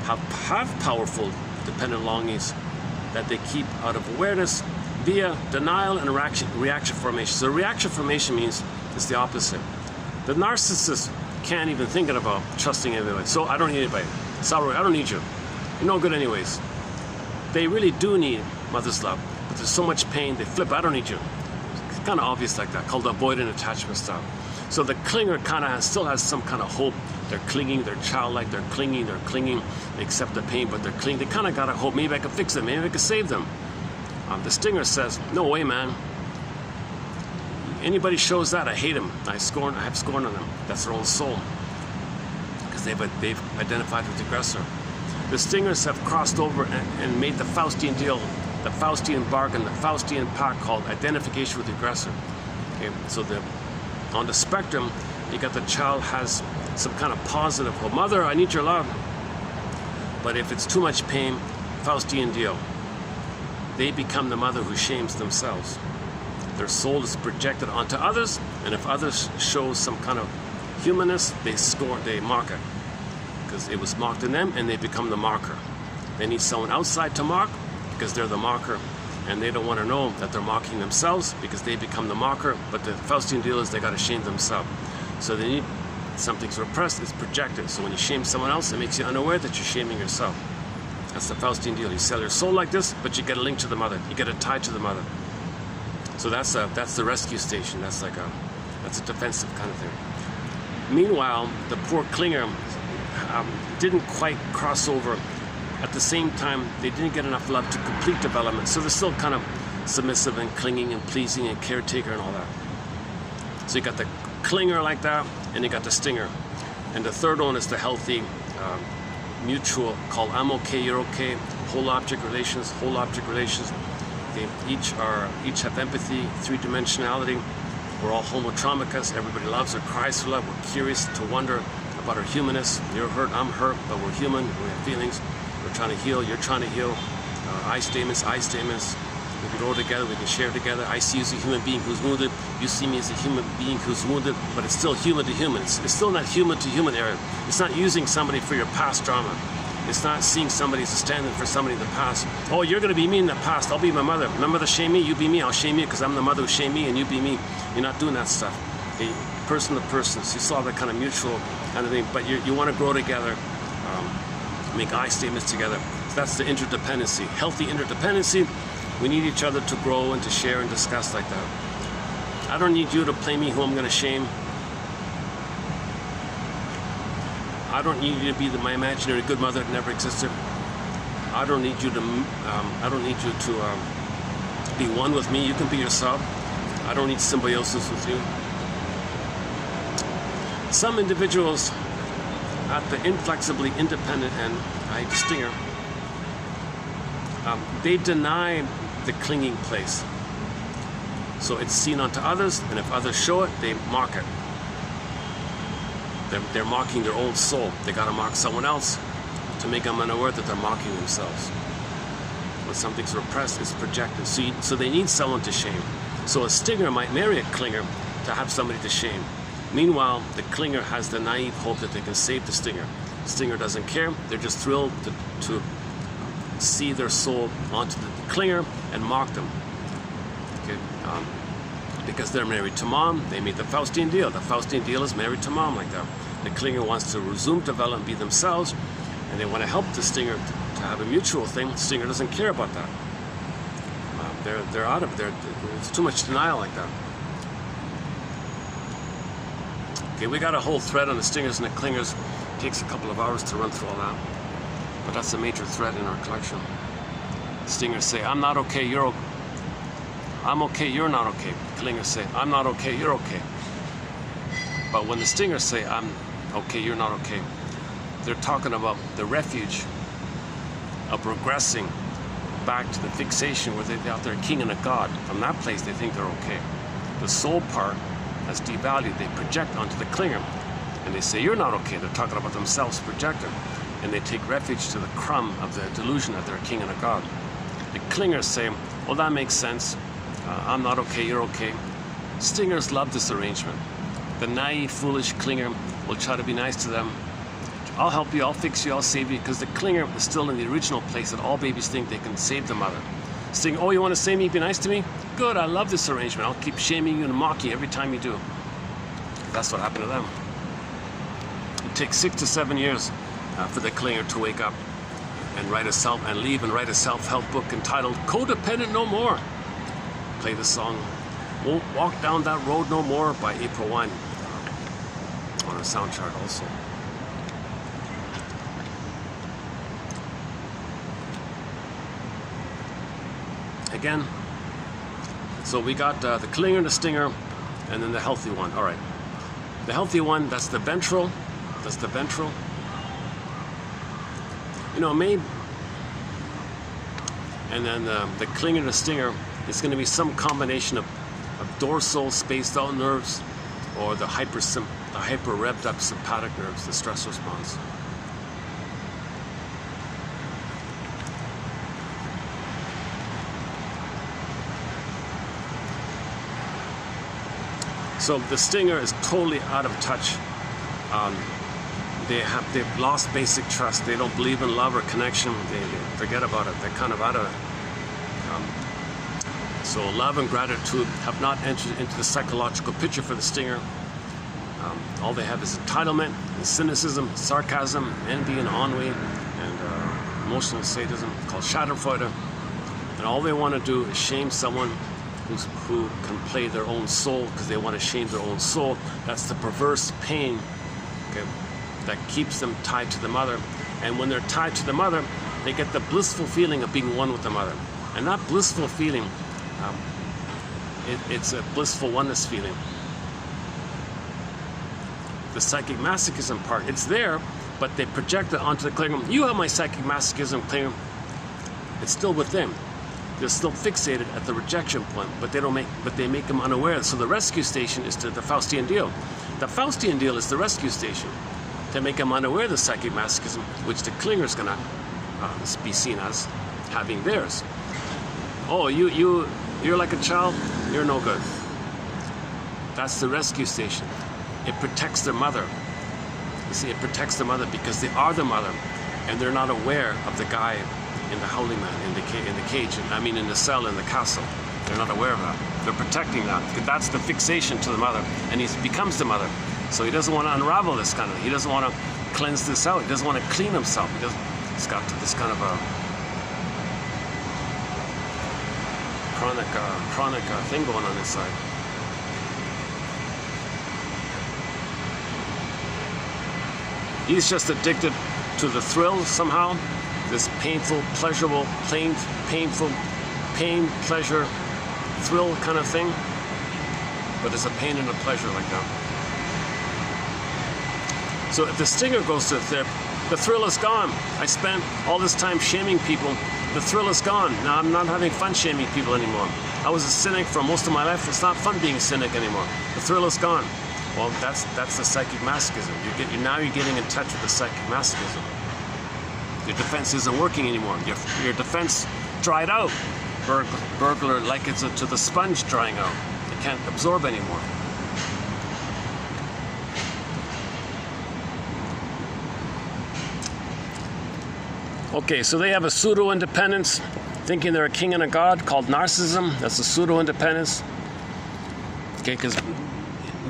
have powerful dependent longings that they keep out of awareness via denial and reaction formation. So reaction formation means it's the opposite. The narcissist can't even think about trusting anybody. So I don't need anybody. Sorry, I don't need you. You're no good anyways. They really do need mother's love, but there's so much pain, they flip, I don't need you. It's kind of obvious like that, called avoidant attachment style. So the clinger kind of still has some kind of hope. They're clinging, they're childlike, they're clinging, they accept the pain, but they're clinging. They kind of got a hope, maybe I can fix them, maybe I can save them. The stinger says, no way, man. Anybody shows that, I hate them. I have scorn on them. That's their own soul. Because they've identified with the aggressor. The stingers have crossed over and made the Faustian deal, the Faustian bargain, the Faustian pact called identification with the aggressor. Okay, so on the spectrum, you got the child has some kind of positive, oh, mother, I need your love. But if it's too much pain, Faustian deal. They become the mother who shames themselves. Their soul is projected onto others, and if others show some kind of humanness, they mark it. Because it was marked in them, and they become the marker. They need someone outside to mark, because they're the marker, and they don't want to know that they're marking themselves, because they become the marker, but the Faustian deal is they got to shame themselves. So they need something's repressed, it's projected. So when you shame someone else, it makes you unaware that you're shaming yourself. That's the Faustian deal. You sell your soul like this, but you get a link to the mother. You get a tie to the mother. So that's the rescue station. That's a defensive kind of thing. Meanwhile, the poor clinger didn't quite cross over. At the same time, they didn't get enough love to complete development. So they're still kind of submissive and clinging and pleasing and caretaker and all that. So you got the clinger like that, and you got the stinger. And the third one is the healthy mutual, called I'm okay, you're okay. Whole object relations, They each have empathy, three-dimensionality. We're all homotromicus. Everybody loves or cries for love. We're curious to wonder about our humanness. You're hurt, I'm hurt, but we're human. We have feelings. We're trying to heal. You're trying to heal. I statements. We can grow together. We can share together. I see you as a human being who's wounded. You see me as a human being who's wounded, but it's still human to human. It's still not human to human area. It's not using somebody for your past drama. It's not seeing somebody as a stand-in for somebody in the past. Oh, you're going to be me in the past. I'll be my mother. My mother shame me. You be me. I'll shame you because I'm the mother who shame me and you be me. You're not doing that stuff. Okay? Person to person. So you saw that kind of mutual kind of thing. But you want to grow together, make I statements together. So that's the interdependency. Healthy interdependency. We need each other to grow and to share and discuss like that. I don't need you to play me who I'm going to shame. I don't need you to be my imaginary good mother that never existed. I don't need you to. Be one with me. You can be yourself. I don't need symbiosis with you. Some individuals at the inflexibly independent end, stinger, they deny the clinging place. So it's seen onto others, and if others show it, they mark it. They're marking their own soul. They got to mark someone else to make them unaware that they're marking themselves. When something's repressed, it's projected. So they need someone to shame. So a stinger might marry a clinger to have somebody to shame. Meanwhile, the clinger has the naive hope that they can save the stinger. The stinger doesn't care. They're just thrilled to see their soul onto the clinger and mark them. Okay. Because they're married to mom, they made the Faustian deal. The Faustian deal is married to mom like that. The clinger wants to resume development, be themselves, and they want to help the stinger to have a mutual thing. The stinger doesn't care about that. They're out of there. It's too much denial like that. Okay, we got a whole thread on the stingers and the clingers. It takes a couple of hours to run through all that. But that's a major thread in our collection. Stingers say, I'm not okay, you're okay. I'm okay, you're not okay. Clingers say, I'm not okay, you're okay. But when the stingers say, I'm okay, you're not okay, they're talking about the refuge of regressing back to the fixation where they're out there a king and a god. From that place, they think they're okay. The soul part has devalued. They project onto the clinger. And they say, you're not okay. They're talking about themselves projecting. And they take refuge to the crumb of the delusion that they're a king and a god. The clingers say, well, that makes sense. I'm not okay, you're okay. Stingers love this arrangement. The naive, foolish clinger will try to be nice to them. I'll help you, I'll fix you, I'll save you, because the clinger is still in the original place that all babies think they can save the mother. Stinger, oh, you want to save me, be nice to me? Good, I love this arrangement. I'll keep shaming you and mocking you every time you do. That's what happened to them. It takes 6 to 7 years for the clinger to wake up and write a self-help book entitled Codependent No More. Play the song Won't Walk Down That Road No More by April 1 on our sound chart also. Again, so we got the clinger, the stinger, and then the healthy one. All right, the healthy one, that's the ventral. That's the ventral. You know, maybe. And then the clinger, the stinger, it's going to be some combination of dorsal spaced out nerves or the hyper revved up sympathetic nerves, the stress response. So the stinger is totally out of touch. They've lost basic trust. They don't believe in love or connection. They forget about it. They're kind of out of it. So love and gratitude have not entered into the psychological picture for the stinger. All they have is entitlement, and cynicism, sarcasm, envy, and ennui, and emotional sadism called Schadenfreude. And all they want to do is shame someone who can play their own soul, because they want to shame their own soul. That's the perverse pain, okay, that keeps them tied to the mother. And when they're tied to the mother, they get the blissful feeling of being one with the mother. And that blissful feeling, it's a blissful oneness feeling. The psychic masochism part, it's there, but they project it onto the clinger. You have my psychic masochism clinger. It's still with them. They're still fixated at the rejection point, but they make them unaware. So the rescue station is the Faustian deal. The Faustian deal is the rescue station to make them unaware of the psychic masochism, which the clinger is going to be seen as having theirs. Oh, you're like a child. You're no good. That's the rescue station. It protects their mother. You see, it protects the mother because they are the mother, and they're not aware of the guy in the howling man, in the cage, I mean in the cell in the castle. They're not aware of that. They're protecting that. That's the fixation to the mother, and he becomes the mother. So he doesn't want to unravel this kind of, he doesn't want to cleanse this out. He doesn't want to clean himself. He's got this kind of a chronic thing going on inside. He's just addicted to the thrill somehow. This painful, pleasurable, painful, pain, pleasure, thrill kind of thing. But it's a pain and a pleasure like that. So if the stinger goes to the therapist, the thrill is gone. I spent all this time shaming people. The thrill is gone. Now I'm not having fun shaming people anymore. I was a cynic for most of my life. It's not fun being a cynic anymore. The thrill is gone. Well, that's the psychic masochism. Now you're getting in touch with the psychic masochism. Your defense isn't working anymore. Your defense dried out. Burglar, like it's to the sponge drying out. It can't absorb anymore. Okay, so they have a pseudo-independence, thinking they're a king and a god, called narcissism. That's a pseudo-independence. Okay, because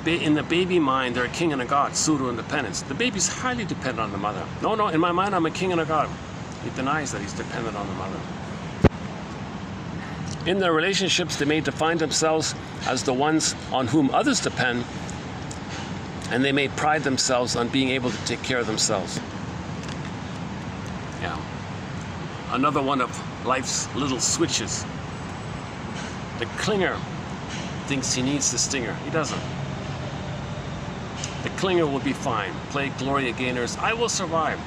in the baby mind, they're a king and a god, pseudo-independence. The baby's highly dependent on the mother. No, in my mind, I'm a king and a god. He denies that he's dependent on the mother. In their relationships, they may define themselves as the ones on whom others depend, and they may pride themselves on being able to take care of themselves. Yeah. Another one of life's little switches. The clinger thinks he needs the stinger. He doesn't. The clinger will be fine. Play Gloria Gaynor's I Will Survive.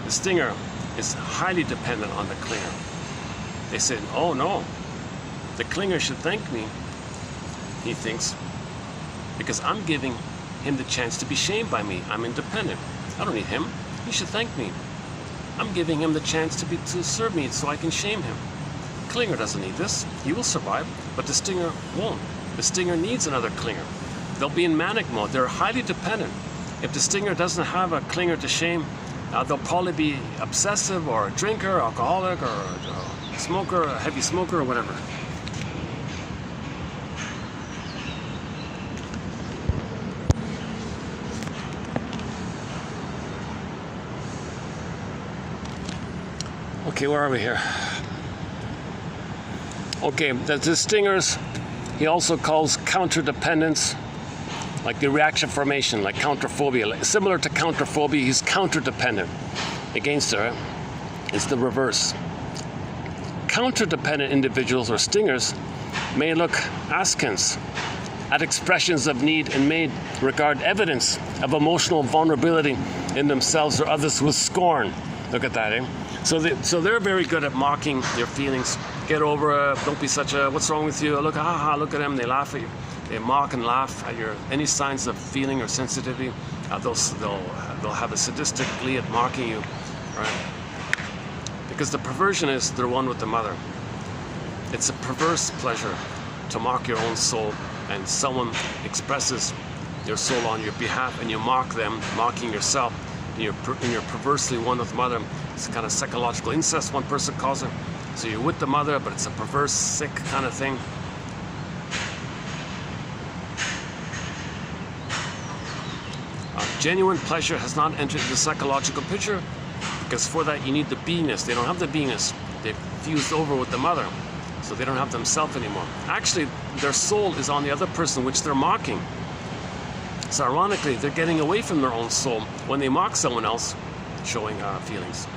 The stinger is highly dependent on the clinger. They said, oh no, the clinger should thank me, he thinks, because I'm giving him the chance to be shamed by me. I'm independent. I don't need him. He should thank me. I'm giving him the chance to serve me so I can shame him. Clinger doesn't need this. He will survive, but the stinger won't. The stinger needs another clinger. They'll be in manic mode. They're highly dependent. If the stinger doesn't have a clinger to shame, they'll probably be obsessive or a drinker, alcoholic, or a smoker, a heavy smoker, or whatever. Okay, where are we here? Okay, the stingers, he also calls counterdependence, like the reaction formation, like counterphobia. Similar to counterphobia, he's counterdependent against her. It's the reverse. Counterdependent individuals or stingers may look askance at expressions of need and may regard evidence of emotional vulnerability in themselves or others with scorn. Look at that, eh? So they're very good at mocking their feelings. Get over it. Don't be such a. What's wrong with you? Look, look at them. They laugh at you. They mock and laugh at your any signs of feeling or sensitivity. They'll have a sadistic glee at mocking you, right? Because the perversion is they're one with the mother. It's a perverse pleasure. to mock your own soul, and someone expresses your soul on your behalf, and you mock them, mocking yourself, and you're perversely one with the mother. It's kind of psychological incest, one person calls it. So you're with the mother, but it's a perverse, sick kind of thing. Genuine pleasure has not entered the psychological picture, because for that you need the beingness. They don't have the beingness. They've fused over with the mother, so they don't have themselves anymore. Actually, their soul is on the other person, which they're mocking. So ironically, they're getting away from their own soul when they mock someone else, showing feelings.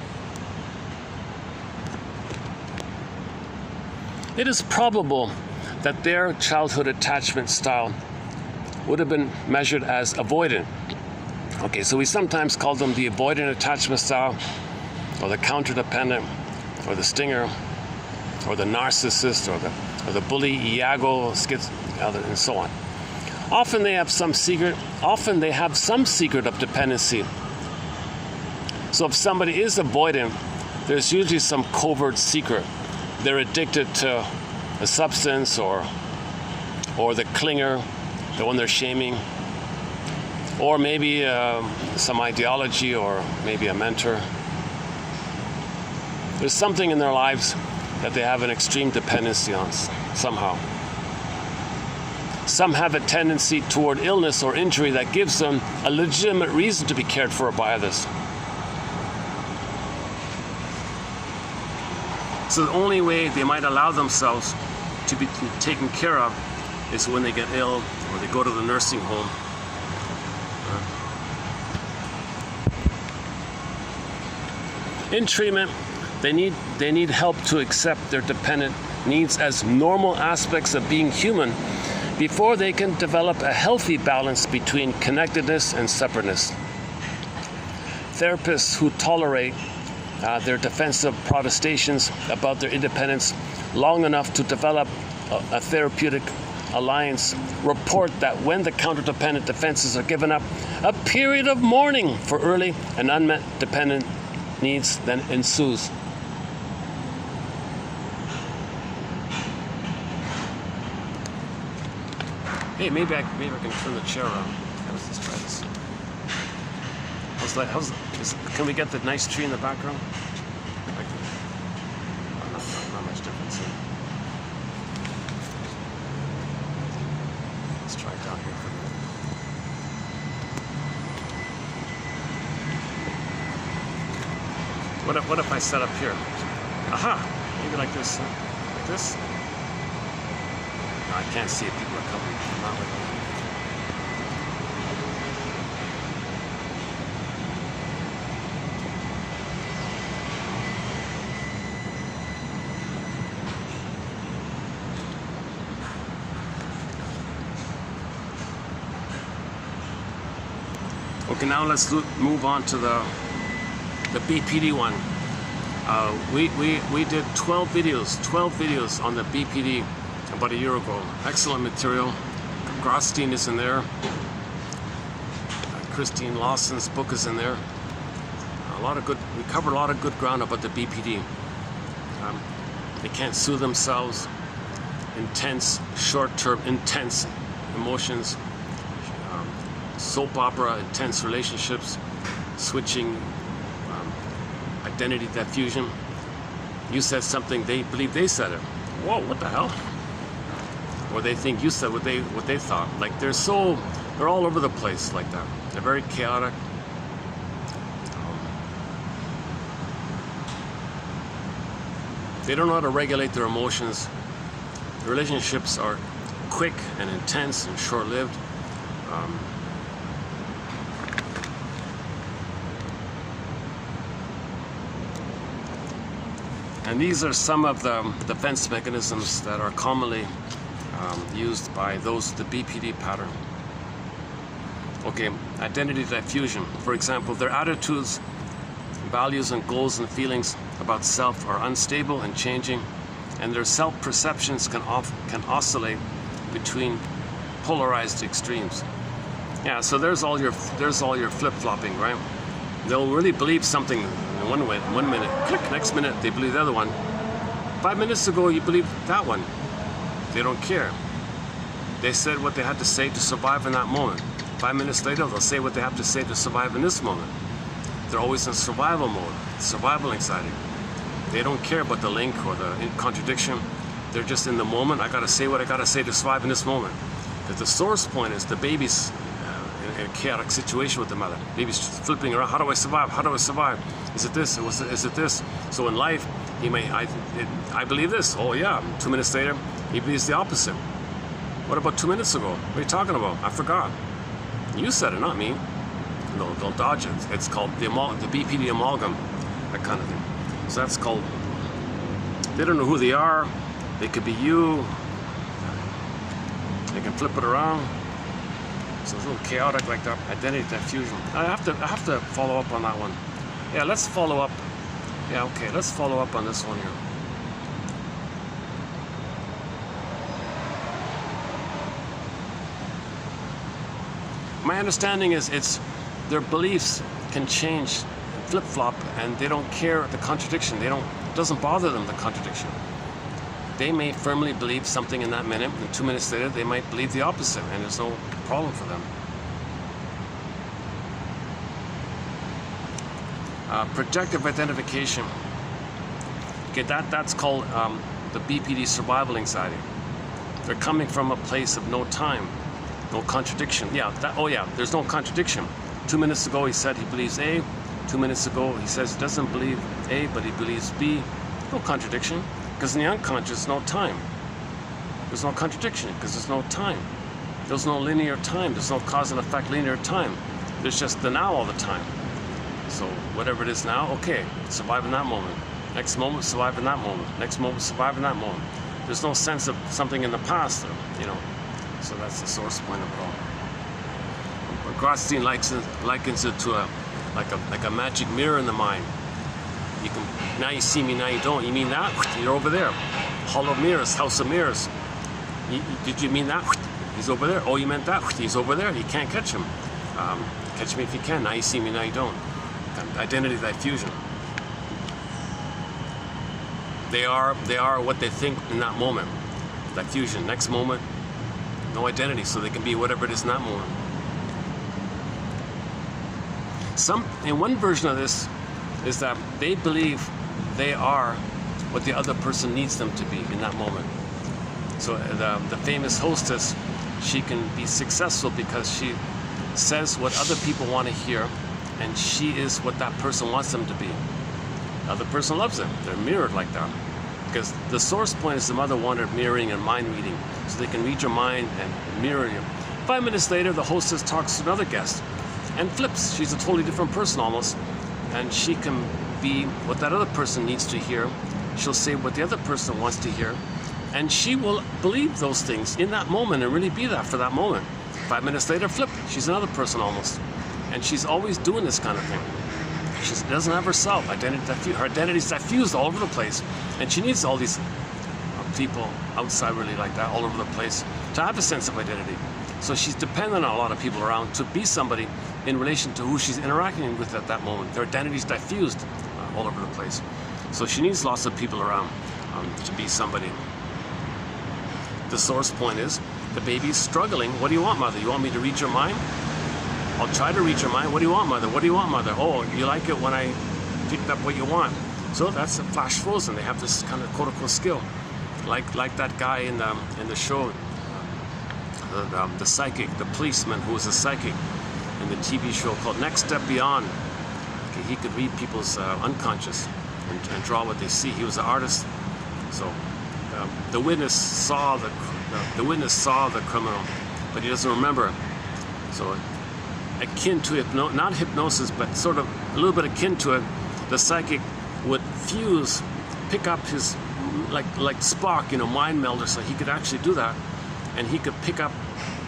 It is probable that their childhood attachment style would have been measured as avoidant. Okay, so we sometimes call them the avoidant attachment style, or the counter-dependent, or the stinger, or the narcissist, or the bully, Iago, and so on. Often they have some secret of dependency. So if somebody is avoidant, there's usually some covert secret. They're addicted to a substance, or the clinger, the one they're shaming, or maybe some ideology, or maybe a mentor. There's something in their lives that they have an extreme dependency on somehow. Some have a tendency toward illness or injury that gives them a legitimate reason to be cared for by others. So the only way they might allow themselves to be taken care of is when they get ill, or they go to the nursing home. In treatment, they need help to accept their dependent needs as normal aspects of being human before they can develop a healthy balance between connectedness and separateness. Therapists who tolerate their defensive protestations about their independence long enough to develop a therapeutic alliance report that when the counter-dependent defenses are given up, a period of mourning for early and unmet dependent needs then ensues. Hey, maybe I can turn the chair around. Let's try this. Can we get the nice tree in the background? Not much difference here. Let's try it down here for a minute. What if I set up here? Aha! Maybe like this. Like this? No, I can't see it. People are coming. Not like that. Okay, now let's move on to the BPD one. We did 12 videos on the BPD about a year ago. Excellent material. Grosstein is in there. Christine Lawson's book is in there. We covered a lot of good ground about the BPD. They can't soothe themselves. Intense, short-term, intense emotions. Soap opera, intense relationships, switching, identity diffusion. You said something, they believe they said it. Whoa, what the hell? Or they think you said what they thought. Like they're all over the place like that. They're very chaotic. They don't know how to regulate their emotions. The relationships are quick and intense and short-lived. And these are some of the defense mechanisms that are commonly used by those with the BPD pattern. Okay, identity diffusion. For example, their attitudes, values, and goals and feelings about self are unstable and changing, and their self-perceptions can oscillate between polarized extremes. Yeah, so there's all your flip-flopping, right? They'll really believe something in one minute, click, next minute they believe the other one. 5 minutes ago you believed that one. They don't care. They said what they had to say to survive in that moment. 5 minutes later, they'll say what they have to say to survive in this moment. They're always in survival mode, survival anxiety. They don't care about the link or the contradiction. They're just in the moment. I gotta say what I gotta say to survive in this moment. Because the source point is the baby's in a chaotic situation with the mother. Baby's flipping around. How do I survive? How do I survive? Is it this? Is it this? So in life, I believe this. Oh yeah. 2 minutes later, he believes the opposite. What about 2 minutes ago? What are you talking about? I forgot. You said it, not me. No, they'll dodge it. It's called the BPD amalgam, that kind of thing. So that's called, they don't know who they are. They could be you. They can flip it around. So it's a little chaotic like that. Identity diffusion. I have to follow up on that one. Yeah, let's follow up. Yeah, okay, let's follow up on this one here. My understanding is their beliefs can change, flip-flop, and they don't care the contradiction. It doesn't bother them, the contradiction. They may firmly believe something in that minute, and 2 minutes later they might believe the opposite, and there's no problem for them. Projective identification. Okay, that's called the BPD survival anxiety. They're coming from a place of no time, no contradiction. Yeah, there's no contradiction. 2 minutes ago he said he believes A. 2 minutes ago he says he doesn't believe A, but he believes B. No contradiction, because in the unconscious, no time. There's no contradiction, because there's no time. There's no linear time. There's no cause and effect linear time. There's just the now all the time. So whatever it is now, okay, survive in that moment. Next moment, survive in that moment. Next moment, survive in that moment. There's no sense of something in the past, you know. So that's the source point of it all. Grotstein likens it to like a magic mirror in the mind. You can, now you see me, now you don't. You mean that? You're over there. Hollow mirrors, house of mirrors. Did you mean that? He's over there. Oh, you meant that? He's over there. You can't catch him. Catch me if you can. Now you see me, now you don't. Identity diffusion. They are what they think in that moment. Diffusion. Next moment, no identity, so they can be whatever it is in that moment. In one version of this is that they believe they are what the other person needs them to be in that moment. So the famous hostess, she can be successful because she says what other people want to hear, and she is what that person wants them to be. The other person loves them. They're mirrored like that. Because the source point is the mother wanted mirroring and mind reading, so they can read your mind and mirror you. 5 minutes later, the hostess talks to another guest and flips. She's a totally different person almost, and she can be what that other person needs to hear. She'll say what the other person wants to hear, and she will believe those things in that moment and really be that for that moment. 5 minutes later, flip. She's another person almost. And she's always doing this kind of thing. She doesn't have herself. Her identity's diffused all over the place. And she needs all these people outside really like that, all over the place, to have a sense of identity. So she's dependent on a lot of people around to be somebody in relation to who she's interacting with at that moment. Their identity's diffused all over the place. So she needs lots of people around to be somebody. The source point is, the baby's struggling. What do you want, mother? You want me to read your mind? I'll try to read your mind. What do you want, mother? What do you want, mother? Oh, you like it when I picked up what you want. So that's a flash frozen. They have this kind of quote-unquote skill. Like that guy in the show, the psychic, the policeman who was a psychic in the TV show called Next Step Beyond. Okay, he could read people's unconscious and draw what they see. He was an artist. So the witness saw the criminal, but he doesn't remember. So akin to not hypnosis, but sort of a little bit akin to it, the psychic would pick up his, like Spock, mind melder, so he could actually do that, and he could pick up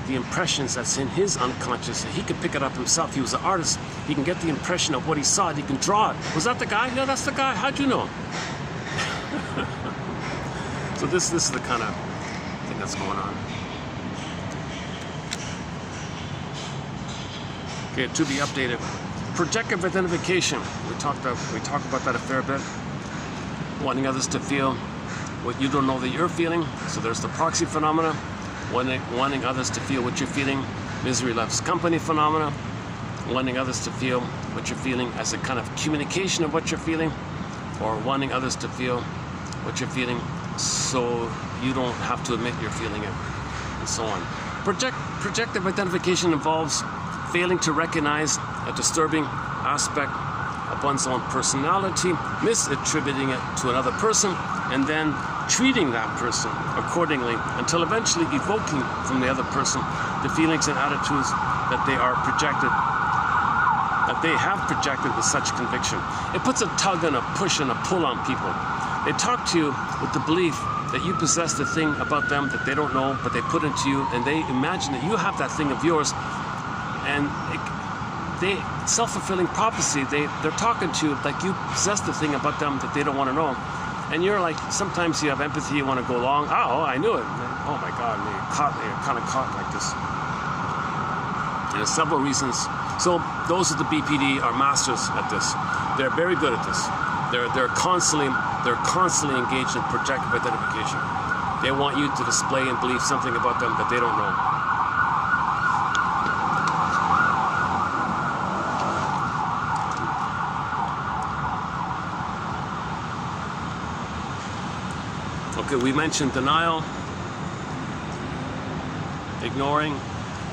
the impressions that's in his unconscious. He could pick it up himself. He was an artist. He can get the impression of what he saw, and he can draw it. Was that the guy? Yeah, that's the guy. How'd you know? So this is the kind of thing that's going on. Okay, to be updated. Projective identification. We talk about that a fair bit. Wanting others to feel what you don't know that you're feeling. So there's the proxy phenomena, wanting others to feel what you're feeling. Misery loves company phenomena, wanting others to feel what you're feeling as a kind of communication of what you're feeling, or wanting others to feel what you're feeling so you don't have to admit you're feeling it, and so on. Projective identification involves failing to recognize a disturbing aspect of one's own personality, misattributing it to another person, and then treating that person accordingly until eventually evoking from the other person the feelings and attitudes that they are projected, that they have projected with such conviction. It puts a tug and a push and a pull on people. They talk to you with the belief that you possess the thing about them that they don't know, but they put into you, and they imagine that you have that thing of yours, and they self-fulfilling prophecy. They're talking to you like you possess the thing about them that they don't want to know. And you're like, sometimes you have empathy, you want to go along. Oh, I knew it. Oh my God, they're kind of caught like this. And there's several reasons. So those of the BPD are masters at this. They're very good at this. They're constantly engaged in projective identification. They want you to display and believe something about them that they don't know. Okay, we mentioned denial, ignoring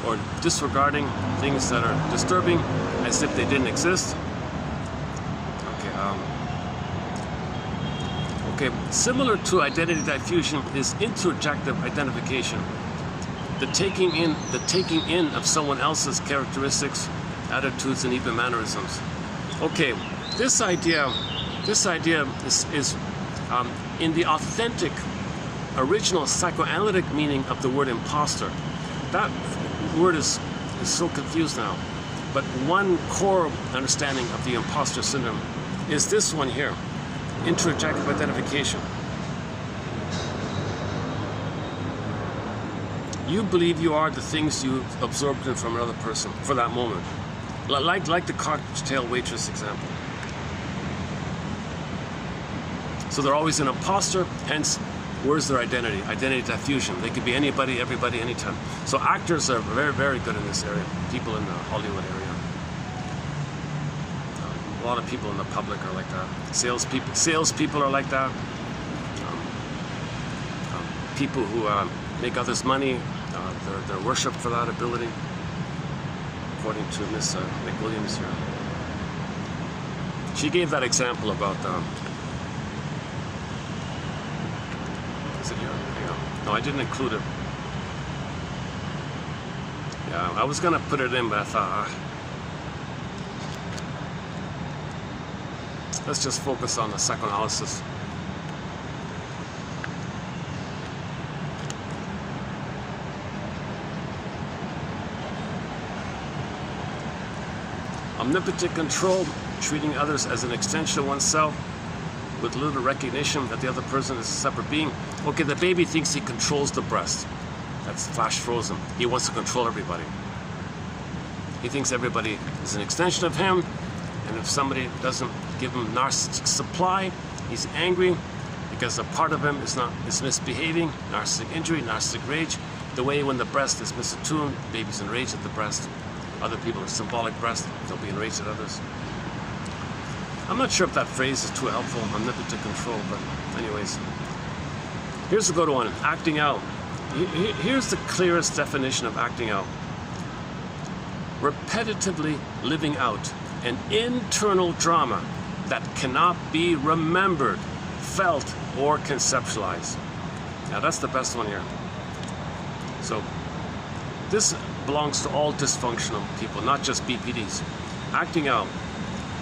or disregarding things that are disturbing as if they didn't exist. Okay, similar to identity diffusion is introjective identification. The taking in of someone else's characteristics, attitudes, and even mannerisms. Okay, this idea is in the authentic, original psychoanalytic meaning of the word imposter. That word is so confused now. But one core understanding of the imposter syndrome is this one here, introjective identification. You believe you are the things you absorbed in from another person for that moment. Like the cocktail waitress example. So they're always an imposter, hence, where's their identity? Identity diffusion. They could be anybody, everybody, anytime. So actors are very, very good in this area. People in the Hollywood area. A lot of people in the public are like that. Salespeople are like that. People who make others money, they're worshipped for that ability, according to Miss McWilliams here. She gave that example about no, I didn't include it. Yeah, I was gonna put it in, but I thought let's just focus on the psychoanalysis. Omnipotent control, treating others as an extension of oneself, with little recognition that the other person is a separate being. Okay, the baby thinks he controls the breast. That's flash frozen. He wants to control everybody. He thinks everybody is an extension of him, and if somebody doesn't give him narcissistic supply, he's angry because a part of him is misbehaving, narcissistic injury, narcissistic rage. The way when the breast is misattuned, the baby's enraged at the breast. Other people are symbolic breast, they'll be enraged at others. I'm not sure if that phrase is too helpful, omnipotent control, but anyways. Here's a good one, acting out. Here's the clearest definition of acting out. Repetitively living out an internal drama that cannot be remembered, felt, or conceptualized. Now that's the best one here. So this belongs to all dysfunctional people, not just BPDs. Acting out.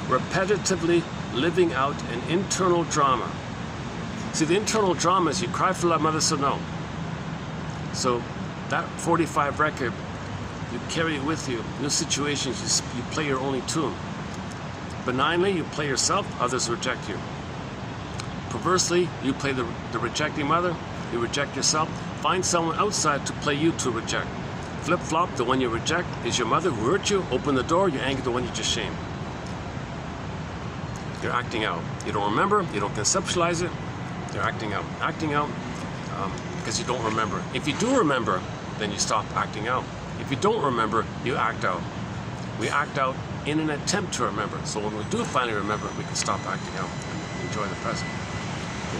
Repetitively living out an internal drama. See, the internal drama is you cry for love, mother said no. So that 45 record, you carry it with you. New situations, you play your only tune. Benignly, you play yourself, others reject you. Perversely, you play the rejecting mother, you reject yourself. Find someone outside to play you to reject. Flip-flop, the one you reject is your mother who hurt you. Open the door, you anger the one you just shamed. You're acting out. You don't remember, you don't conceptualize it. You're acting out. Acting out because you don't remember. If you do remember, then you stop acting out. If you don't remember, you act out. We act out in an attempt to remember. So when we do finally remember, we can stop acting out and enjoy the present.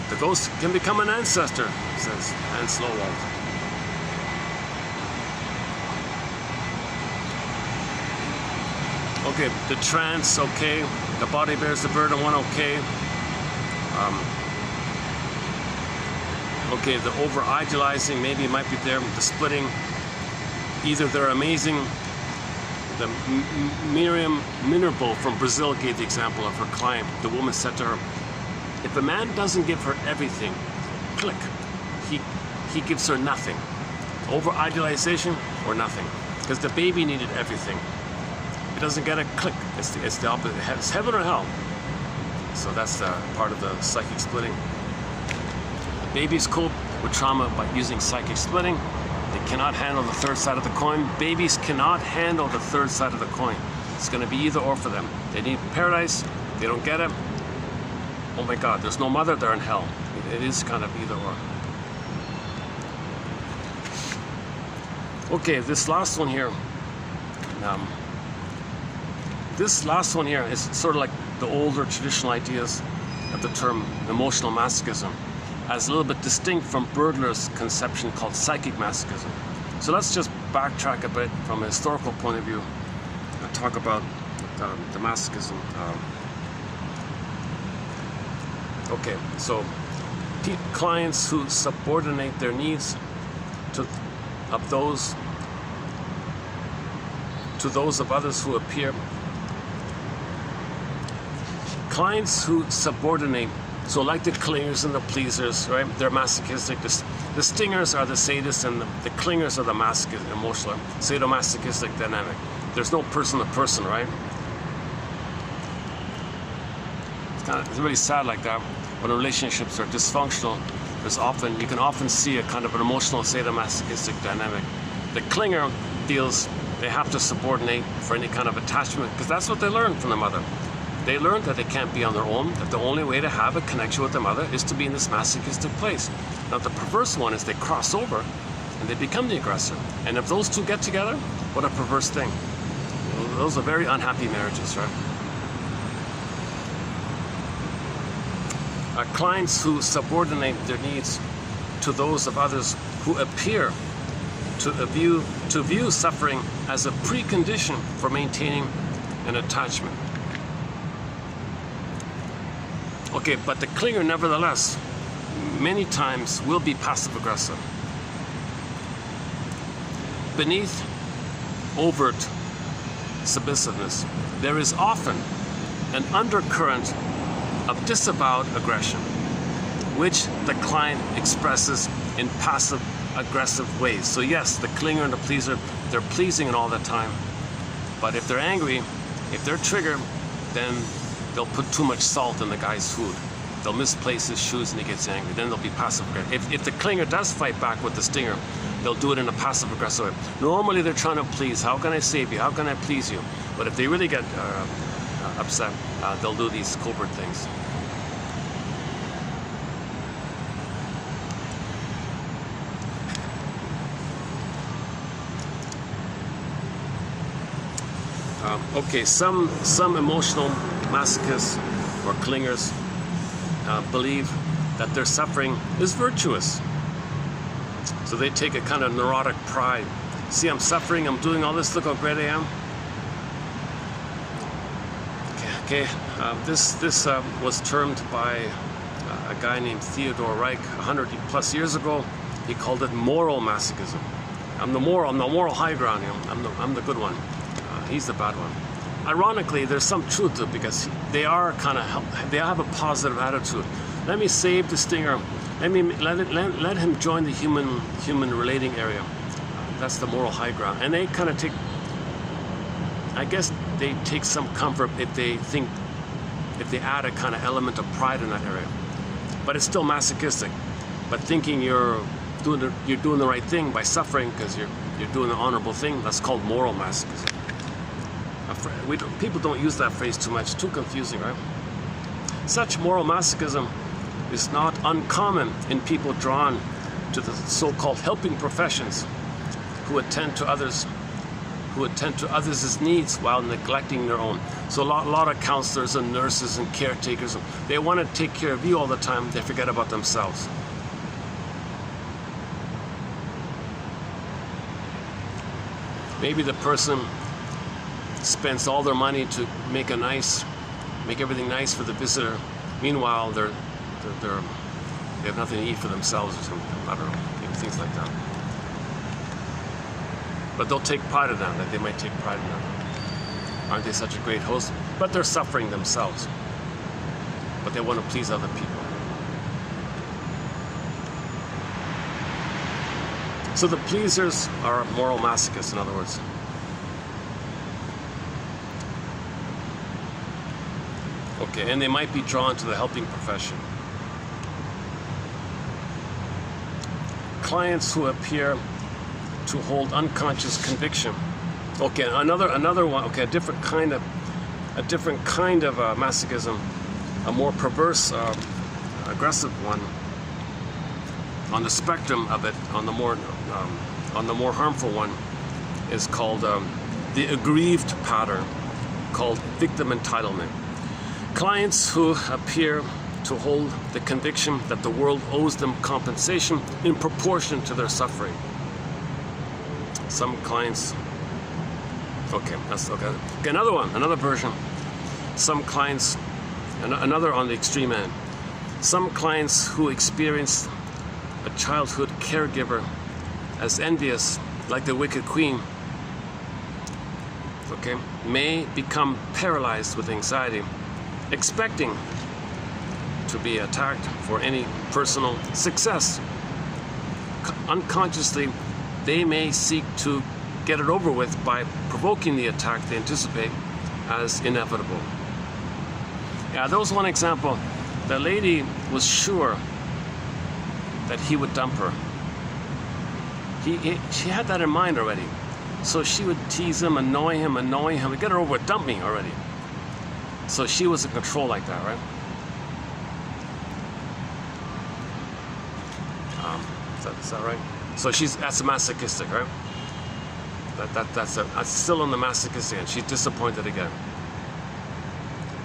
The ghost can become an ancestor, says Anne Slowald. Okay, the trance, okay. The body bears the burden one, okay. Okay, the over-idealizing, maybe it might be there, the splitting. Either they're amazing. The Miriam Minerval from Brazil gave the example of her client. The woman said to her, if a man doesn't give her everything, click, he gives her nothing. Over-idealization or nothing. Because the baby needed everything. It doesn't get a click. It's the opposite. It's heaven or hell. So that's part of the psychic splitting. Babies cope with trauma by using psychic splitting. They cannot handle the third side of the coin. Babies cannot handle the third side of the coin. It's going to be either or for them. They need paradise. They don't get it. Oh my God, there's no mother, they're in hell. It is kind of either or. Okay, this last one here. This last one here is sort of like the older traditional ideas of the term emotional masochism, as a little bit distinct from Berdler's conception called psychic masochism. So let's just backtrack a bit from a historical point of view and talk about the masochism. Okay, so clients who subordinate their needs to those of others who appear. Clients who subordinate, so like the clingers and the pleasers, right? They're masochistic. The stingers are the sadists, and the clingers are the emotional, sadomasochistic dynamic. There's no person to person, right? It's really sad like that. When relationships are dysfunctional, you can often see a kind of an emotional sadomasochistic dynamic. The clinger feels they have to subordinate for any kind of attachment, because that's what they learned from the mother. They learned that they can't be on their own, that the only way to have a connection with the mother is to be in this masochistic place. Now the perverse one is they cross over and they become the aggressor. And if those two get together, what a perverse thing. Those are very unhappy marriages, right? Clients who subordinate their needs to those of others who appear to view suffering as a precondition for maintaining an attachment. Okay, but the clinger, nevertheless, many times will be passive-aggressive. Beneath overt submissiveness, there is often an undercurrent of disavowed aggression, which the client expresses in passive-aggressive ways. So yes, the clinger and the pleaser, they're pleasing it all the time. But if they're angry, if they're triggered, then they'll put too much salt in the guy's food. They'll misplace his shoes and he gets angry. Then they'll be passive-aggressive. If the clinger does fight back with the stinger, they'll do it in a passive-aggressive way. Normally they're trying to please. How can I save you? How can I please you? But if they really get upset, they'll do these covert things. Okay, some emotional masochists or clingers believe that their suffering is virtuous. So they take a kind of neurotic pride. See, I'm suffering, I'm doing all this, look how great I am. Okay, this was termed by a guy named Theodore Reich 100 plus years ago. He called it moral masochism. I'm the moral high ground, you know. I'm the good one. He's the bad one. Ironically, there's some truth to it, because they have a positive attitude. Let me save the stinger. Let him join the human relating area. That's the moral high ground. And they kind of take, I guess they take some comfort if they add a kind of element of pride in that area. But it's still masochistic. But thinking you're doing the right thing by suffering because you're doing the honorable thing, that's called moral masochism. People don't use that phrase too much. Too confusing, right? Such moral masochism is not uncommon in people drawn to the so-called helping professions, who attend to others' needs while neglecting their own. So a lot of counselors and nurses and caretakers, they want to take care of you all the time. They forget about themselves. Maybe the person spends all their money to make everything nice for the visitor. Meanwhile, they have nothing to eat for themselves or something. I don't know, maybe things like that. But they'll take pride in that. Like they might take pride in that. Aren't they such a great host? But they're suffering themselves. But they want to please other people. So the pleasers are moral masochists, in other words. Okay, and they might be drawn to the helping profession. Clients who appear to hold unconscious conviction. Okay, another one. Okay, a different kind of masochism, a more perverse, aggressive one. On the spectrum of it, on the more harmful one, is called the aggrieved pattern, called victim entitlement. Clients who appear to hold the conviction that the world owes them compensation in proportion to their suffering. Some clients. Okay, that's okay. Okay, another version. Some clients, another on the extreme end. Some clients who experience a childhood caregiver as envious, like the wicked queen, okay, may become paralyzed with anxiety, expecting to be attacked for any personal success. Unconsciously, they may seek to get it over with by provoking the attack they anticipate as inevitable. Yeah, there was one example. The lady was sure that he would dump her. She had that in mind already. So she would tease him, annoy him, get her over with, dump me already. So she was in control like that, right? Is that right? So that's masochistic, right? That's still on the masochistic end. She's disappointed again.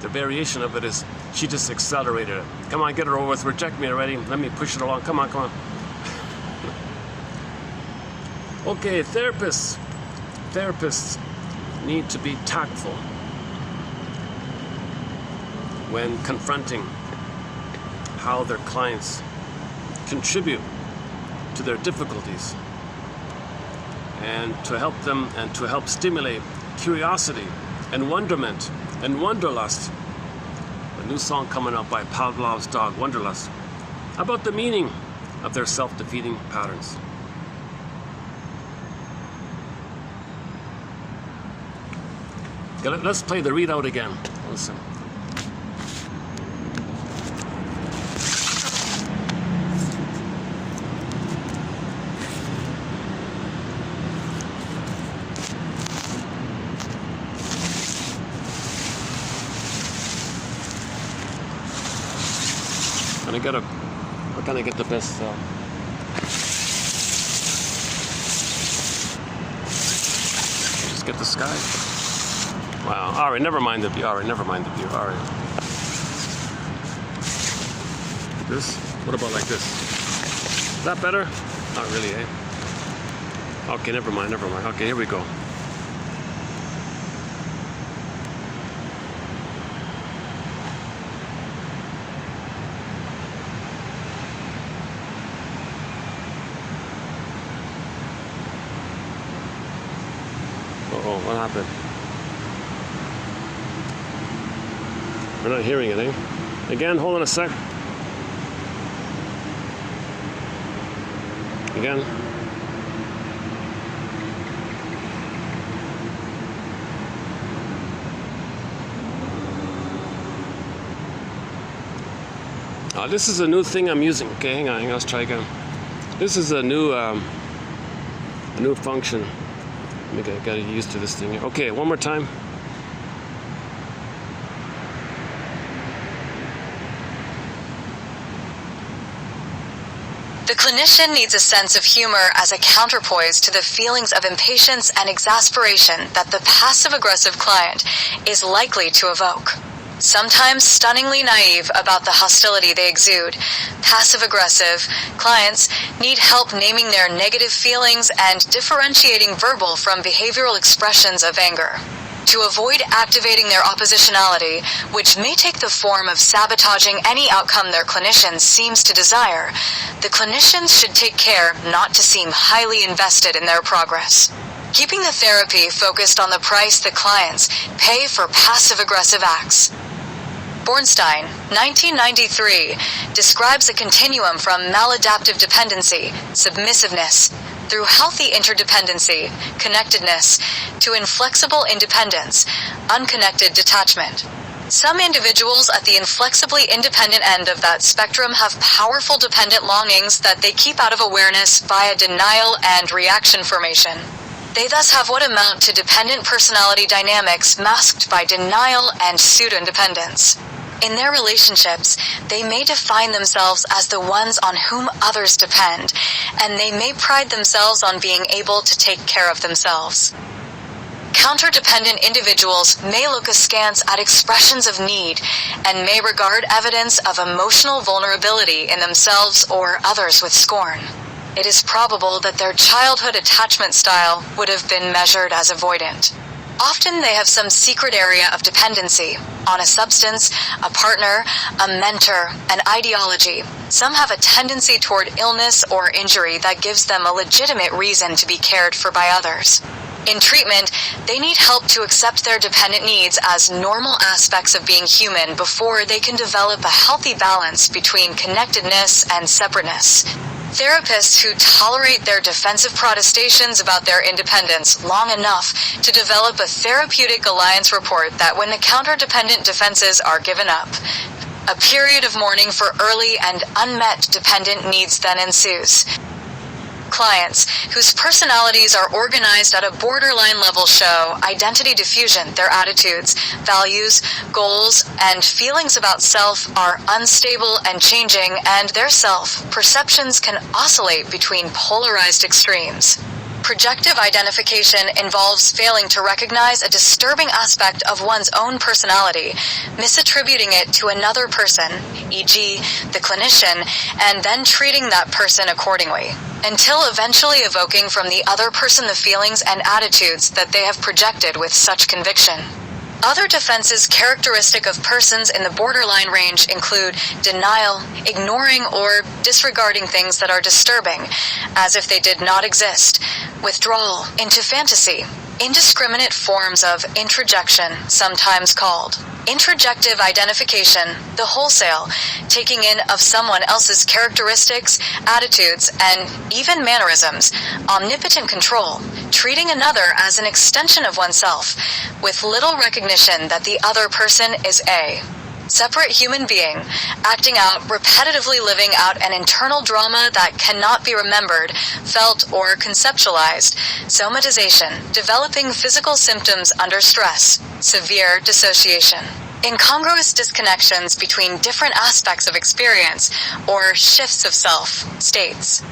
The variation of it is she just accelerated it. Come on, get her over with. Reject me already. Let me push it along. Come on. Okay, therapists need to be tactful when confronting how their clients contribute to their difficulties, and to help them and to help stimulate curiosity and wonderment and wanderlust. A new song coming out by Pavlov's dog, Wanderlust, about the meaning of their self-defeating patterns. Okay, let's play the readout again. Listen. We're gonna get the best. Just get the sky. Wow. All right. Never mind the view. All right. This. What about like this? Is that better? Not really, eh? Okay. Never mind. Okay. Here we go. Uh-oh, what happened? We're not hearing it, eh? Again, hold on a sec. Again. This is a new thing I'm using. Okay, hang on, let's try again. This is a new function. I got to get used to this thing here. Okay, one more time. The clinician needs a sense of humor as a counterpoise to the feelings of impatience and exasperation that the passive-aggressive client is likely to evoke. Sometimes stunningly naive about the hostility they exude, passive-aggressive clients need help naming their negative feelings and differentiating verbal from behavioral expressions of anger. To avoid activating their oppositionality, which may take the form of sabotaging any outcome their clinician seems to desire, the clinicians should take care not to seem highly invested in their progress. Keeping the therapy focused on the price the clients pay for passive-aggressive acts. Bornstein, 1993, describes a continuum from maladaptive dependency, submissiveness, through healthy interdependency, connectedness, to inflexible independence, unconnected detachment. Some individuals at the inflexibly independent end of that spectrum have powerful dependent longings that they keep out of awareness via denial and reaction formation. They thus have what amount to dependent personality dynamics masked by denial and pseudo-independence. In their relationships, they may define themselves as the ones on whom others depend, and they may pride themselves on being able to take care of themselves. Counter-dependent individuals may look askance at expressions of need and may regard evidence of emotional vulnerability in themselves or others with scorn. It is probable that their childhood attachment style would have been measured as avoidant. Often they have some secret area of dependency on a substance, a partner, a mentor, an ideology. Some have a tendency toward illness or injury that gives them a legitimate reason to be cared for by others. In treatment, they need help to accept their dependent needs as normal aspects of being human before they can develop a healthy balance between connectedness and separateness. Therapists who tolerate their defensive protestations about their independence long enough to develop a therapeutic alliance report that when the counter-dependent defenses are given up, a period of mourning for early and unmet dependent needs then ensues. Clients whose personalities are organized at a borderline level show identity diffusion. Their attitudes, values, goals, and feelings about self are unstable and changing, and their self-perceptions can oscillate between polarized extremes. Projective identification involves failing to recognize a disturbing aspect of one's own personality, misattributing it to another person, e.g., the clinician, and then treating that person accordingly, until eventually evoking from the other person the feelings and attitudes that they have projected with such conviction. Other defenses characteristic of persons in the borderline range include denial, ignoring or disregarding things that are disturbing, as if they did not exist, withdrawal into fantasy, indiscriminate forms of introjection, sometimes called introjective identification, the wholesale taking in of someone else's characteristics, attitudes, and even mannerisms, omnipotent control, treating another as an extension of oneself, with little recognition that the other person is a separate human being, acting out, repetitively living out an internal drama that cannot be remembered, felt, or conceptualized, somatization, developing physical symptoms under stress, severe dissociation. Incongruous disconnections between different aspects of experience, or shifts of self, states.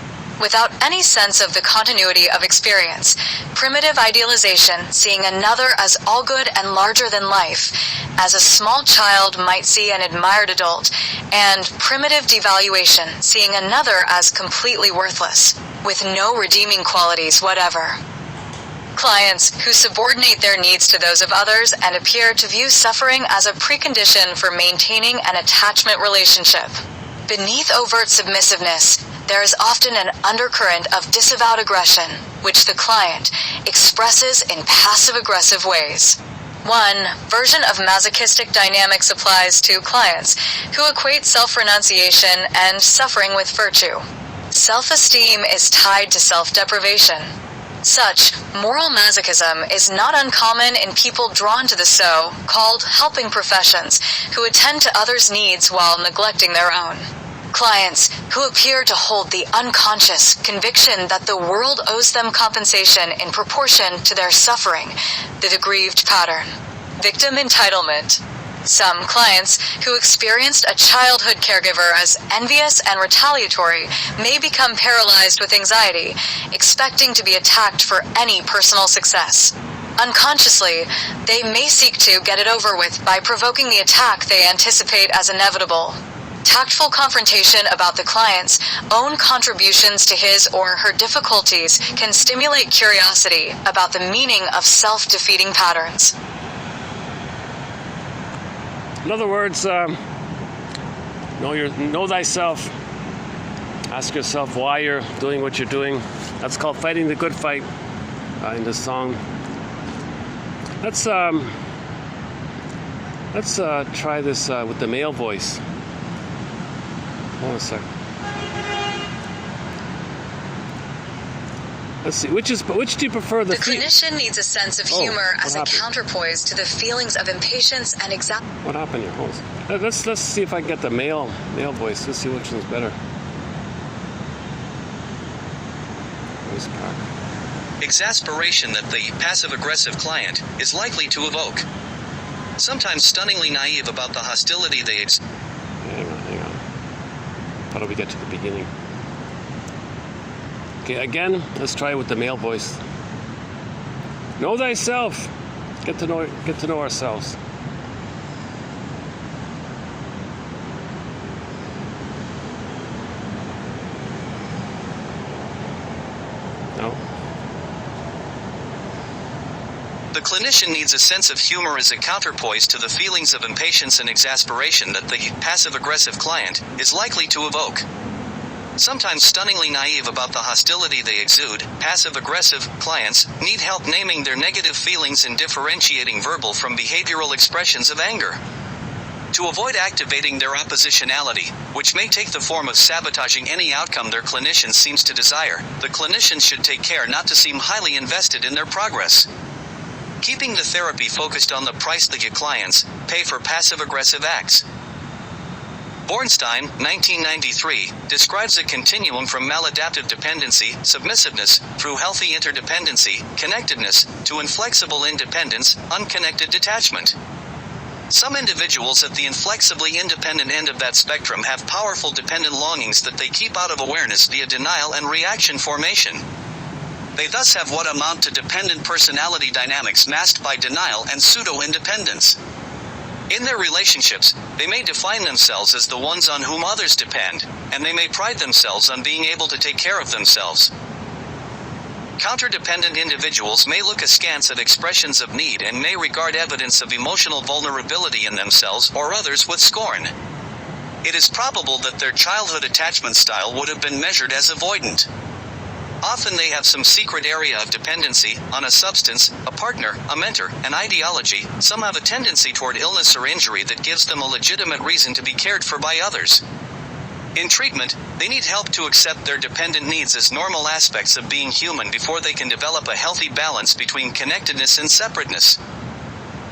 Without any sense of the continuity of experience, primitive idealization, seeing another as all good and larger than life, as a small child might see an admired adult, and primitive devaluation, seeing another as completely worthless, with no redeeming qualities whatever. Clients who subordinate their needs to those of others and appear to view suffering as a precondition for maintaining an attachment relationship. Beneath overt submissiveness, there is often an undercurrent of disavowed aggression, which the client expresses in passive-aggressive ways. One version of masochistic dynamics applies to clients who equate self-renunciation and suffering with virtue. Self-esteem is tied to self-deprivation. Such moral masochism is not uncommon in people drawn to the so-called helping professions who attend to others' needs while neglecting their own. Clients who appear to hold the unconscious conviction that the world owes them compensation in proportion to their suffering, the aggrieved pattern. Victim entitlement. Some clients who experienced a childhood caregiver as envious and retaliatory may become paralyzed with anxiety, expecting to be attacked for any personal success. Unconsciously, they may seek to get it over with by provoking the attack they anticipate as inevitable. Tactful confrontation about the client's own contributions to his or her difficulties can stimulate curiosity about the meaning of self-defeating patterns. In other words, know thyself. Ask yourself why you're doing what you're doing. That's called fighting the good fight in this song. Let's try this with the male voice. Hold on a sec. Let's see. Which do you prefer? The clinician needs a sense of humor as a counterpoise to the feelings of impatience and What happened here? Hold on. Let's see if I can get the male voice. Let's see which one's better. Voice pack. Exasperation that the passive-aggressive client is likely to evoke. Sometimes stunningly naive about the hostility they Hang on. How do we get to the beginning? Okay, again, let's try it with the male voice. Know thyself. Get to know ourselves. No. The clinician needs a sense of humor as a counterpoise to the feelings of impatience and exasperation that the passive-aggressive client is likely to evoke. Sometimes stunningly naive about the hostility they exude, passive-aggressive clients need help naming their negative feelings and differentiating verbal from behavioral expressions of anger. To avoid activating their oppositionality, which may take the form of sabotaging any outcome their clinician seems to desire, the clinician should take care not to seem highly invested in their progress. Keeping the therapy focused on the price the clients pay for passive-aggressive acts. Bornstein, 1993, describes a continuum from maladaptive dependency, submissiveness, through healthy interdependency, connectedness, to inflexible independence, unconnected detachment. Some individuals at the inflexibly independent end of that spectrum have powerful dependent longings that they keep out of awareness via denial and reaction formation. They thus have what amount to dependent personality dynamics masked by denial and pseudo-independence. In their relationships, they may define themselves as the ones on whom others depend, and they may pride themselves on being able to take care of themselves. Counterdependent individuals may look askance at expressions of need and may regard evidence of emotional vulnerability in themselves or others with scorn. It is probable that their childhood attachment style would have been measured as avoidant. Often they have some secret area of dependency on a substance, a partner, a mentor, an ideology. Some have a tendency toward illness or injury that gives them a legitimate reason to be cared for by others. In treatment, they need help to accept their dependent needs as normal aspects of being human before they can develop a healthy balance between connectedness and separateness.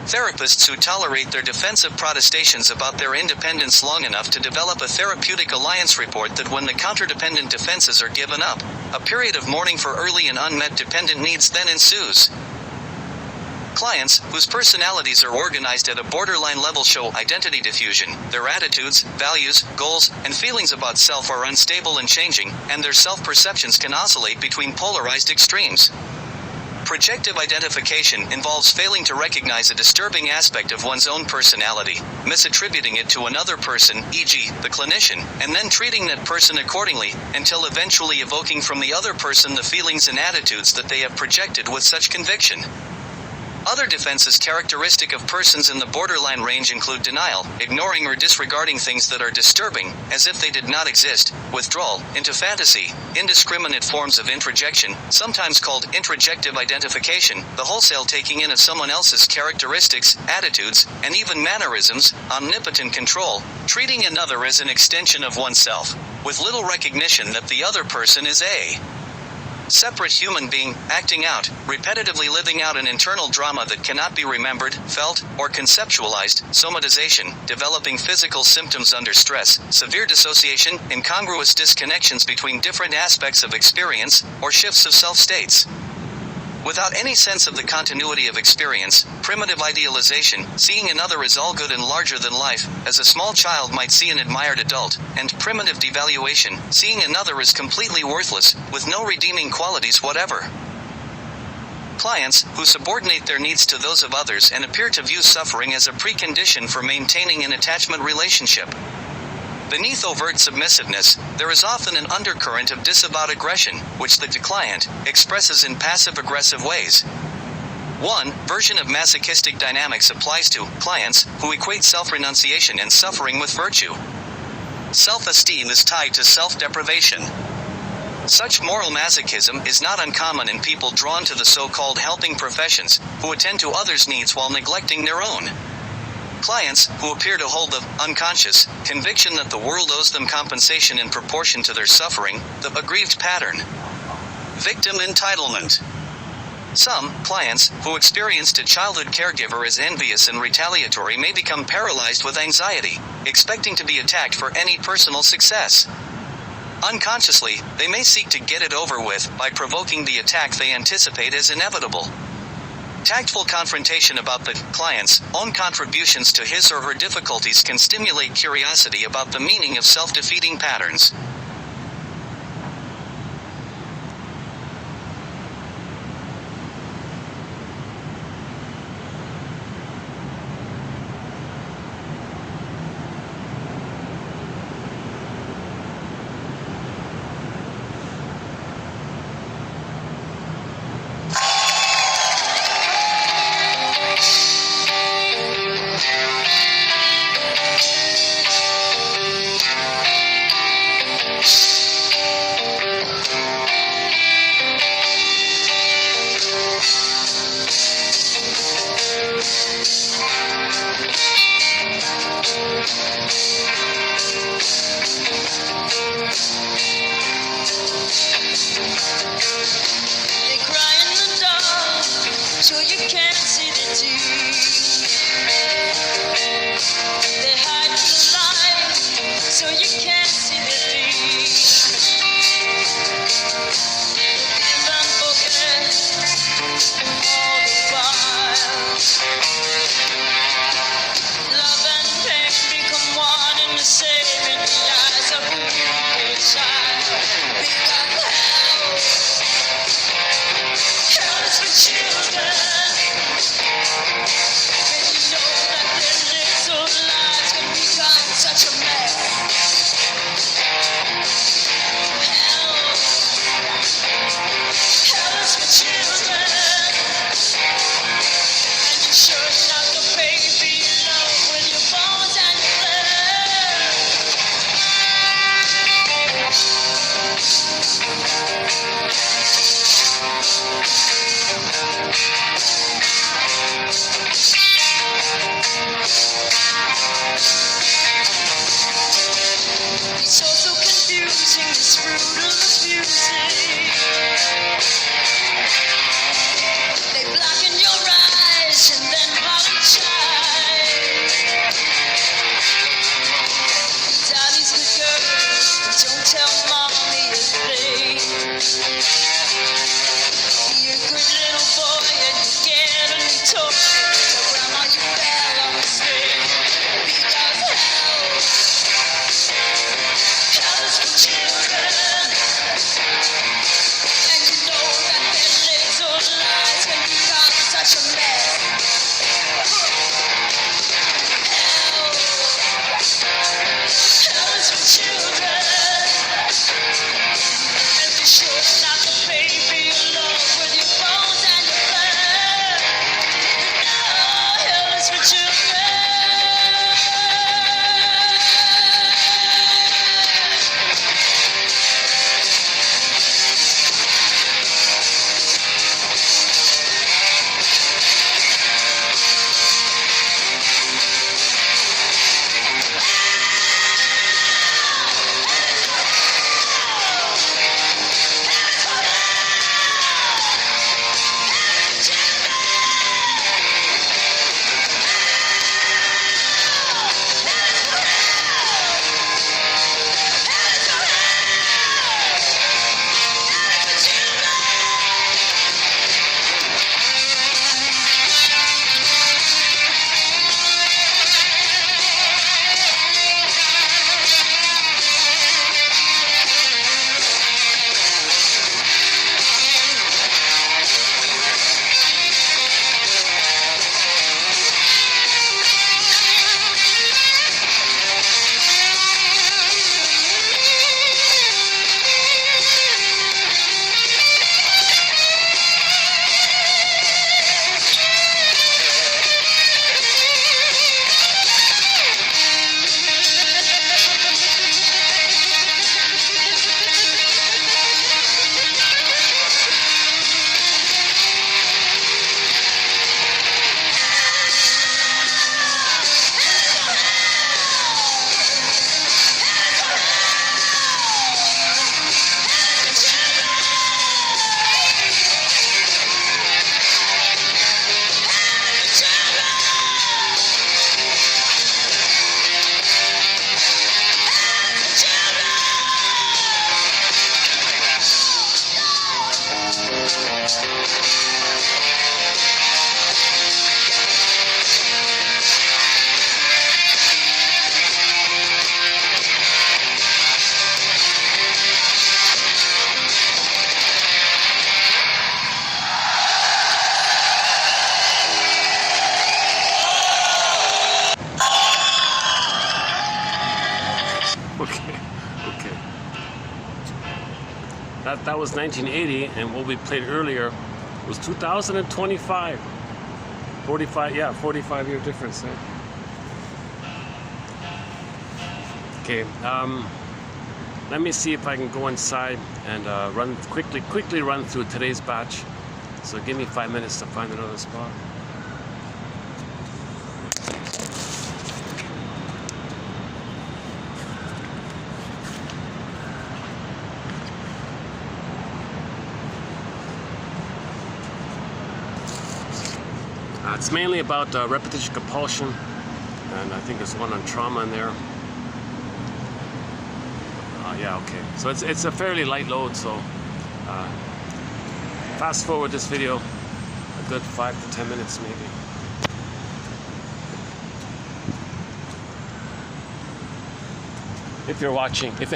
Therapists who tolerate their defensive protestations about their independence long enough to develop a therapeutic alliance report that when the counterdependent defenses are given up, a period of mourning for early and unmet dependent needs then ensues. Clients, whose personalities are organized at a borderline level show identity diffusion. Their attitudes, values, goals, and feelings about self are unstable and changing, and their self-perceptions can oscillate between polarized extremes. Projective identification involves failing to recognize a disturbing aspect of one's own personality, misattributing it to another person, e.g., the clinician, and then treating that person accordingly, until eventually evoking from the other person the feelings and attitudes that they have projected with such conviction. Other defenses characteristic of persons in the borderline range include denial, ignoring or disregarding things that are disturbing, as if they did not exist, withdrawal, into fantasy, indiscriminate forms of introjection, sometimes called introjective identification, the wholesale taking in of someone else's characteristics, attitudes, and even mannerisms, omnipotent control, treating another as an extension of oneself, with little recognition that the other person is a separate human being, acting out, repetitively living out an internal drama that cannot be remembered, felt, or conceptualized, somatization, developing physical symptoms under stress, severe dissociation, incongruous disconnections between different aspects of experience, or shifts of self-states. Without any sense of the continuity of experience, primitive idealization, seeing another as all good and larger than life, as a small child might see an admired adult, and primitive devaluation, seeing another as completely worthless, with no redeeming qualities whatever. Clients, who subordinate their needs to those of others and appear to view suffering as a precondition for maintaining an attachment relationship. Beneath overt submissiveness, there is often an undercurrent of disavowed aggression, which the client expresses in passive-aggressive ways. One version of masochistic dynamics applies to clients who equate self-renunciation and suffering with virtue. Self-esteem is tied to self-deprivation. Such moral masochism is not uncommon in people drawn to the so-called helping professions, who attend to others' needs while neglecting their own. Clients, who appear to hold the unconscious conviction that the world owes them compensation in proportion to their suffering, the aggrieved pattern. Victim entitlement. Some clients, who experienced a childhood caregiver as envious and retaliatory, may become paralyzed with anxiety, expecting to be attacked for any personal success. Unconsciously, they may seek to get it over with by provoking the attack they anticipate as inevitable. Tactful confrontation about the client's own contributions to his or her difficulties can stimulate curiosity about the meaning of self-defeating patterns. That was 1980, and what we played earlier was 2025. 45-year difference there. Okay, let me see if I can go inside and quickly run through today's batch. So give me 5 minutes to find another spot. It's mainly about repetition compulsion, and I think there's one on trauma in there. Yeah, okay. So it's a fairly light load, so fast forward this video a good 5 to 10 minutes maybe. If you're watching. If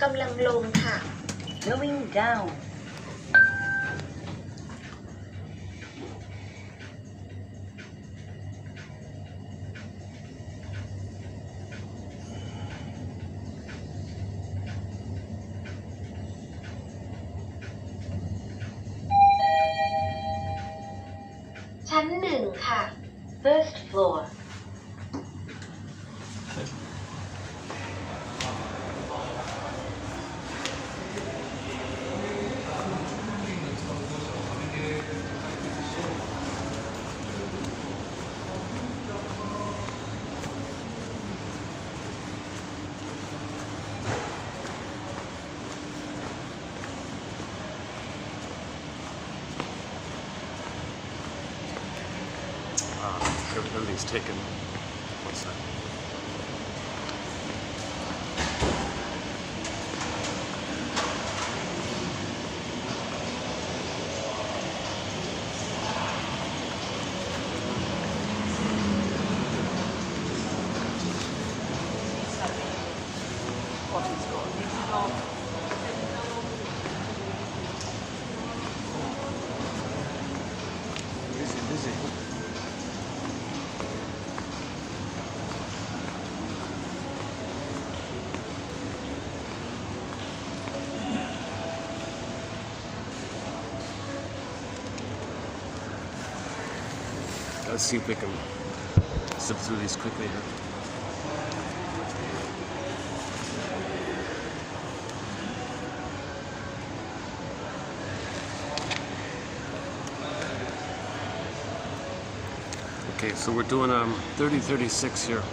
กำลังลงค่ะ going downชั้นหนึ่งค่ะ first floor Everything's taken. What's that? Busy. Let's see if we can zip through these quickly here. Okay, so we're doing 3036 here.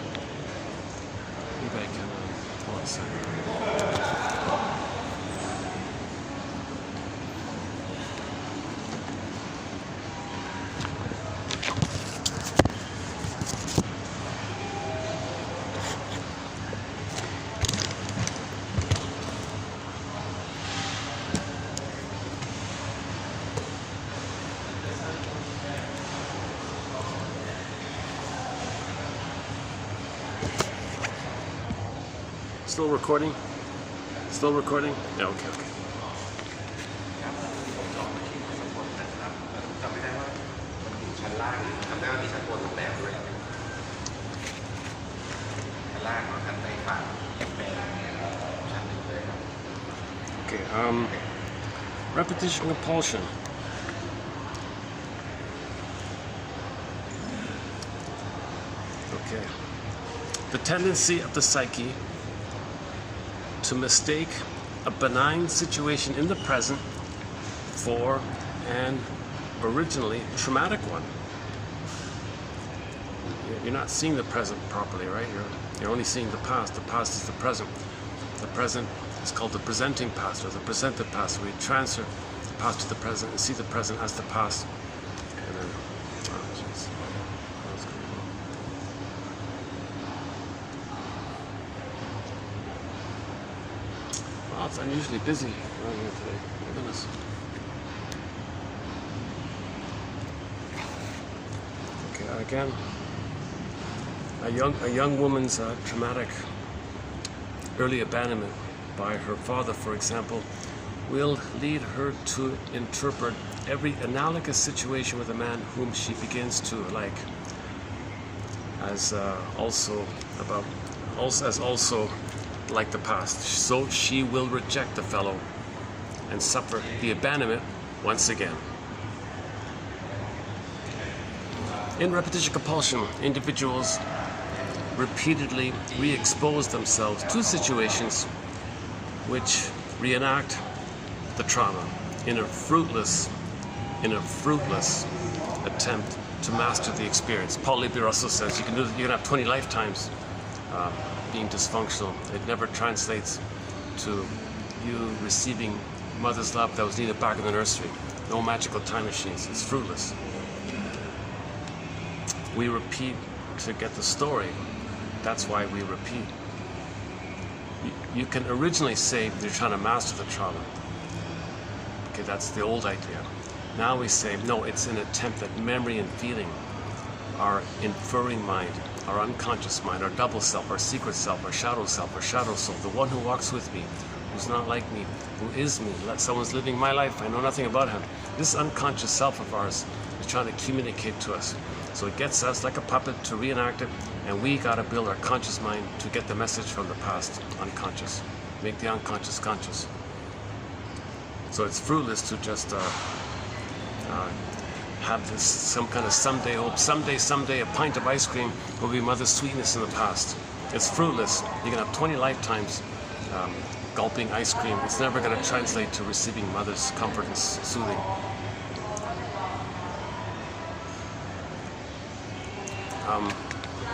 Maybe I can hold on a second. Still recording? Still recording? Yeah, okay. จำไม่ได้ว่ามันอยู่ชั้นล่างจำได้ว่ามีชั้นบนโรงแรมด้วยชั้นล่างของชั้นในฝั่งเป็นชั้นหนึ่งเลยครับ Okay, repetition compulsion. Okay. The tendency of the psyche to mistake a benign situation in the present for an originally traumatic one. You're not seeing the present properly, right? You're only seeing the past. The past is the present. The present is called the presenting past or the presented past, where you transfer the past to the present and see the present as the past. And then, oh, jeez. What's going on? Wow, it's unusually busy around here today. My goodness. Okay, again, a young woman's traumatic early abandonment by her father, for example, will lead her to interpret every analogous situation with a man whom she begins to like as also like the past. So she will reject the fellow and suffer the abandonment once again. In repetition compulsion, individuals repeatedly re-expose themselves to situations which reenact the trauma in a fruitless attempt to master the experience. Paul Libby also says you can have 20 lifetimes being dysfunctional. It never translates to you receiving mother's love that was needed back in the nursery. No magical time machines. It's fruitless. We repeat to get the story. That's why we repeat. You can originally say you're trying to master the trauma. Okay, that's the old idea. Now we say, no, it's an attempt at memory and feeling, our inferring mind, our unconscious mind, our double self, our secret self, our shadow self, our shadow soul, the one who walks with me, who's not like me, who is me. Someone's living my life, I know nothing about him. This unconscious self of ours is trying to communicate to us. So it gets us like a puppet to reenact it, and we gotta build our conscious mind to get the message from the past, unconscious. Make the unconscious conscious. So it's fruitless to just have this some kind of someday hope. Someday, a pint of ice cream will be mother's sweetness in the past. It's fruitless. You can have 20 lifetimes gulping ice cream. It's never gonna translate to receiving mother's comfort and soothing.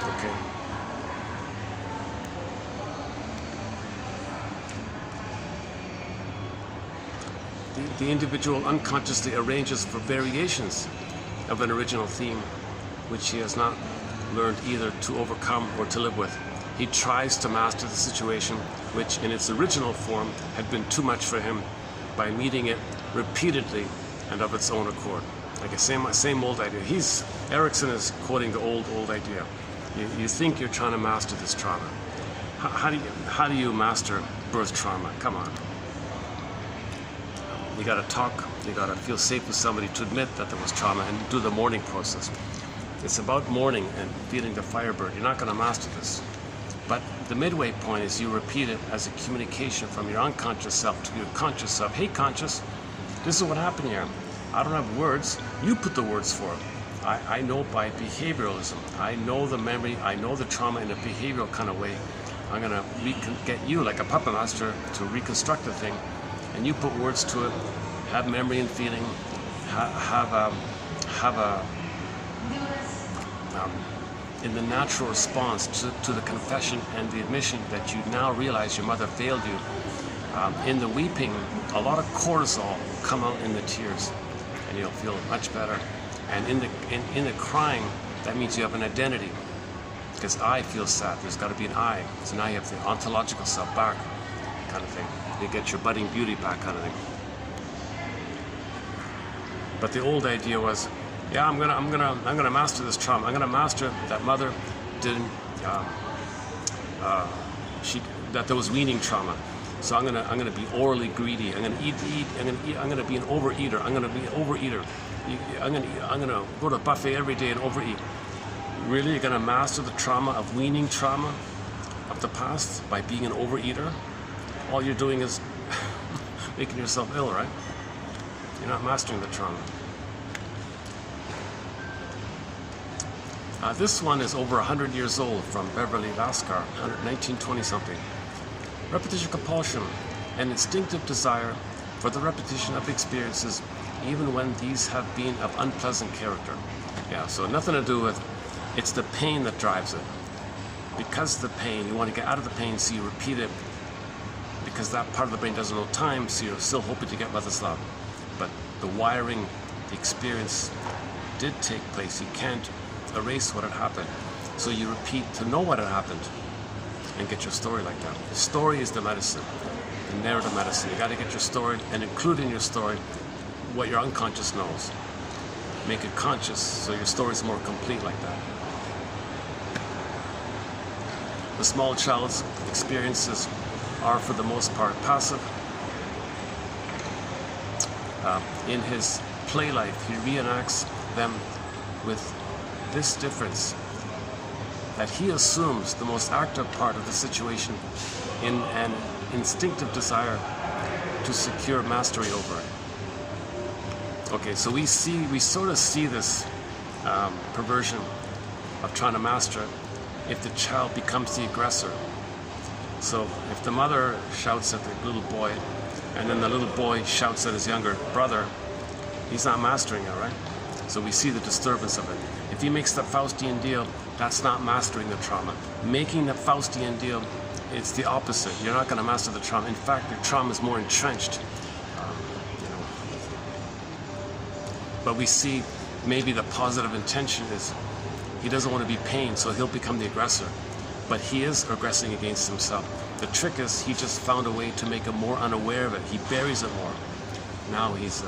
Okay. The individual unconsciously arranges for variations of an original theme, which he has not learned either to overcome or to live with. He tries to master the situation, which in its original form had been too much for him, by meeting it repeatedly and of its own accord. Like a same old idea. Erikson is quoting the old idea. You think you're trying to master this trauma. How do you master birth trauma? Come on. You gotta talk, you gotta feel safe with somebody to admit that there was trauma and do the mourning process. It's about mourning and feeling the firebird. You're not gonna master this. But the midway point is you repeat it as a communication from your unconscious self to your conscious self. Hey conscious, this is what happened here. I don't have words, you put the words for it. I know by behavioralism. I know the memory, I know the trauma in a behavioral kind of way. I'm gonna get you like a puppet master to reconstruct the thing, and you put words to it, have memory and feeling, in the natural response to the confession and the admission that you now realize your mother failed you. In the weeping, a lot of cortisol will come out in the tears, and you'll feel much better. And in the crying, that means you have an identity. Because I feel sad, there's got to be an I. So now you have the ontological self back, kind of thing. You get your budding beauty back, kind of thing. But the old idea was, yeah, I'm gonna master this trauma. I'm gonna master that mother didn't that there was weaning trauma. So I'm gonna be orally greedy. I'm gonna eat. I'm gonna be an overeater. I'm gonna be an overeater. I'm gonna go to a buffet every day and overeat. Really, you're gonna master the trauma of weaning trauma of the past by being an overeater? All you're doing is making yourself ill, right? You're not mastering the trauma. This one is over 100 years old, from Beverly Lascar, 1920 something. Repetition compulsion, an instinctive desire for the repetition of experiences, even when these have been of unpleasant character. Yeah, so nothing to do with, it's the pain that drives it. Because of the pain, you want to get out of the pain, so you repeat it, because that part of the brain doesn't know time, so you're still hoping to get mother's love. But the wiring, the experience did take place. You can't erase what had happened. So you repeat to know what had happened and get your story like that. The story is the medicine, the narrative medicine. You got to get your story and include in your story what your unconscious knows. Make it conscious so your story is more complete like that. The small child's experiences are for the most part passive. In his play life, he reenacts them with this difference, that he assumes the most active part of the situation in an instinctive desire to secure mastery over it. Okay, so we sort of see this perversion of trying to master it if the child becomes the aggressor. So if the mother shouts at the little boy, and then the little boy shouts at his younger brother, he's not mastering it, right? So we see the disturbance of it. If he makes the Faustian deal, that's not mastering the trauma. Making the Faustian deal, it's the opposite. You're not going to master the trauma. In fact, your trauma is more entrenched. But we see maybe the positive intention is he doesn't want to be pained, so he'll become the aggressor. But he is aggressing against himself. The trick is he just found a way to make him more unaware of it. He buries it more. Now he's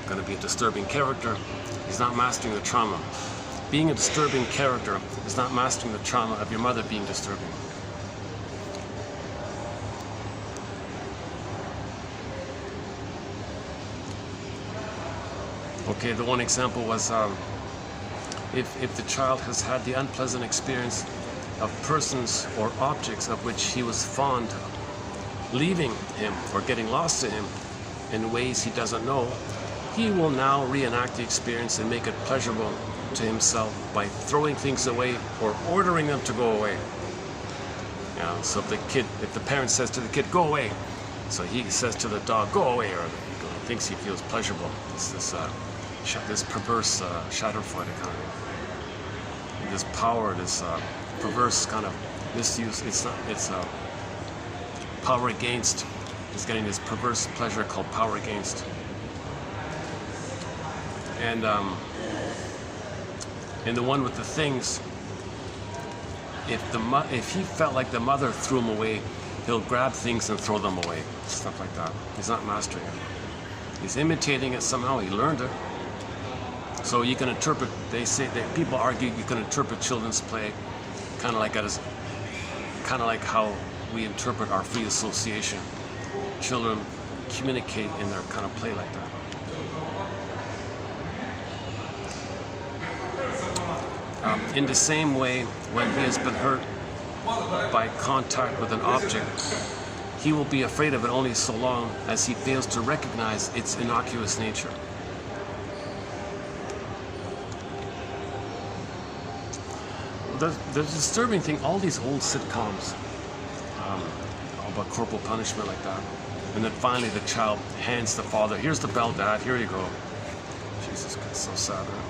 going to be a disturbing character. He's not mastering the trauma. Being a disturbing character is not mastering the trauma of your mother being disturbing. Okay, the one example was if the child has had the unpleasant experience of persons or objects of which he was fond of leaving him or getting lost to him in ways he doesn't know, he will now reenact the experience and make it pleasurable to himself by throwing things away or ordering them to go away. Yeah, so if the parent says to the kid, go away, so he says to the dog, go away, or he thinks he feels pleasurable. It's this perverse Schadenfreude kind of, this power, this perverse kind of misuse. It's power against. He's getting this perverse pleasure called power against. And in the one with the things, if he felt like the mother threw him away, he'll grab things and throw them away, stuff like that. He's not mastering it. He's imitating it somehow. He learned it. So you can interpret. They say that people argue you can interpret children's play kind of like how we interpret our free association. Children communicate in their kind of play like that. In the same way, when he has been hurt by contact with an object, he will be afraid of it only so long as he fails to recognize its innocuous nature. The disturbing thing, all these old sitcoms about corporal punishment like that, and then finally the child hands the father, here's the belt, Dad, here you go. Jesus Christ, so sad, right?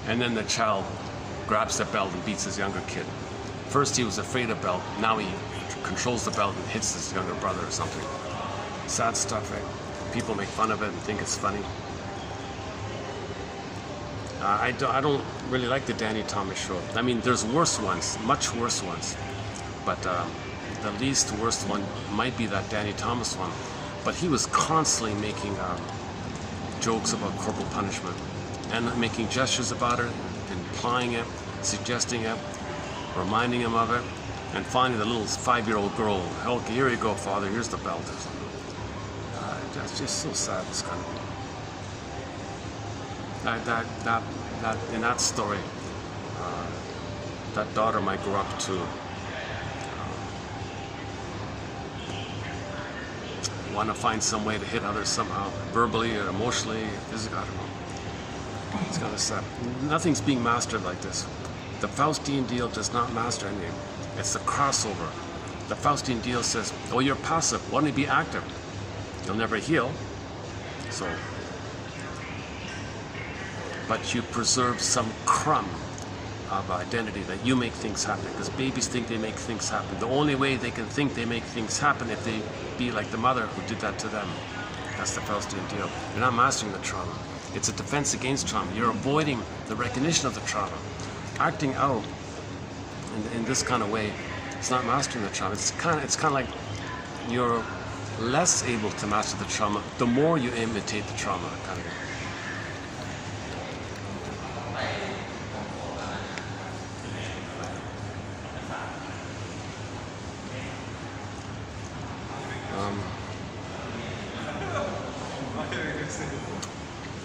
And then the child grabs the belt and beats his younger kid. First he was afraid of belt, now he controls the belt and hits his younger brother or something. Sad stuff, right? People make fun of it and think it's funny. I don't really like the Danny Thomas show. I mean, there's worse ones, much worse ones. But the least worst one might be that Danny Thomas one. But he was constantly making jokes about corporal punishment and making gestures about it, implying it, suggesting it, reminding him of it, and finally the little 5-year-old girl, okay, here you go, Father, here's the belt. That's just so sad. This kind of that in that story, that daughter might grow up to want to find some way to hit others somehow, verbally or emotionally, physically. I don't know. It's kind of sad. Nothing's being mastered like this. The Faustian deal does not master anything. It's the crossover. The Faustian deal says, oh, you're passive. Why don't you be active? You'll never heal. So, but you preserve some crumb of identity that you make things happen, because babies think they make things happen. The only way they can think they make things happen if they be like the mother who did that to them. That's the Faustian deal. You're not mastering the trauma. It's a defense against trauma. You're avoiding the recognition of the trauma. Acting out in this kind of way, it's not mastering the trauma. It's kind of like you're less able to master the trauma the more you imitate the trauma, kind of thing.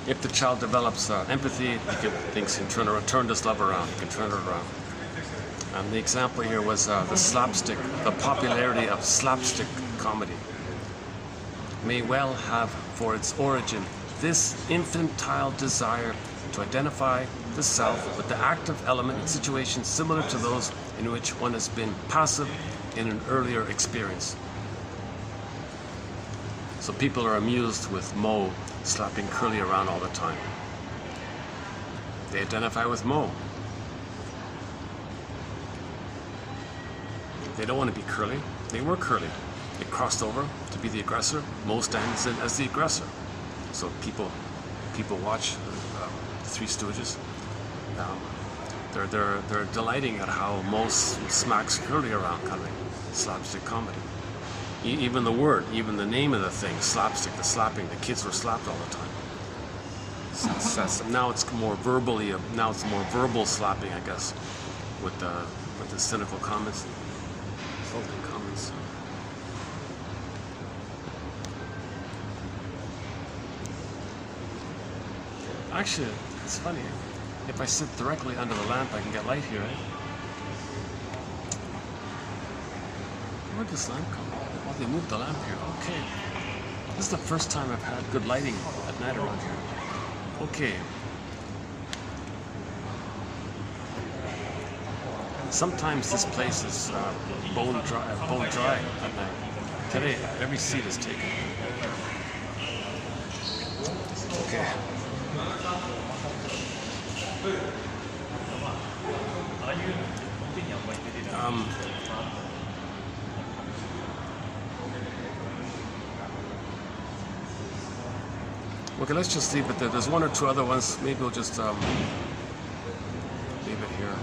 If the child develops empathy, he thinks he can turn this love around, he can turn it around. And the example here was the slapstick, the popularity of slapstick comedy may well have for its origin this infantile desire to identify the self with the active element in situations similar to those in which one has been passive in an earlier experience. So people are amused with Mo slapping Curly around all the time. They identify with Mo. They don't want to be Curly. They were Curly. They crossed over to be the aggressor. Mo stands in as the aggressor. So people watch Three Stooges. They're delighting at how Mo smacks Curly around, kind of slapstick comedy. Even the word, even the name of the thing, slapstick, the slapping, the kids were slapped all the time. Now it's more verbally, now it's more verbal slapping, I guess, with the cynical comments, insulting comments. Actually, it's funny. If I sit directly under the lamp, I can get light here. Where'd this lamp come from? Oh, they moved the lamp here. Okay. This is the first time I've had good lighting at night around here. Okay. Sometimes this place is bone dry at night. Today, every seat is taken. Okay. Okay, let's just leave it there. There's one or two other ones. Maybe we'll just leave it here.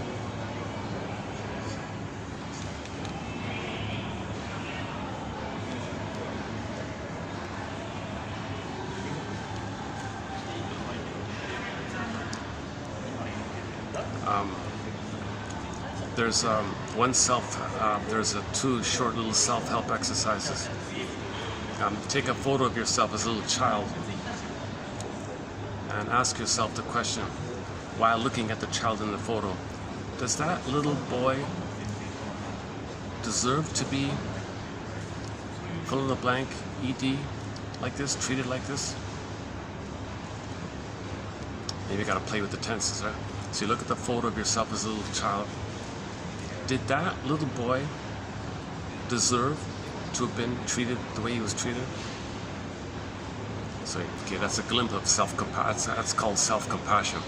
There's there's two short little self-help exercises. Take a photo of yourself as a little child and ask yourself the question, while looking at the child in the photo, does that little boy deserve to be fill in the blank, ED, like this, treated like this? Maybe you gotta play with the tenses, right? So you look at the photo of yourself as a little child. Did that little boy deserve to have been treated the way he was treated? So, okay, that's a glimpse of self-compassion. That's called self-compassion.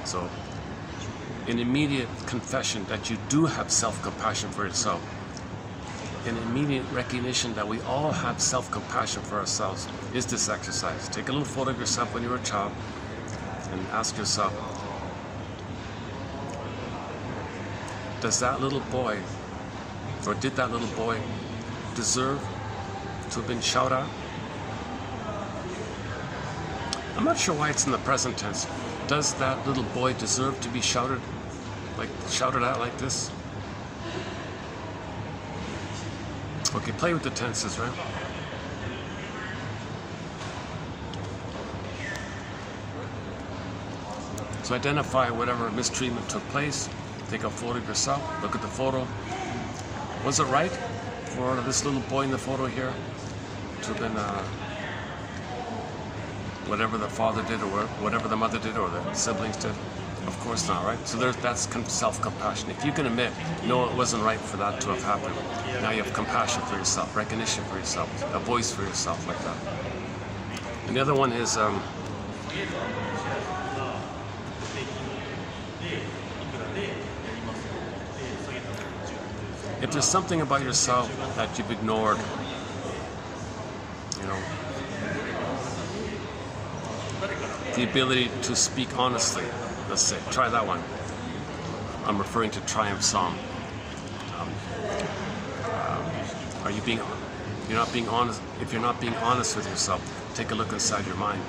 So, an immediate confession that you do have self-compassion for yourself. An immediate recognition that we all have self-compassion for ourselves is this exercise. Take a little photo of yourself when you were a child and ask yourself, does that little boy, or did that little boy deserve to have been shouted at? I'm not sure why it's in the present tense. Does that little boy deserve to be shouted? Like, shout it out like this. Okay, play with the tenses, right? So identify whatever mistreatment took place. Take a photo of yourself. Look at the photo. Was it right for this little boy in the photo here to have been whatever the father did or whatever the mother did or the siblings did? Of course not, right? So that's self-compassion. If you can admit, no, it wasn't right for that to have happened, now you have compassion for yourself, recognition for yourself, a voice for yourself like that. And the other one is if there's something about yourself that you've ignored, you know, the ability to speak honestly, let's say, try that one. I'm referring to Triumph Song. Are you being, you're not being honest, if you're not being honest with yourself, take a look inside your mind.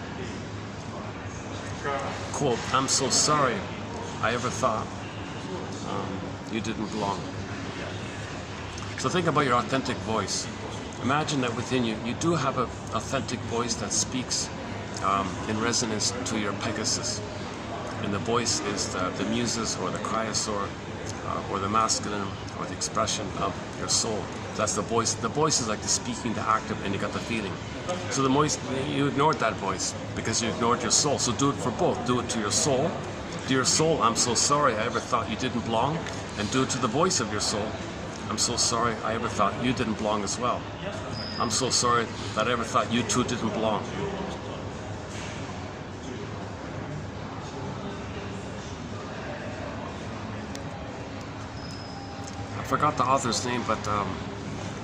Quote, I'm so sorry I ever thought you didn't belong. So think about your authentic voice. Imagine that within you, you do have an authentic voice that speaks in resonance to your Pegasus. And the voice is the muses or the cryosaur or the masculine or the expression of your soul. That's the voice. The voice is like the speaking, the active, and you got the feeling. So the voice, you ignored that voice because you ignored your soul. So do it for both. Do it to your soul. Dear soul, I'm so sorry I ever thought you didn't belong. And do it to the voice of your soul. I'm so sorry I ever thought you didn't belong as well. I'm so sorry that I ever thought you two didn't belong. I forgot the author's name, but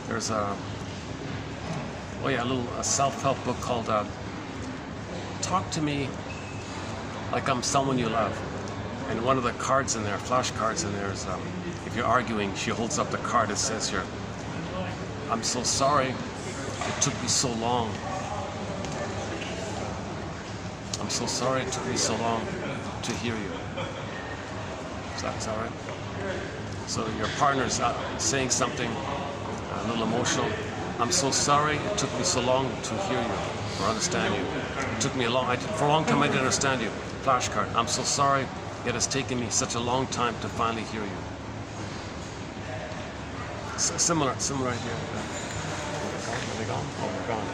there's a self-help book called Talk to Me Like I'm Someone You Love. And one of the cards in there, flashcards in there is if you're arguing, she holds up the card. It says here, I'm so sorry it took me so long. I'm so sorry it took me so long to hear you. Is that all right? So your partner's saying something a little emotional. I'm so sorry it took me so long to hear you or understand you. It took me for a long time I didn't understand you. Flashcard. I'm so sorry it has taken me such a long time to finally hear you. Similar idea. Where they gone? Oh, they're gone.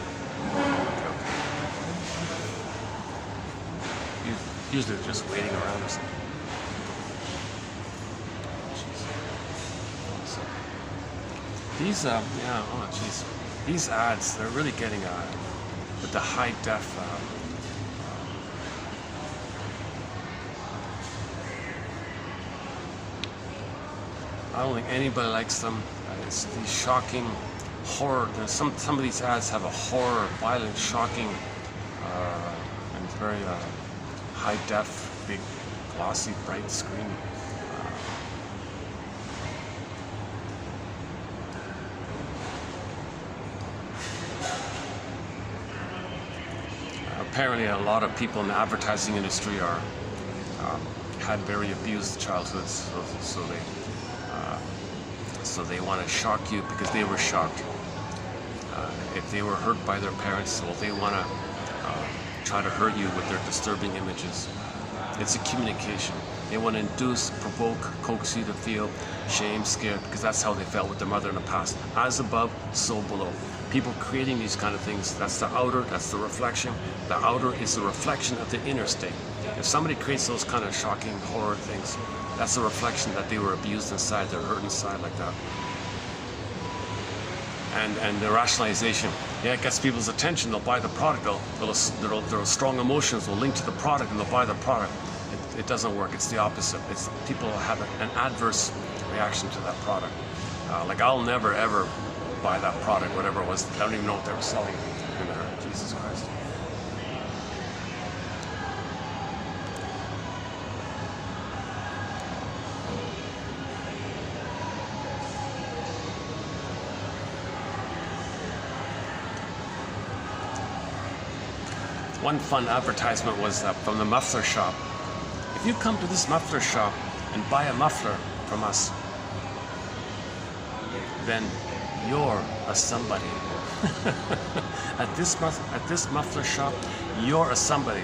Okay. Usually they're just waiting around or something. These, these ads, they're really getting with the high def. I don't think anybody likes them. It's these shocking horror. Some of these ads have a horror, violent, shocking, and very high def, big, glossy, bright screen. Apparently, a lot of people in the advertising industry had very abused childhoods, so they want to shock you because they were shocked. If they were hurt by their parents, well, they want to try to hurt you with their disturbing images. It's a communication. They want to induce, provoke, coax you to feel shame, scared, because that's how they felt with their mother in the past. As above, so below. People creating these kind of things, that's the outer, that's the reflection. The outer is the reflection of the inner state. If somebody creates those kind of shocking horror things, that's a reflection that they were abused inside, they're hurt inside like that. And the rationalization, yeah, it gets people's attention, they'll buy the product, they'll strong emotions, they'll link to the product and they'll buy the product. It doesn't work, it's the opposite. It's people have an adverse reaction to that product. Like I'll never ever buy that product, whatever it was. I don't even know what they were selling in there. Jesus Christ. One fun advertisement was from the muffler shop. If you come to this muffler shop, and buy a muffler from us, then you're a somebody. At this muffler shop, you're a somebody.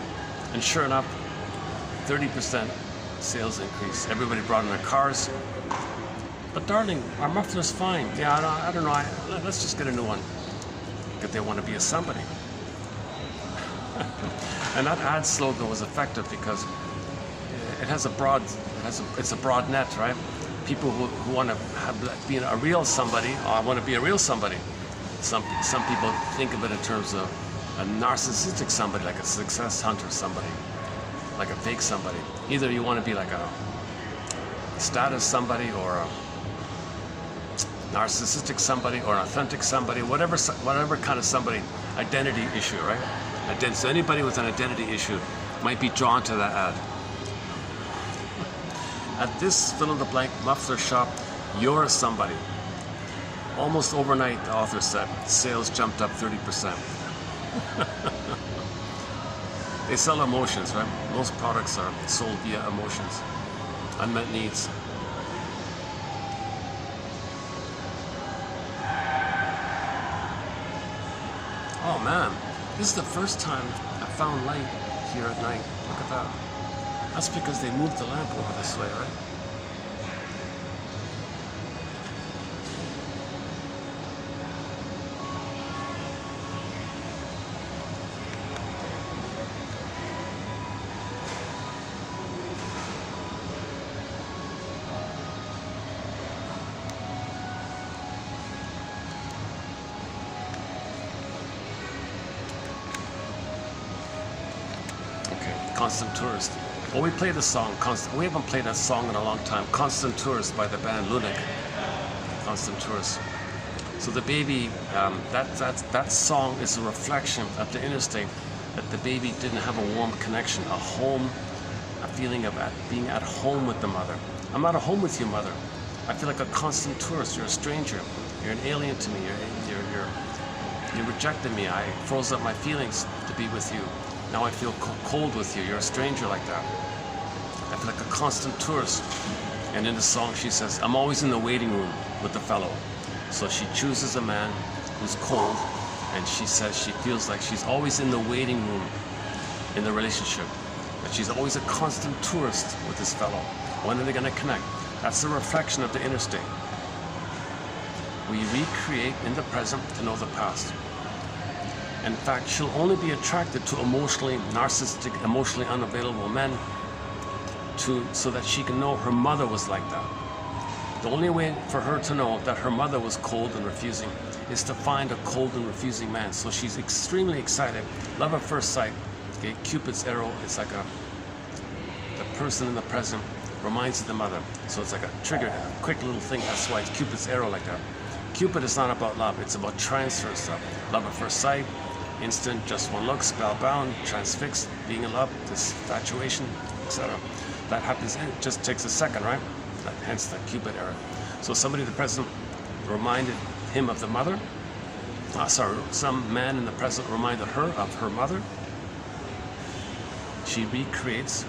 And sure enough, 30% sales increase. Everybody brought in their cars. But darling, our muffler's fine. Yeah, I don't know. Let's just get a new one. Because they want to be a somebody. And that ad slogan was effective because it has it's a broad net, right? People who want to be a real somebody, I want to be a real somebody. Some people think of it in terms of a narcissistic somebody, like a success hunter somebody, like a fake somebody. Either you want to be like a status somebody or a narcissistic somebody or an authentic somebody, whatever kind of somebody, identity issue, right? So anybody with an identity issue might be drawn to that ad. At this fill-in-the-blank muffler shop, you're a somebody. Almost overnight, the author said, sales jumped up 30%. They sell emotions, right? Most products are sold via emotions, unmet needs. Oh man, this is the first time I found light here at night. Look at that. That's because they moved the lamp over this way, right? Constant Tourist. Well, we played a song. We haven't played that song in a long time. Constant Tourist by the band Lunatic. Constant Tourist. So the baby, that song is a reflection of the inner state that the baby didn't have a warm connection, a home, a feeling of being at home with the mother. I'm not at home with you, mother. I feel like a constant tourist. You're a stranger. You're an alien to me. You rejected me. I froze up my feelings to be with you. Now I feel cold with you. You're a stranger like that. I feel like a constant tourist. And in the song she says, I'm always in the waiting room with the fellow. So she chooses a man who's cold, and she says she feels like she's always in the waiting room in the relationship. That she's always a constant tourist with this fellow. When are they going to connect? That's a reflection of the inner state. We recreate in the present to know the past. In fact, she'll only be attracted to emotionally narcissistic, emotionally unavailable men so that she can know her mother was like that. The only way for her to know that her mother was cold and refusing is to find a cold and refusing man. So she's extremely excited. Love at first sight. Okay, Cupid's arrow is like the person in the present reminds of the mother. So it's like a trigger, a quick little thing. That's why it's Cupid's arrow like that. Cupid is not about love. It's about transfer stuff. Love at first sight. Instant, just one look, spellbound, transfixed, being in love, this infatuation, etc. That happens, it just takes a second, right? Hence the Cupid era. So somebody in the present reminded him of the mother. Some man in the present reminded her of her mother. She recreates.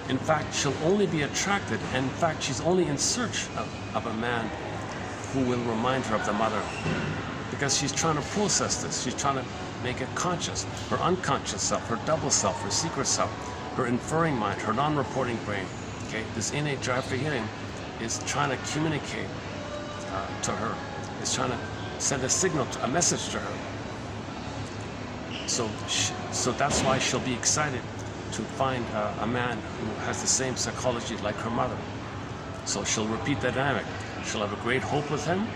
In fact, she'll only be attracted, and in fact, she's only in search of a man who will remind her of the mother. Because she's trying to process this. She's trying to make it conscious. Her unconscious self, her double self, her secret self, her inferring mind, her non-reporting brain. Okay, this innate drive for healing is trying to communicate to her. It's trying to send a signal, a message to her. So that's why she'll be excited to find a man who has the same psychology like her mother. So she'll repeat the dynamic. She'll have a great hope with him.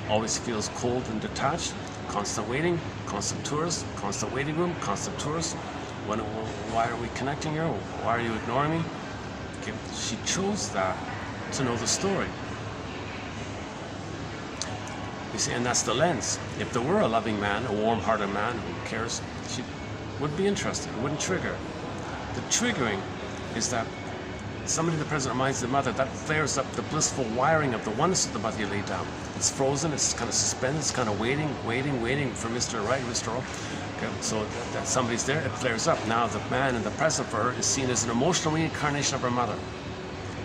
Always feels cold and detached. Constant waiting, constant tourist, constant waiting room, constant tourist. Why are we connecting here? Why are you ignoring me? Okay. She chose that to know the story. You see, and that's the lens. If there were a loving man, a warm-hearted man who cares, she would be interested. It wouldn't trigger. The triggering is that somebody in the present reminds the mother, that flares up the blissful wiring of the oneness of the mother you laid down. It's frozen, it's kind of suspended, it's kind of waiting for Mr. Right, Mr. O. Okay, so that somebody's there, it flares up. Now the man in the present for her is seen as an emotional reincarnation of her mother.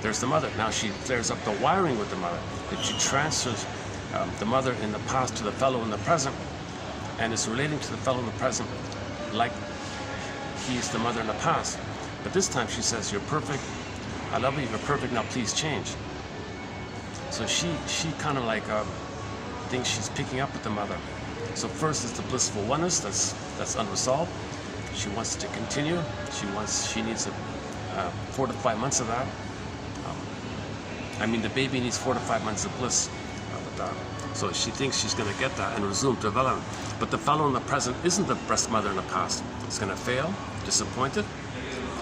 there's the mother. Now she flares up the wiring with the mother. That she transfers the mother in the past to the fellow in the present, and is relating to the fellow in the present like he's the mother in the past. But this time she says, "You're perfect. I love you. You're perfect. Now please change." So she kind of like thinks she's picking up with the mother. So first is the blissful oneness that's unresolved. She wants to continue. She needs 4 to 5 months of that. The baby needs 4 to 5 months of bliss with that. So she thinks she's going to get that and resume development. But the fellow in the present isn't the breast mother in the past. It's going to fail, disappointed.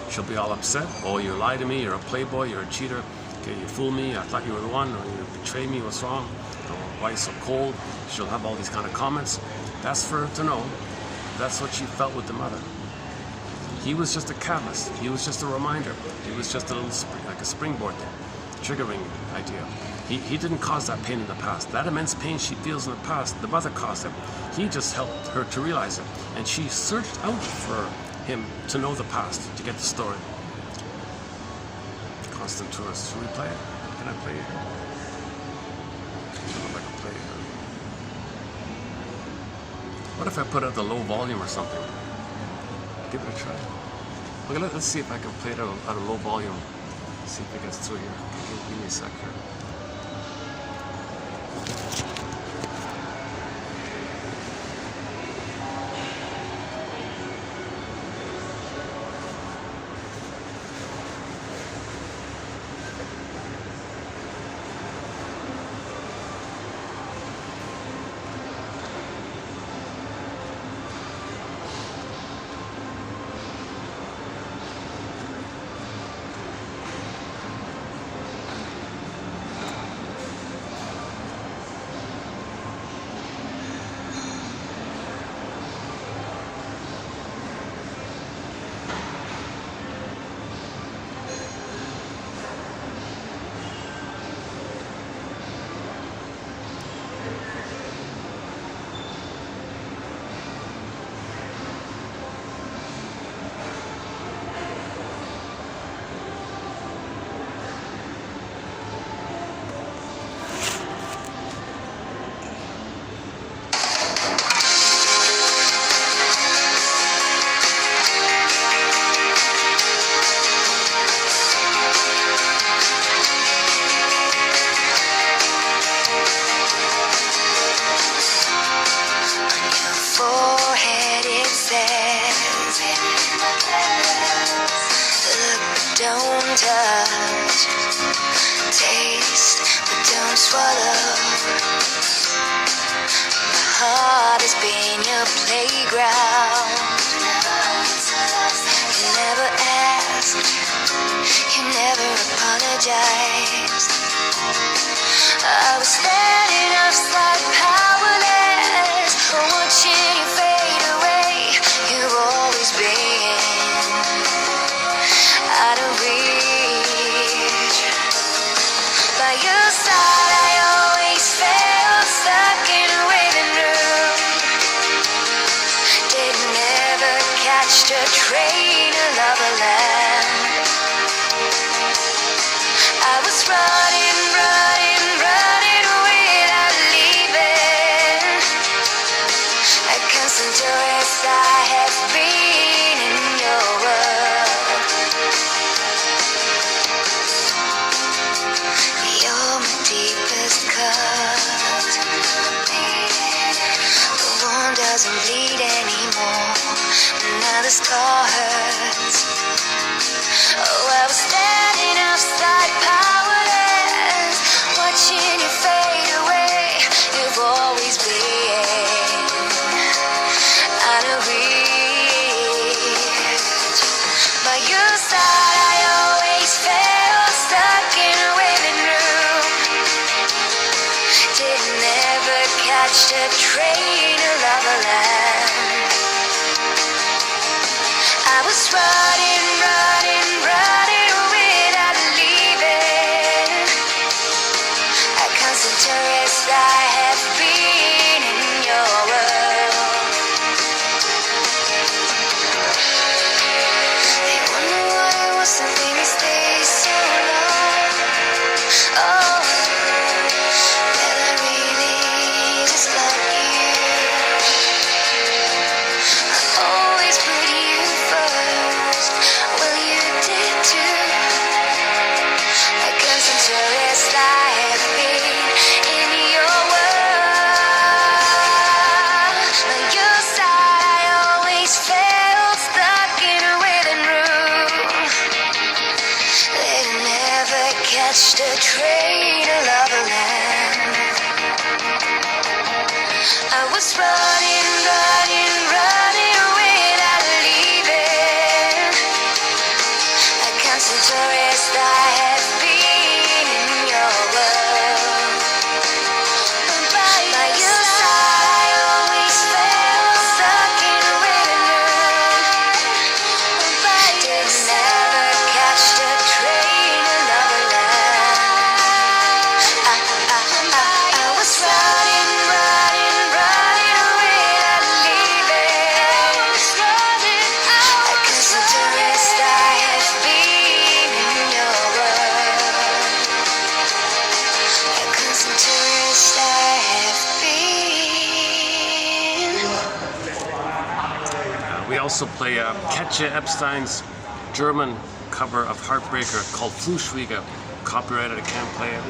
She'll be all upset. "Oh, you lied to me. You're a playboy. You're a cheater. Okay, you fooled me. I thought you were the one. Or you betrayed me. What's wrong? Oh, why are you so cold?" She'll have all these kind of comments. That's for her to know. That's what she felt with the mother. He was just a catalyst. He was just a reminder. He was just a little like a springboard triggering idea. He didn't cause that pain in the past. That immense pain she feels in the past, the mother caused it. He just helped her to realize it. And she searched out for him to know the past, to get the story. Constant tourist. Should we play it? Can I play it? I don't know if I can play it. What if I put it at the low volume or something? Give it a try. Okay, let's see if I can play it at a low volume. See if it gets through here. Give me a sec here. I was standing outside powerless, watching you fade away. You've always been out of reach. By your side I always felt stuck in a waiting room. Didn't ever catch the train of Loverland. I was running without leaving. A constant tourist, I have been in your world. You're my deepest cut. The wound doesn't bleed anymore. Now the scar hurts. Oh, I was standing outside powerless, watching you fade away. You've always been out of reach. By your side I always felt stuck in a waiting room. Didn't ever catch the train of Loverland. I was running without leaving. A constant tourist, I have been in your world. They wonder why it was something to stay so long. catch the train to Loverland. I was running, running, running without leaving. A constant tourist, I have been in your world. By your side, I always felt stuck in a waiting room. Did never catch the train to Loverland. I was running, running, running without leaving. A constant tourist, I have been in your world. A constant tourist, I have been. We also play Katja Epstein's German cover of Heartbreaker called Fluschwiege, copyrighted, I can't play it.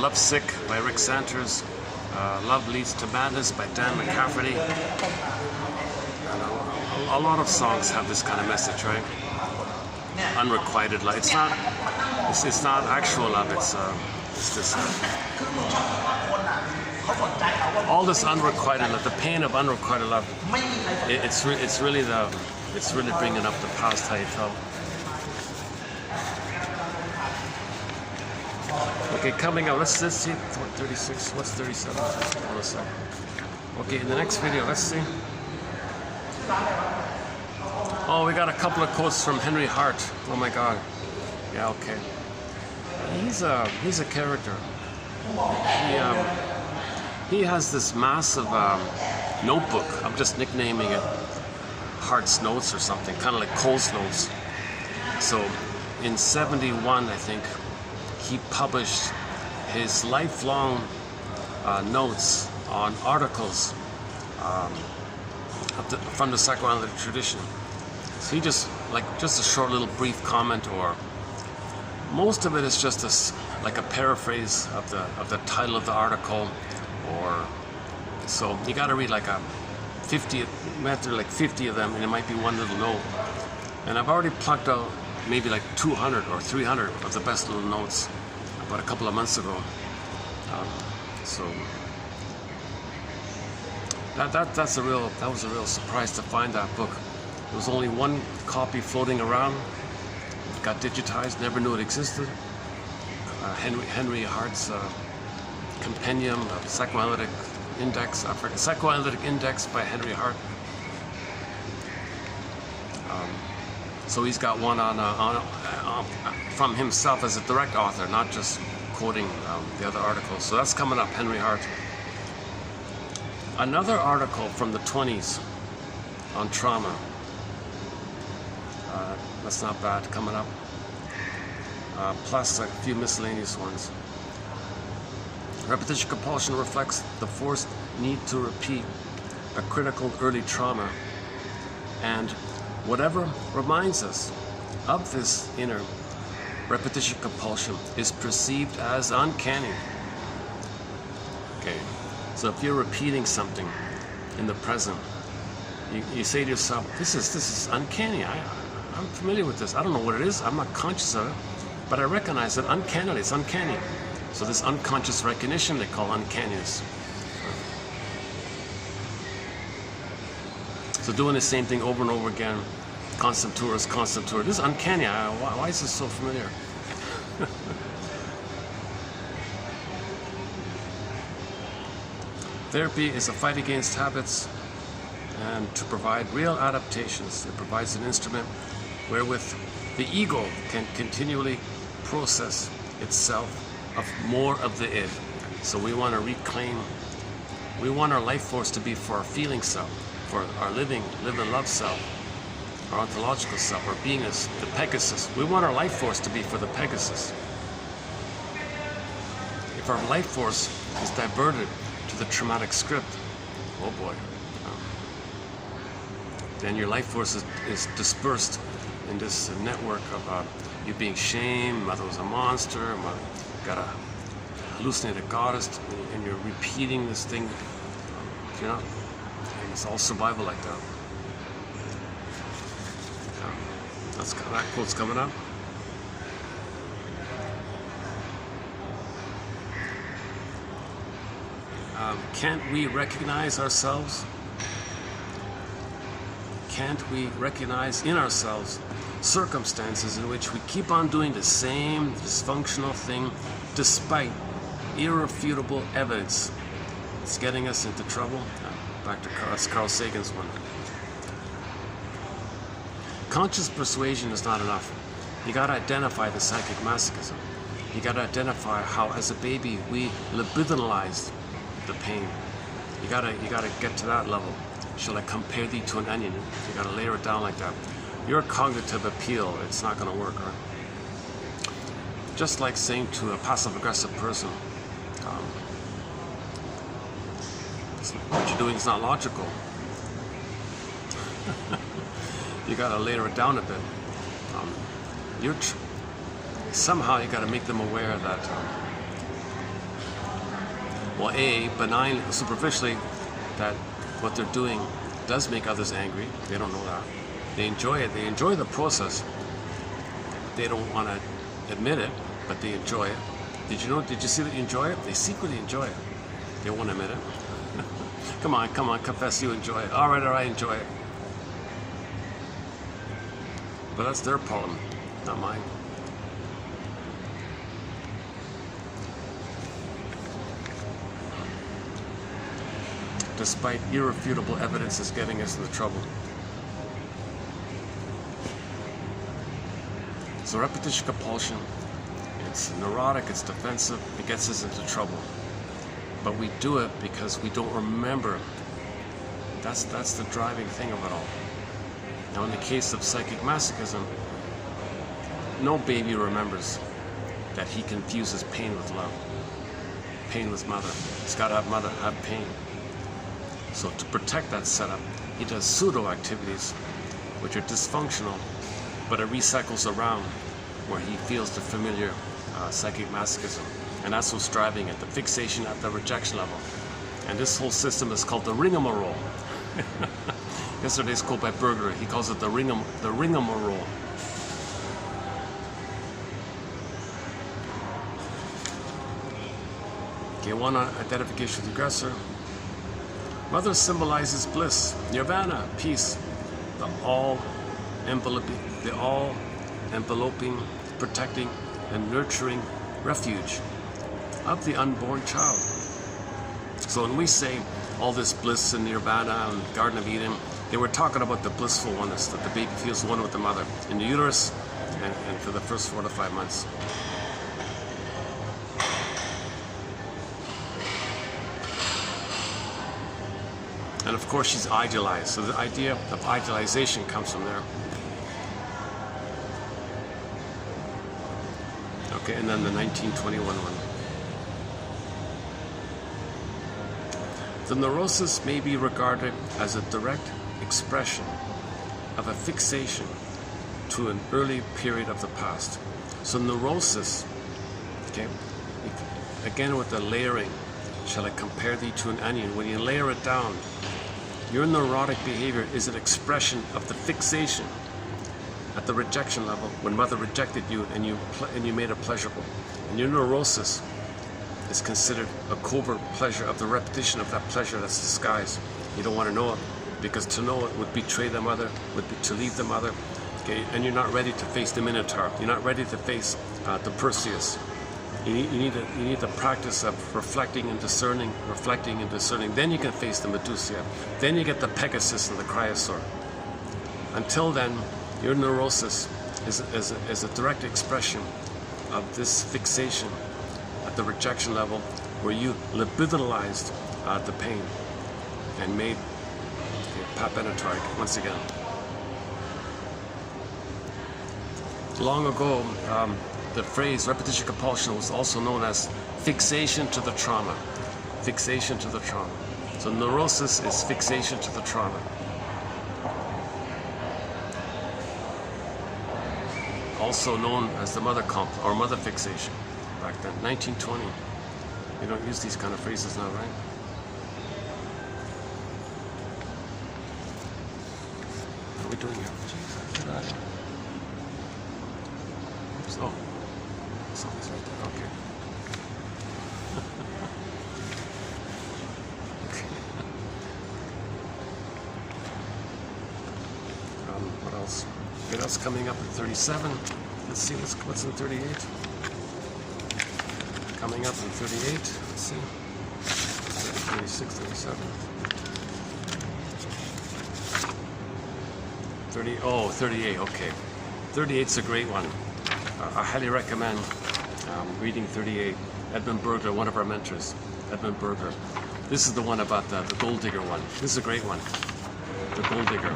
Love Sick by Rick Santers. Love Leads to Madness by Dan McCafferty. And a lot of songs have this kind of message, right? Unrequited love. It's not actual love. It's this. All this unrequited love, the pain of unrequited love. It's really bringing up the past, how you felt. Okay, coming up. Let's see. 36. What's 37? Hold a second. Okay, in the next video, let's see. Oh, we got a couple of quotes from Henry Hart. Oh my God. Yeah. Okay. He's a character. He has this massive notebook. I'm just nicknaming it Hart's Notes or something, kind of like Cole's Notes. So in '71, I think, he published his lifelong notes on articles from the psychoanalytic tradition. So he just a short little brief comment, or most of it is just like a paraphrase of the title of the article. Or so you got to read like 50 of them, and it might be one little note. And I've already plucked out maybe like 200 or 300 of the best little notes about a couple of months ago. So that was a real surprise to find that book. There was only one copy floating around. It got digitized. Never knew it existed. Henry Hart's Compendium of Psychoanalytic Index, Psychoanalytic Index by Henry Hart. So he's got one from himself as a direct author, not just quoting the other articles. So that's coming up, Henry Hart. Another article from the 20s on trauma. That's not bad, coming up. Plus a few miscellaneous ones. Repetition compulsion reflects the forced need to repeat a critical early trauma, and whatever reminds us of this inner repetition compulsion is perceived as uncanny. Okay, so if you're repeating something in the present, you say to yourself, this is uncanny. I'm familiar with this. I don't know what it is. I'm not conscious of it, but I recognize that uncannily. It's uncanny. So this unconscious recognition they call uncanniness. So doing the same thing over and over again, constant tour. This is uncanny. Why is this so familiar? Therapy is a fight against habits and to provide real adaptations. It provides an instrument wherewith the ego can continually process itself of more of the id. So we want to reclaim, we want our life force to be for our feeling self, for our live and love self, our ontological self, our beingness, the Pegasus. We want our life force to be for the Pegasus. If our life force is diverted to the traumatic script, oh boy, then your life force is dispersed in this network of you being shamed, mother was a monster, mother got a hallucinated goddess, and you're repeating this thing, you know, and it's all survival like that. Yeah. That quote's coming up. Can't we recognize ourselves? Can't we recognize in ourselves circumstances in which we keep on doing the same dysfunctional thing despite irrefutable evidence? It's getting us into trouble. Back to Carl Sagan's one. Conscious persuasion is not enough. You got to identify the psychic masochism. You got to identify how, as a baby, we libidinalized the pain. You gotta get to that level. Shall I compare thee to an onion? You gotta layer it down like that. Your cognitive appeal, it's not gonna work, right? Just like saying to a passive-aggressive person, what you're doing is not logical. You gotta layer it down a bit. Somehow you gotta make them aware that, well, benign, superficially, that what they're doing does make others angry. They don't know that. They enjoy it. They enjoy the process. They don't want to admit it, but they enjoy it. Did you see that you enjoy it? They secretly enjoy it. They won't admit it. Come on, confess you enjoy it. All right, enjoy it. But that's their problem, not mine. Despite irrefutable evidence is getting us into trouble. So repetition compulsion, it's neurotic, it's defensive, it gets us into trouble. But we do it because we don't remember. That's the driving thing of it all. Now in the case of psychic masochism, no baby remembers that he confuses pain with love. Pain with mother. He's got to have pain. So to protect that setup, he does pseudo-activities, which are dysfunctional, but it recycles around where he feels the familiar psychic masochism. And that's what's driving it, the fixation at the rejection level. And this whole system is called the rigmarole. Yesterday's quote by Berger, he calls it the rigmarole. Okay, one identification with the aggressor. Mother symbolizes bliss, nirvana, peace, the all-enveloping, protecting, and nurturing refuge of the unborn child. So when we say all this bliss and nirvana and Garden of Eden, they were talking about the blissful oneness, that the baby feels one with the mother in the uterus and for the first 4 to 5 months. And of course, she's idealized. So the idea of idealization comes from there. Okay, and then the 1921 one. The neurosis may be regarded as a direct expression of a fixation to an early period of the past. So neurosis, okay, again with the layering, shall I compare thee to an onion? When you layer it down, your neurotic behavior is an expression of the fixation at the rejection level when mother rejected you and you made it pleasurable. And your neurosis is considered a covert pleasure of the repetition of that pleasure that's disguised. You don't want to know it because to know it would betray the mother, would be to leave the mother. Okay, and you're not ready to face the Minotaur. You're not ready to face the Perseus. You need the practice of reflecting and discerning. Then you can face the Medusa. Then you get the Pegasus and the Cryosaur. Until then, your neurosis is a direct expression of this fixation at the rejection level where you libidinalized the pain and made papenotarg once again. Long ago, the phrase repetition compulsion was also known as fixation to the trauma. Fixation to the trauma. So neurosis is fixation to the trauma. Also known as the mother comp or mother fixation back then, 1920. We don't use these kind of phrases now, right? What are we doing here? Jesus. Oh, something's right there. Okay. That's coming up at 37. Let's see what's in 38. Coming up in 38. Let's see. 36, 37. 38. Okay. 38's a great one. I highly recommend reading 38. Edmund Berger, one of our mentors. Edmund Berger. This is the one about the gold digger one. This is a great one. The gold digger.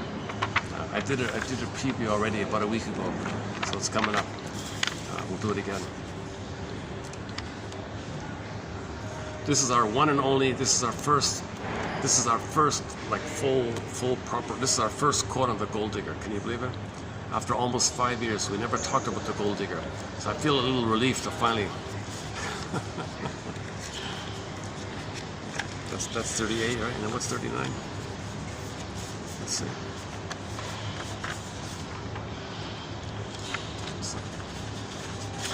I did a preview already about a week ago, so it's coming up. We'll do it again. This is our one and only. This is our first like full proper. This is our first quote on the gold digger. Can you believe it? After almost 5 years, we never talked about the gold digger. So I feel a little relief to finally. That's 38, right? And then what's 39? Let's see.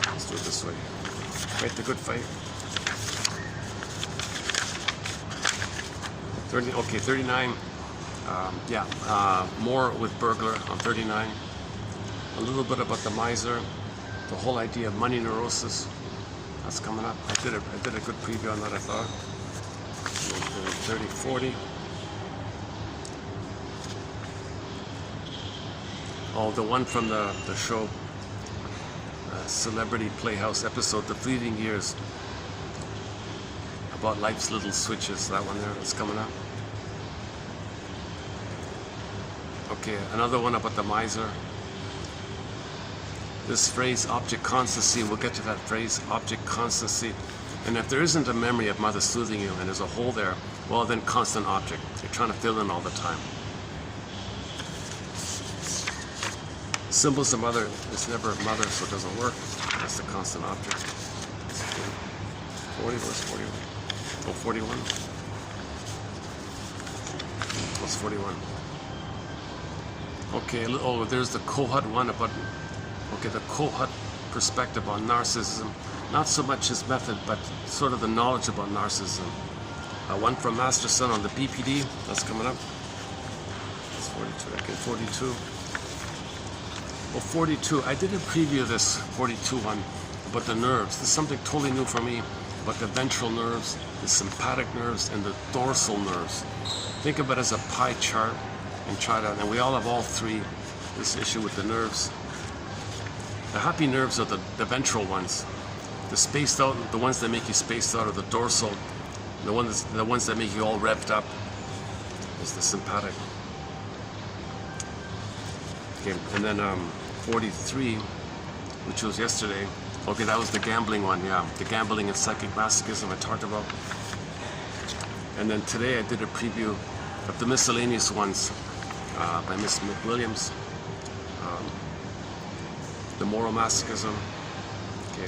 Let's do it this way. Fight the good fight. 39. More with Burglar on 39. A little bit about the miser, the whole idea of money neurosis. That's coming up. I did a good preview on that, I thought. 30, 40. Oh, the one from the show, Celebrity Playhouse episode, The Fleeting Years, about life's little switches. That one there, that's coming up. Okay, another one about the miser. This phrase, object constancy, we'll get to that phrase, object constancy. And if there isn't a memory of mother soothing you and there's a hole there, well then constant object. You're trying to fill in all the time. Symbols of mother, it's never mother, so it doesn't work. That's the constant object. 40, what's 41? Oh, 41. What's 41? Okay, oh, there's the Kohut one about, okay, the Kohut perspective on narcissism. Not so much his method, but sort of the knowledge about narcissism. One from Master Son on the BPD, that's coming up. That's 42, okay, 42. Oh, 42, I did a preview of this 42 one about the nerves. This is something totally new for me, about the ventral nerves, the sympathetic nerves, and the dorsal nerves. Think of it as a pie chart and try to, and we all have all three, this issue with the nerves. The happy nerves are the ventral ones. The spaced out, the ones that make you spaced out are the dorsal. The ones that make you all revved up is the sympathetic. Okay, and then 43, which was yesterday. Okay, that was the gambling one, yeah. The gambling and psychic masochism I talked about. And then today I did a preview of the miscellaneous ones by Miss McWilliams. The moral masochism. Okay,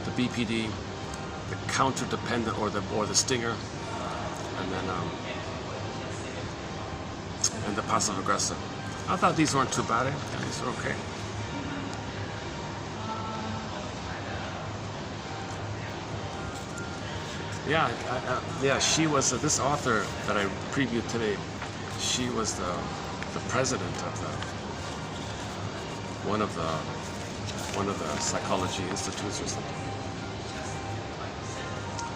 the BPD, the counter-dependent or the stinger, and then and the passive-aggressive. I thought these weren't too bad. Yeah, these are okay. Yeah, she was this author that I previewed today. She was the president of one of the psychology institutes or something.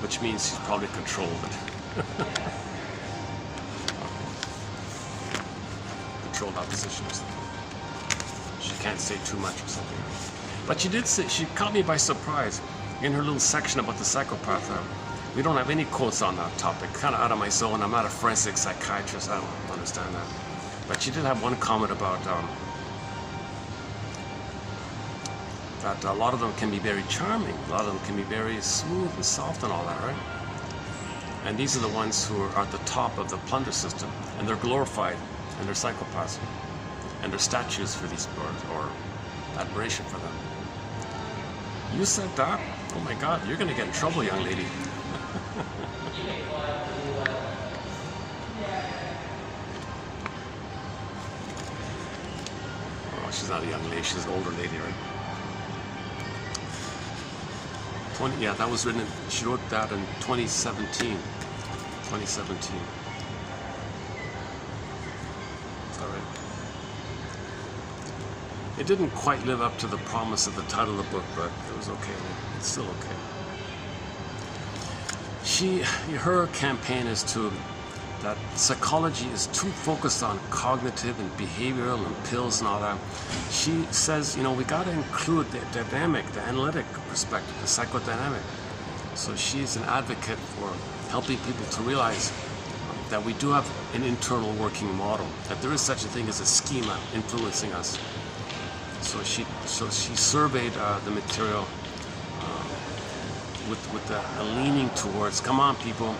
Which means she's probably controlled it. Controlled opposition or something. She can't say too much or something. But she did say, she caught me by surprise in her little section about the psychopath. We don't have any quotes on that topic. Kind of out of my zone. I'm not a forensic psychiatrist. I don't understand that. But she did have one comment about that a lot of them can be very charming. A lot of them can be very smooth and soft and all that, right? And these are the ones who are at the top of the plunder system, and they're glorified, and they're psychopaths, and they're statues for these birds, or admiration for them. You said that? Oh my God, you're gonna get in trouble, young lady. Oh, she's not a young lady, she's an older lady, right? 20, yeah, that was written, she wrote that in 2017. 2017. It's all right. It didn't quite live up to the promise of the title of the book, but it was okay. It's still okay. Her campaign is that psychology is too focused on cognitive and behavioral and pills and all that. She says, we got to include the dynamic, the analytic perspective, the psychodynamic. So she's an advocate for helping people to realize that we do have an internal working model, that there is such a thing as a schema influencing us. So she surveyed the material with a leaning towards, come on people,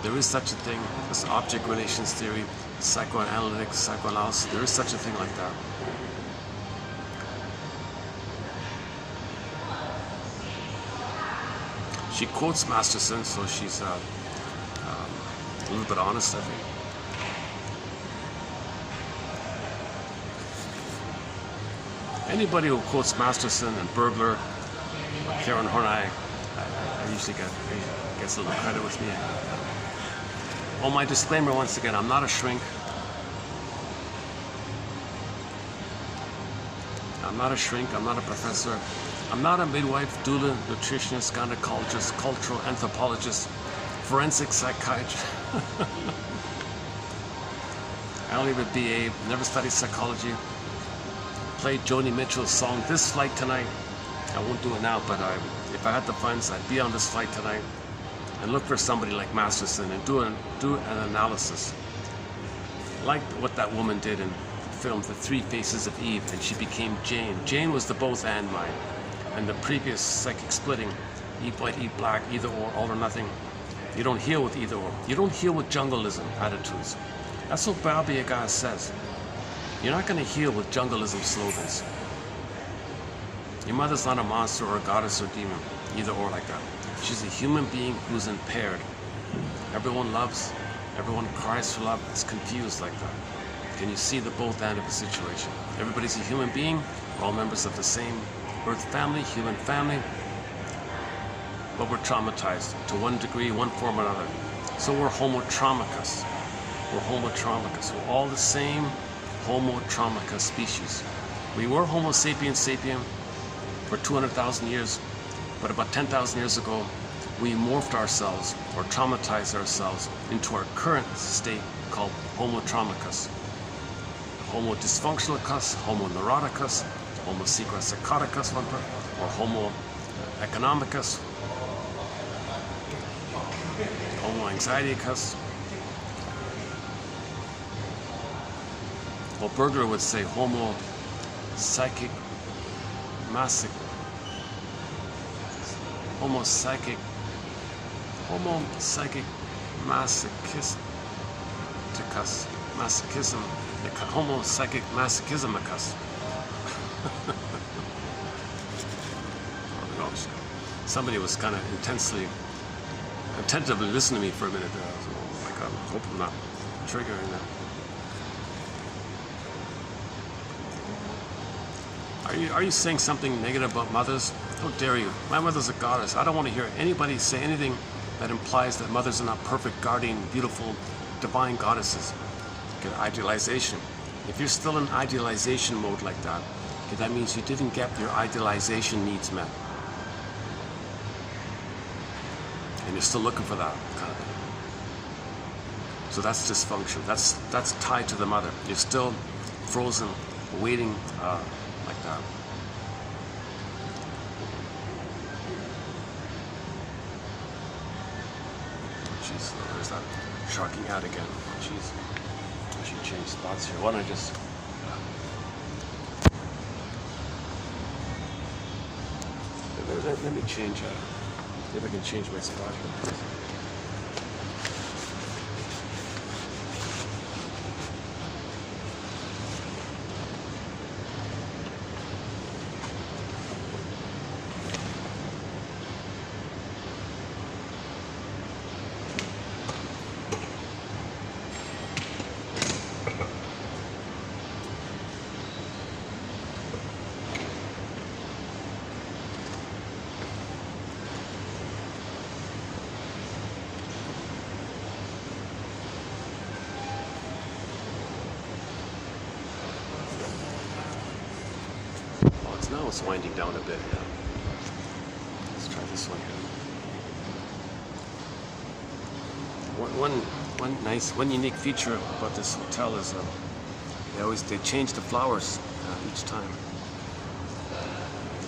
there is such a thing as object relations theory, psychoanalytic, psychoanalysis, there is such a thing like that. She quotes Masterson, so she's a little bit honest, I think. Anybody who quotes Masterson and Burglar, Karen Horney, I usually gets a little credit with me. Oh, my disclaimer once again, I'm not a shrink. I'm not a shrink, I'm not a professor. I'm not a midwife, doula, nutritionist, gynecologist, cultural anthropologist, forensic psychiatrist. I don't even BA, never studied psychology. Played Joni Mitchell's song, This Flight Tonight. I won't do it now, but if I had the funds, I'd be on this flight tonight and look for somebody like Masterson and do an analysis. Like what that woman did in the film, The Three Faces of Eve, and she became Jane. Jane was the both and mind. And the previous psychic splitting, eat white, eat black, either or, all or nothing. You don't heal with either or. You don't heal with jungleism attitudes. That's what Baba Yaga says. You're not going to heal with jungleism slogans. Your mother's not a monster or a goddess or demon, either or like that. She's a human being who's impaired. Everyone loves, everyone cries for love. It's confused like that. Can you see the both end of the situation? Everybody's a human being. We're all members of the same Earth family, human family. But we're traumatized to one degree, one form or another. So we're homotraumicus. We're homotraumicus. We're all the same homotraumica species. We were Homo sapiens sapien for 200,000 years, but about 10,000 years ago, we morphed ourselves or traumatized ourselves into our current state called Homo traumicus. Homo dysfunctionalicus, Homo neuroticus, Homo psychoticus, or Homo economicus, Homo anxieticus. Well, Burglar would say Homo psychic masoch, Homo psychic masochisticus, masochism, Homo psychic masochismicus. Somebody was kind of attentively listening to me for a minute there. I was like, I hope I'm not triggering that. Are you saying something negative about mothers? How dare you? My mother's a goddess. I don't want to hear anybody say anything that implies that mothers are not perfect, guardian, beautiful, divine goddesses. Get idealization. If you're still in idealization mode like that, that means you didn't get your idealization needs met. And you're still looking for that kind of thing. So that's dysfunction. That's tied to the mother. You're still frozen, waiting like that. Jeez, there's that shocking ad again. Jeez, I should change spots here. Why don't I just... Let me change, if I can change my spot here. now it's winding down a bit. Yeah. Let's try this one here. One unique feature about this hotel is they change the flowers each time,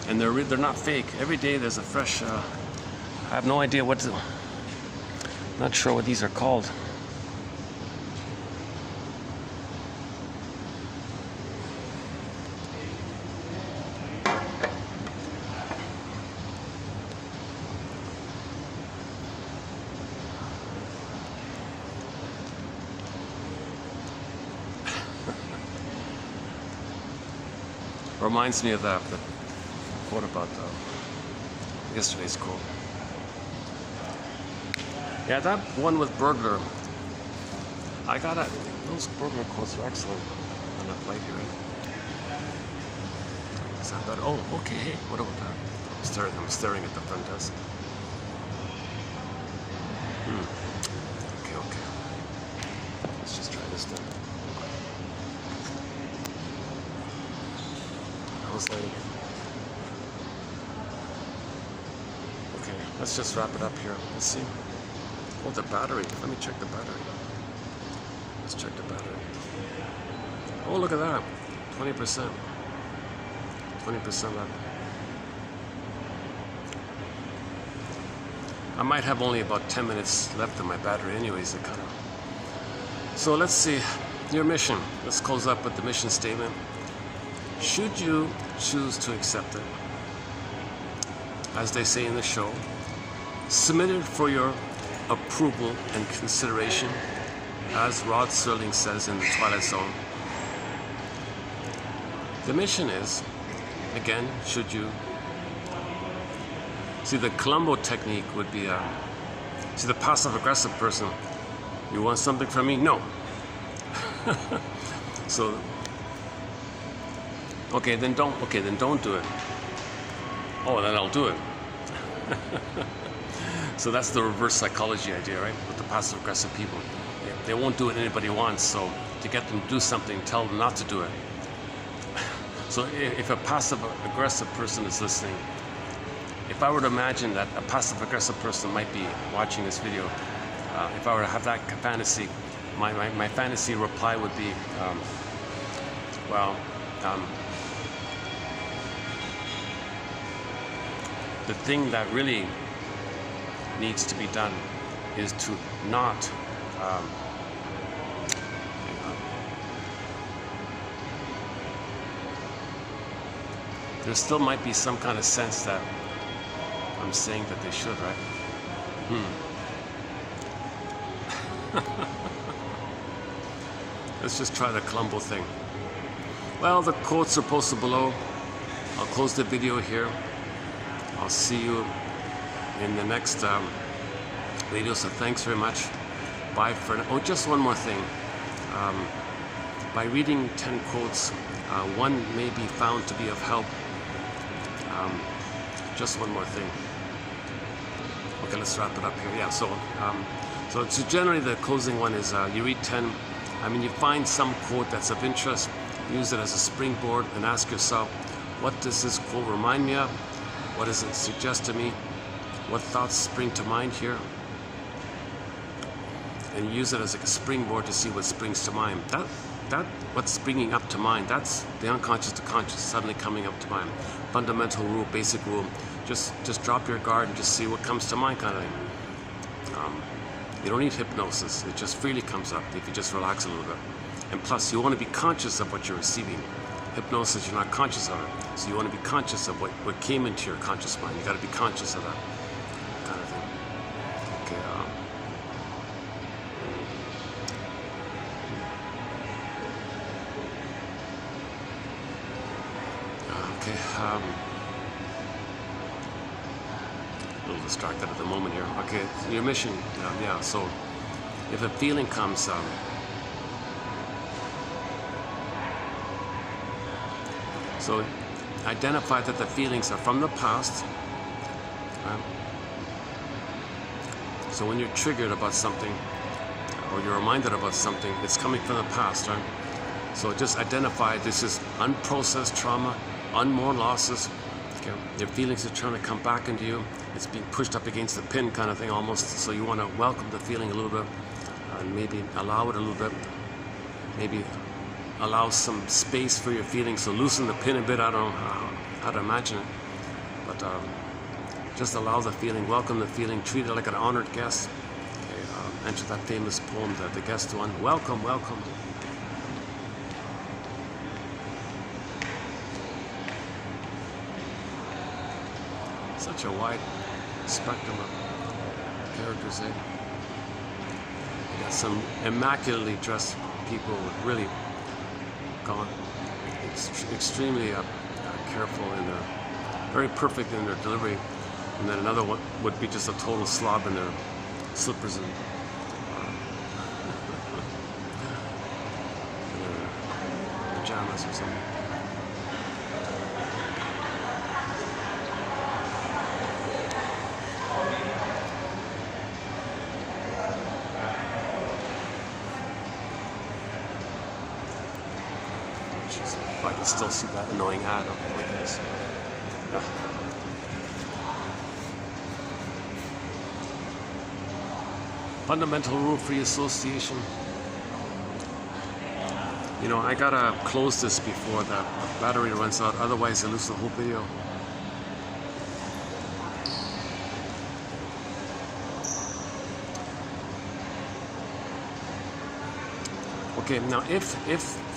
and they're not fake. Every day there's a fresh. I have no idea not sure what these are called. Reminds me of the quote about yesterday's quote. Yeah, that one with burglar. Those burglar quotes are excellent on that flight here. Is that better? Oh, okay. Hey, what about that? I'm staring at the front desk. Okay. Let's just try this then. Okay, let's just wrap it up here. Let's see. Oh, the battery. Let me check the battery. Let's check the battery. Oh, look at that. 20%. 20% left. I might have only about 10 minutes left in my battery anyways. So let's see. Your mission. Let's close up with the mission statement. Should you choose to accept it, as they say in the show, submit it for your approval and consideration, as Rod Serling says in The Twilight Zone. The mission is, again, should you see, the Columbo technique would be see, the passive-aggressive person. You want something from me? No. So. Okay, then don't do it. Oh, then I'll do it. So that's the reverse psychology idea, right? With the passive-aggressive people. They won't do what anybody wants, so to get them to do something, tell them not to do it. So if a passive-aggressive person is listening, if I were to imagine that a passive-aggressive person might be watching this video, if I were to have that fantasy, my fantasy reply would be, the thing that really needs to be done is to not there still might be some kind of sense that I'm saying that they should, right? Let's just try the Columbo thing. Well, the quotes are posted below. I'll close the video here. I'll see you in the next video, so thanks very much. Bye for now. Oh, just one more thing. By reading 10 quotes, one may be found to be of help. Just one more thing. Okay, let's wrap it up here. Yeah, so generally the closing one is you read 10. I mean, you find some quote that's of interest, use it as a springboard, and ask yourself, what does this quote remind me of? What does it suggest to me? What thoughts spring to mind here? And use it as a springboard to see what springs to mind. That what's springing up to mind, that's the unconscious to conscious suddenly coming up to mind. Fundamental rule, basic rule. Just drop your guard and just see what comes to mind, kind of thing. You don't need hypnosis. It just freely comes up if you just relax a little bit. And plus, you want to be conscious of what you're receiving. Hypnosis, you're not conscious of it. So you want to be conscious of what came into your conscious mind. You got to be conscious of that kind of thing. Okay. A little distracted at the moment here. Okay, your mission. Yeah. So if a feeling comes. So identify that the feelings are from the past. So when you're triggered about something, or you're reminded about something, it's coming from the past, right? So just identify this is unprocessed trauma, unmourned losses. Okay, your feelings are trying to come back into you. It's being pushed up against the pin kind of thing almost. So you want to welcome the feeling a little bit and maybe allow it a little bit. Maybe allow some space for your feelings. So loosen the pin a bit. I don't know how to imagine it. But just allow the feeling, welcome the feeling, treat it like an honored guest. Okay, enter that famous poem, the guest one. Welcome, welcome. Such a wide spectrum of characters there. You got some immaculately dressed people with really gone extremely careful and very perfect in their delivery, and then another one would be just a total slob in their slippers and their pajamas or something. If I can still see that annoying ad like this. Fundamental rule, free association. You know, I gotta close this before the battery runs out, otherwise I lose the whole video. Okay, now if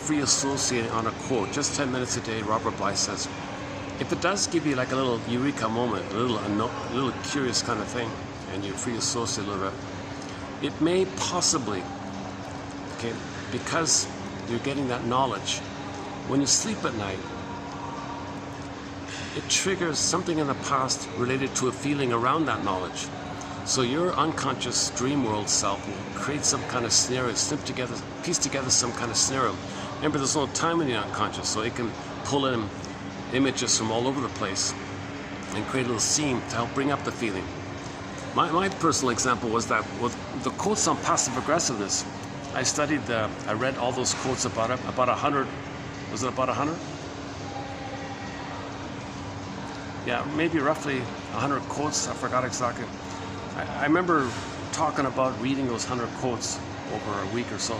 free associating on a quote, just 10 minutes a day, Robert Bly says, if it does give you like a little eureka moment, a little curious kind of thing, and you free associate a little bit, it may possibly, okay, because you're getting that knowledge, when you sleep at night, it triggers something in the past related to a feeling around that knowledge. So your unconscious dream world self will create some kind of scenario, piece together some kind of scenario. Remember, there's no time in the unconscious, so it can pull in images from all over the place and create a little scene to help bring up the feeling. My personal example was that with the quotes on passive aggressiveness, I read all those quotes about 100, was it about 100? Yeah, maybe roughly 100 quotes, I forgot exactly. I remember talking about reading those 100 quotes over a week or so.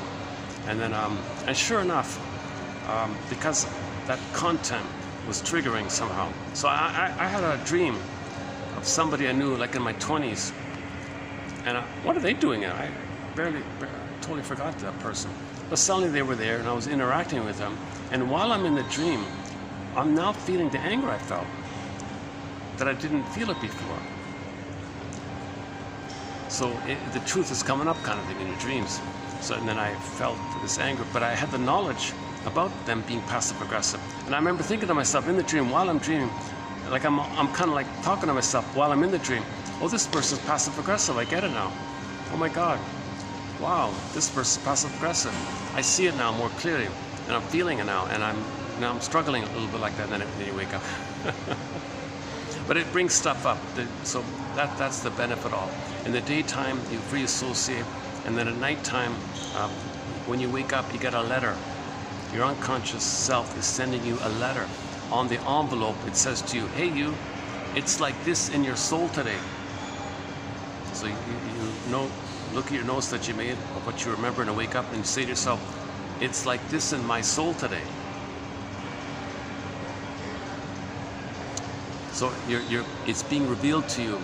And then, and sure enough, because that content was triggering somehow. So I had a dream of somebody I knew like in my 20s. And what are they doing? I totally forgot that person. But suddenly they were there and I was interacting with them. And while I'm in the dream, I'm now feeling the anger I felt that I didn't feel it before. So the truth is coming up kind of thing in your dreams. So and then I felt this anger, but I had the knowledge about them being passive aggressive. And I remember thinking to myself in the dream, while I'm dreaming, like I'm kind of like talking to myself while I'm in the dream, oh, this person's passive aggressive, I get it now. Oh my God, wow, this person's passive aggressive. I see it now more clearly, and I'm feeling it now, and I'm struggling a little bit like that, and then you wake up. But it brings stuff up, so that's the benefit of it. In the daytime, you free associate, and then at nighttime, when you wake up, you get a letter. Your unconscious self is sending you a letter. On the envelope, it says to you, hey you, it's like this in your soul today. So you know, look at your notes that you made, of what you remember, and wake up and you say to yourself, it's like this in my soul today. So it's being revealed to you,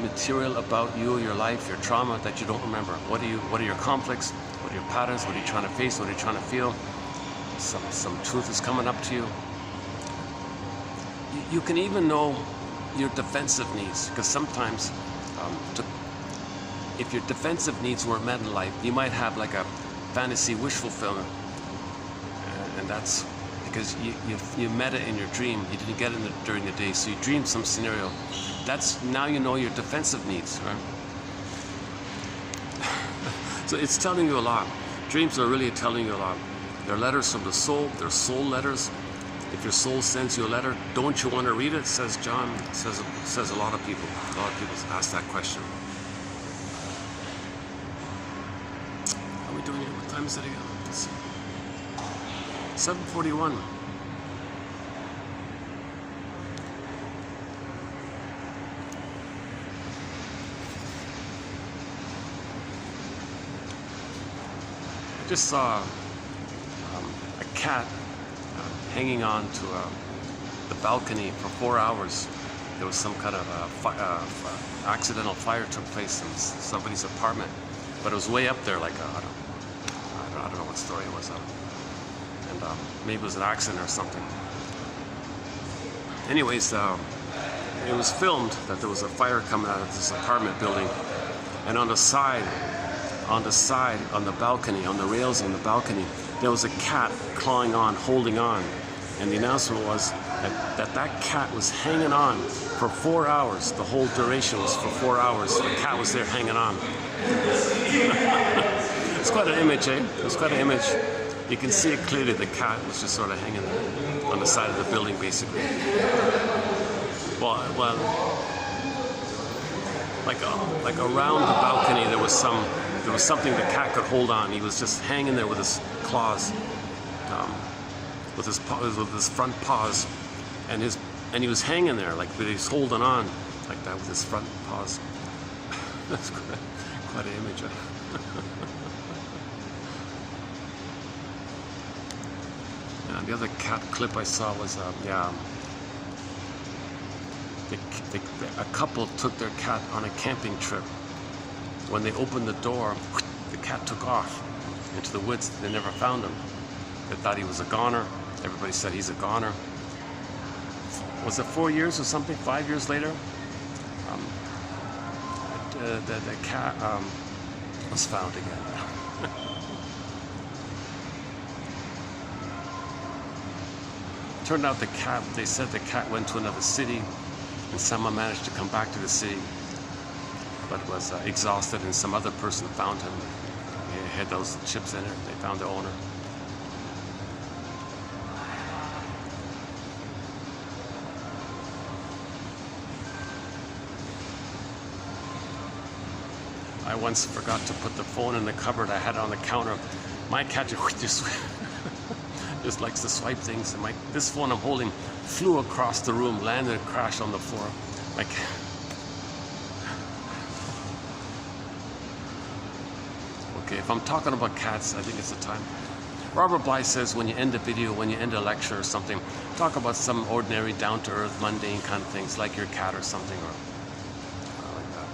material about you, your life, your trauma that you don't remember. What are your conflicts? What are your patterns? What are you trying to face? What are you trying to feel? Some truth is coming up to you. You can even know your defensive needs, because sometimes if your defensive needs weren't met in life, you might have like a fantasy wish fulfillment, and that's because you met it in your dream. You didn't get it during the day, so you dreamed some scenario. That's now you know your defensive needs, right? So it's telling you a lot. Dreams are really telling you a lot. They're letters from the soul. They're soul letters. If your soul sends you a letter, don't you want to read it? Says John. Says a lot of people. A lot of people ask that question. How are we doing it? What time is it again? Let's see. 7:41. just saw a cat hanging on to the balcony for 4 hours. There was some kind of accidental fire took place in somebody's apartment, but it was way up there, like I don't know what story it was, and maybe it was an accident or something. Anyways, it was filmed that there was a fire coming out of this apartment building, and on the side, on the balcony, on the rails on the balcony, there was a cat clawing on, holding on, and the announcement was that cat was hanging on for 4 hours. The whole duration was for 4 hours. The cat was there hanging on. It's quite an image, eh? It's quite an image. You can see it clearly. The cat was just sort of hanging there on the side of the building, basically. Well, like around the balcony, there was something the cat could hold on. He was just hanging there with his claws, with his front paws, and he was hanging there, like, but he's holding on like that with his front paws. That's quite an image. And the other cat clip I saw was a couple took their cat on a camping trip. When they opened the door, the cat took off into the woods. They never found him. They thought he was a goner. Everybody said he's a goner. Was it 4 years or something? 5 years later, the cat was found again. Turned out they said the cat went to another city, and someone managed to come back to the city, but was exhausted, and some other person found him. He had those chips in it. They found the owner. I once forgot to put the phone in the cupboard. I had it on the counter. My cat just likes to swipe things, and this phone I'm holding flew across the room, landed and crashed on the floor. Okay, if I'm talking about cats, I think it's the time. Robert Bly says when you end a video, when you end a lecture or something, talk about some ordinary, down-to-earth, mundane kind of things, like your cat or something, or like that.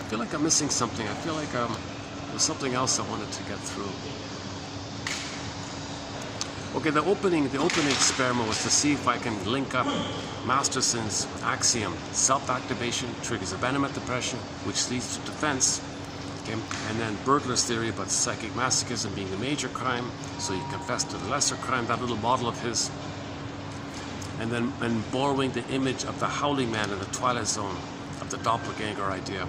I feel like I'm missing something. I feel like there's something else I wanted to get through. Okay, the opening experiment was to see if I can link up Masterson's axiom: self-activation triggers abandonment depression, which leads to defense. Okay, and then Burglar's theory about psychic masochism being the major crime, so you confess to the lesser crime, that little model of his. And then borrowing the image of the howling man in the Twilight Zone, of the doppelganger idea.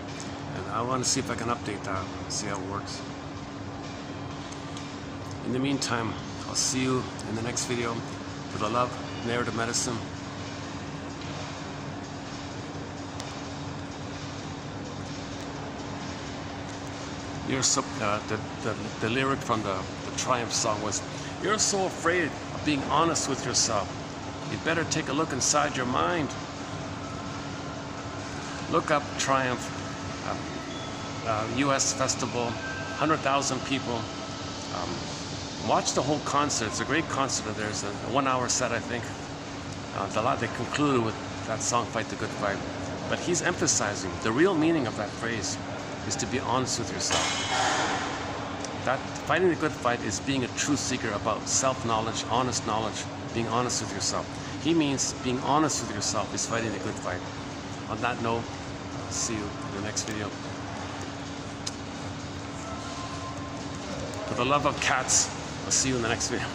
And I want to see if I can update that, see how it works. In the meantime, I'll see you in the next video. For the love, narrative medicine. You're so, the lyric from the Triumph song was, "You're so afraid of being honest with yourself. You'd better take a look inside your mind." Look up Triumph, US festival, 100,000 people. Watch the whole concert. It's a great concert. There's a 1 hour set, I think. They concluded with that song, "Fight the Good Fight." But he's emphasizing the real meaning of that phrase is to be honest with yourself. That fighting the good fight is being a truth seeker about self-knowledge, honest knowledge, being honest with yourself. He means being honest with yourself is fighting the good fight. On that note, I'll see you in the next video. For the love of cats, I'll see you in the next video.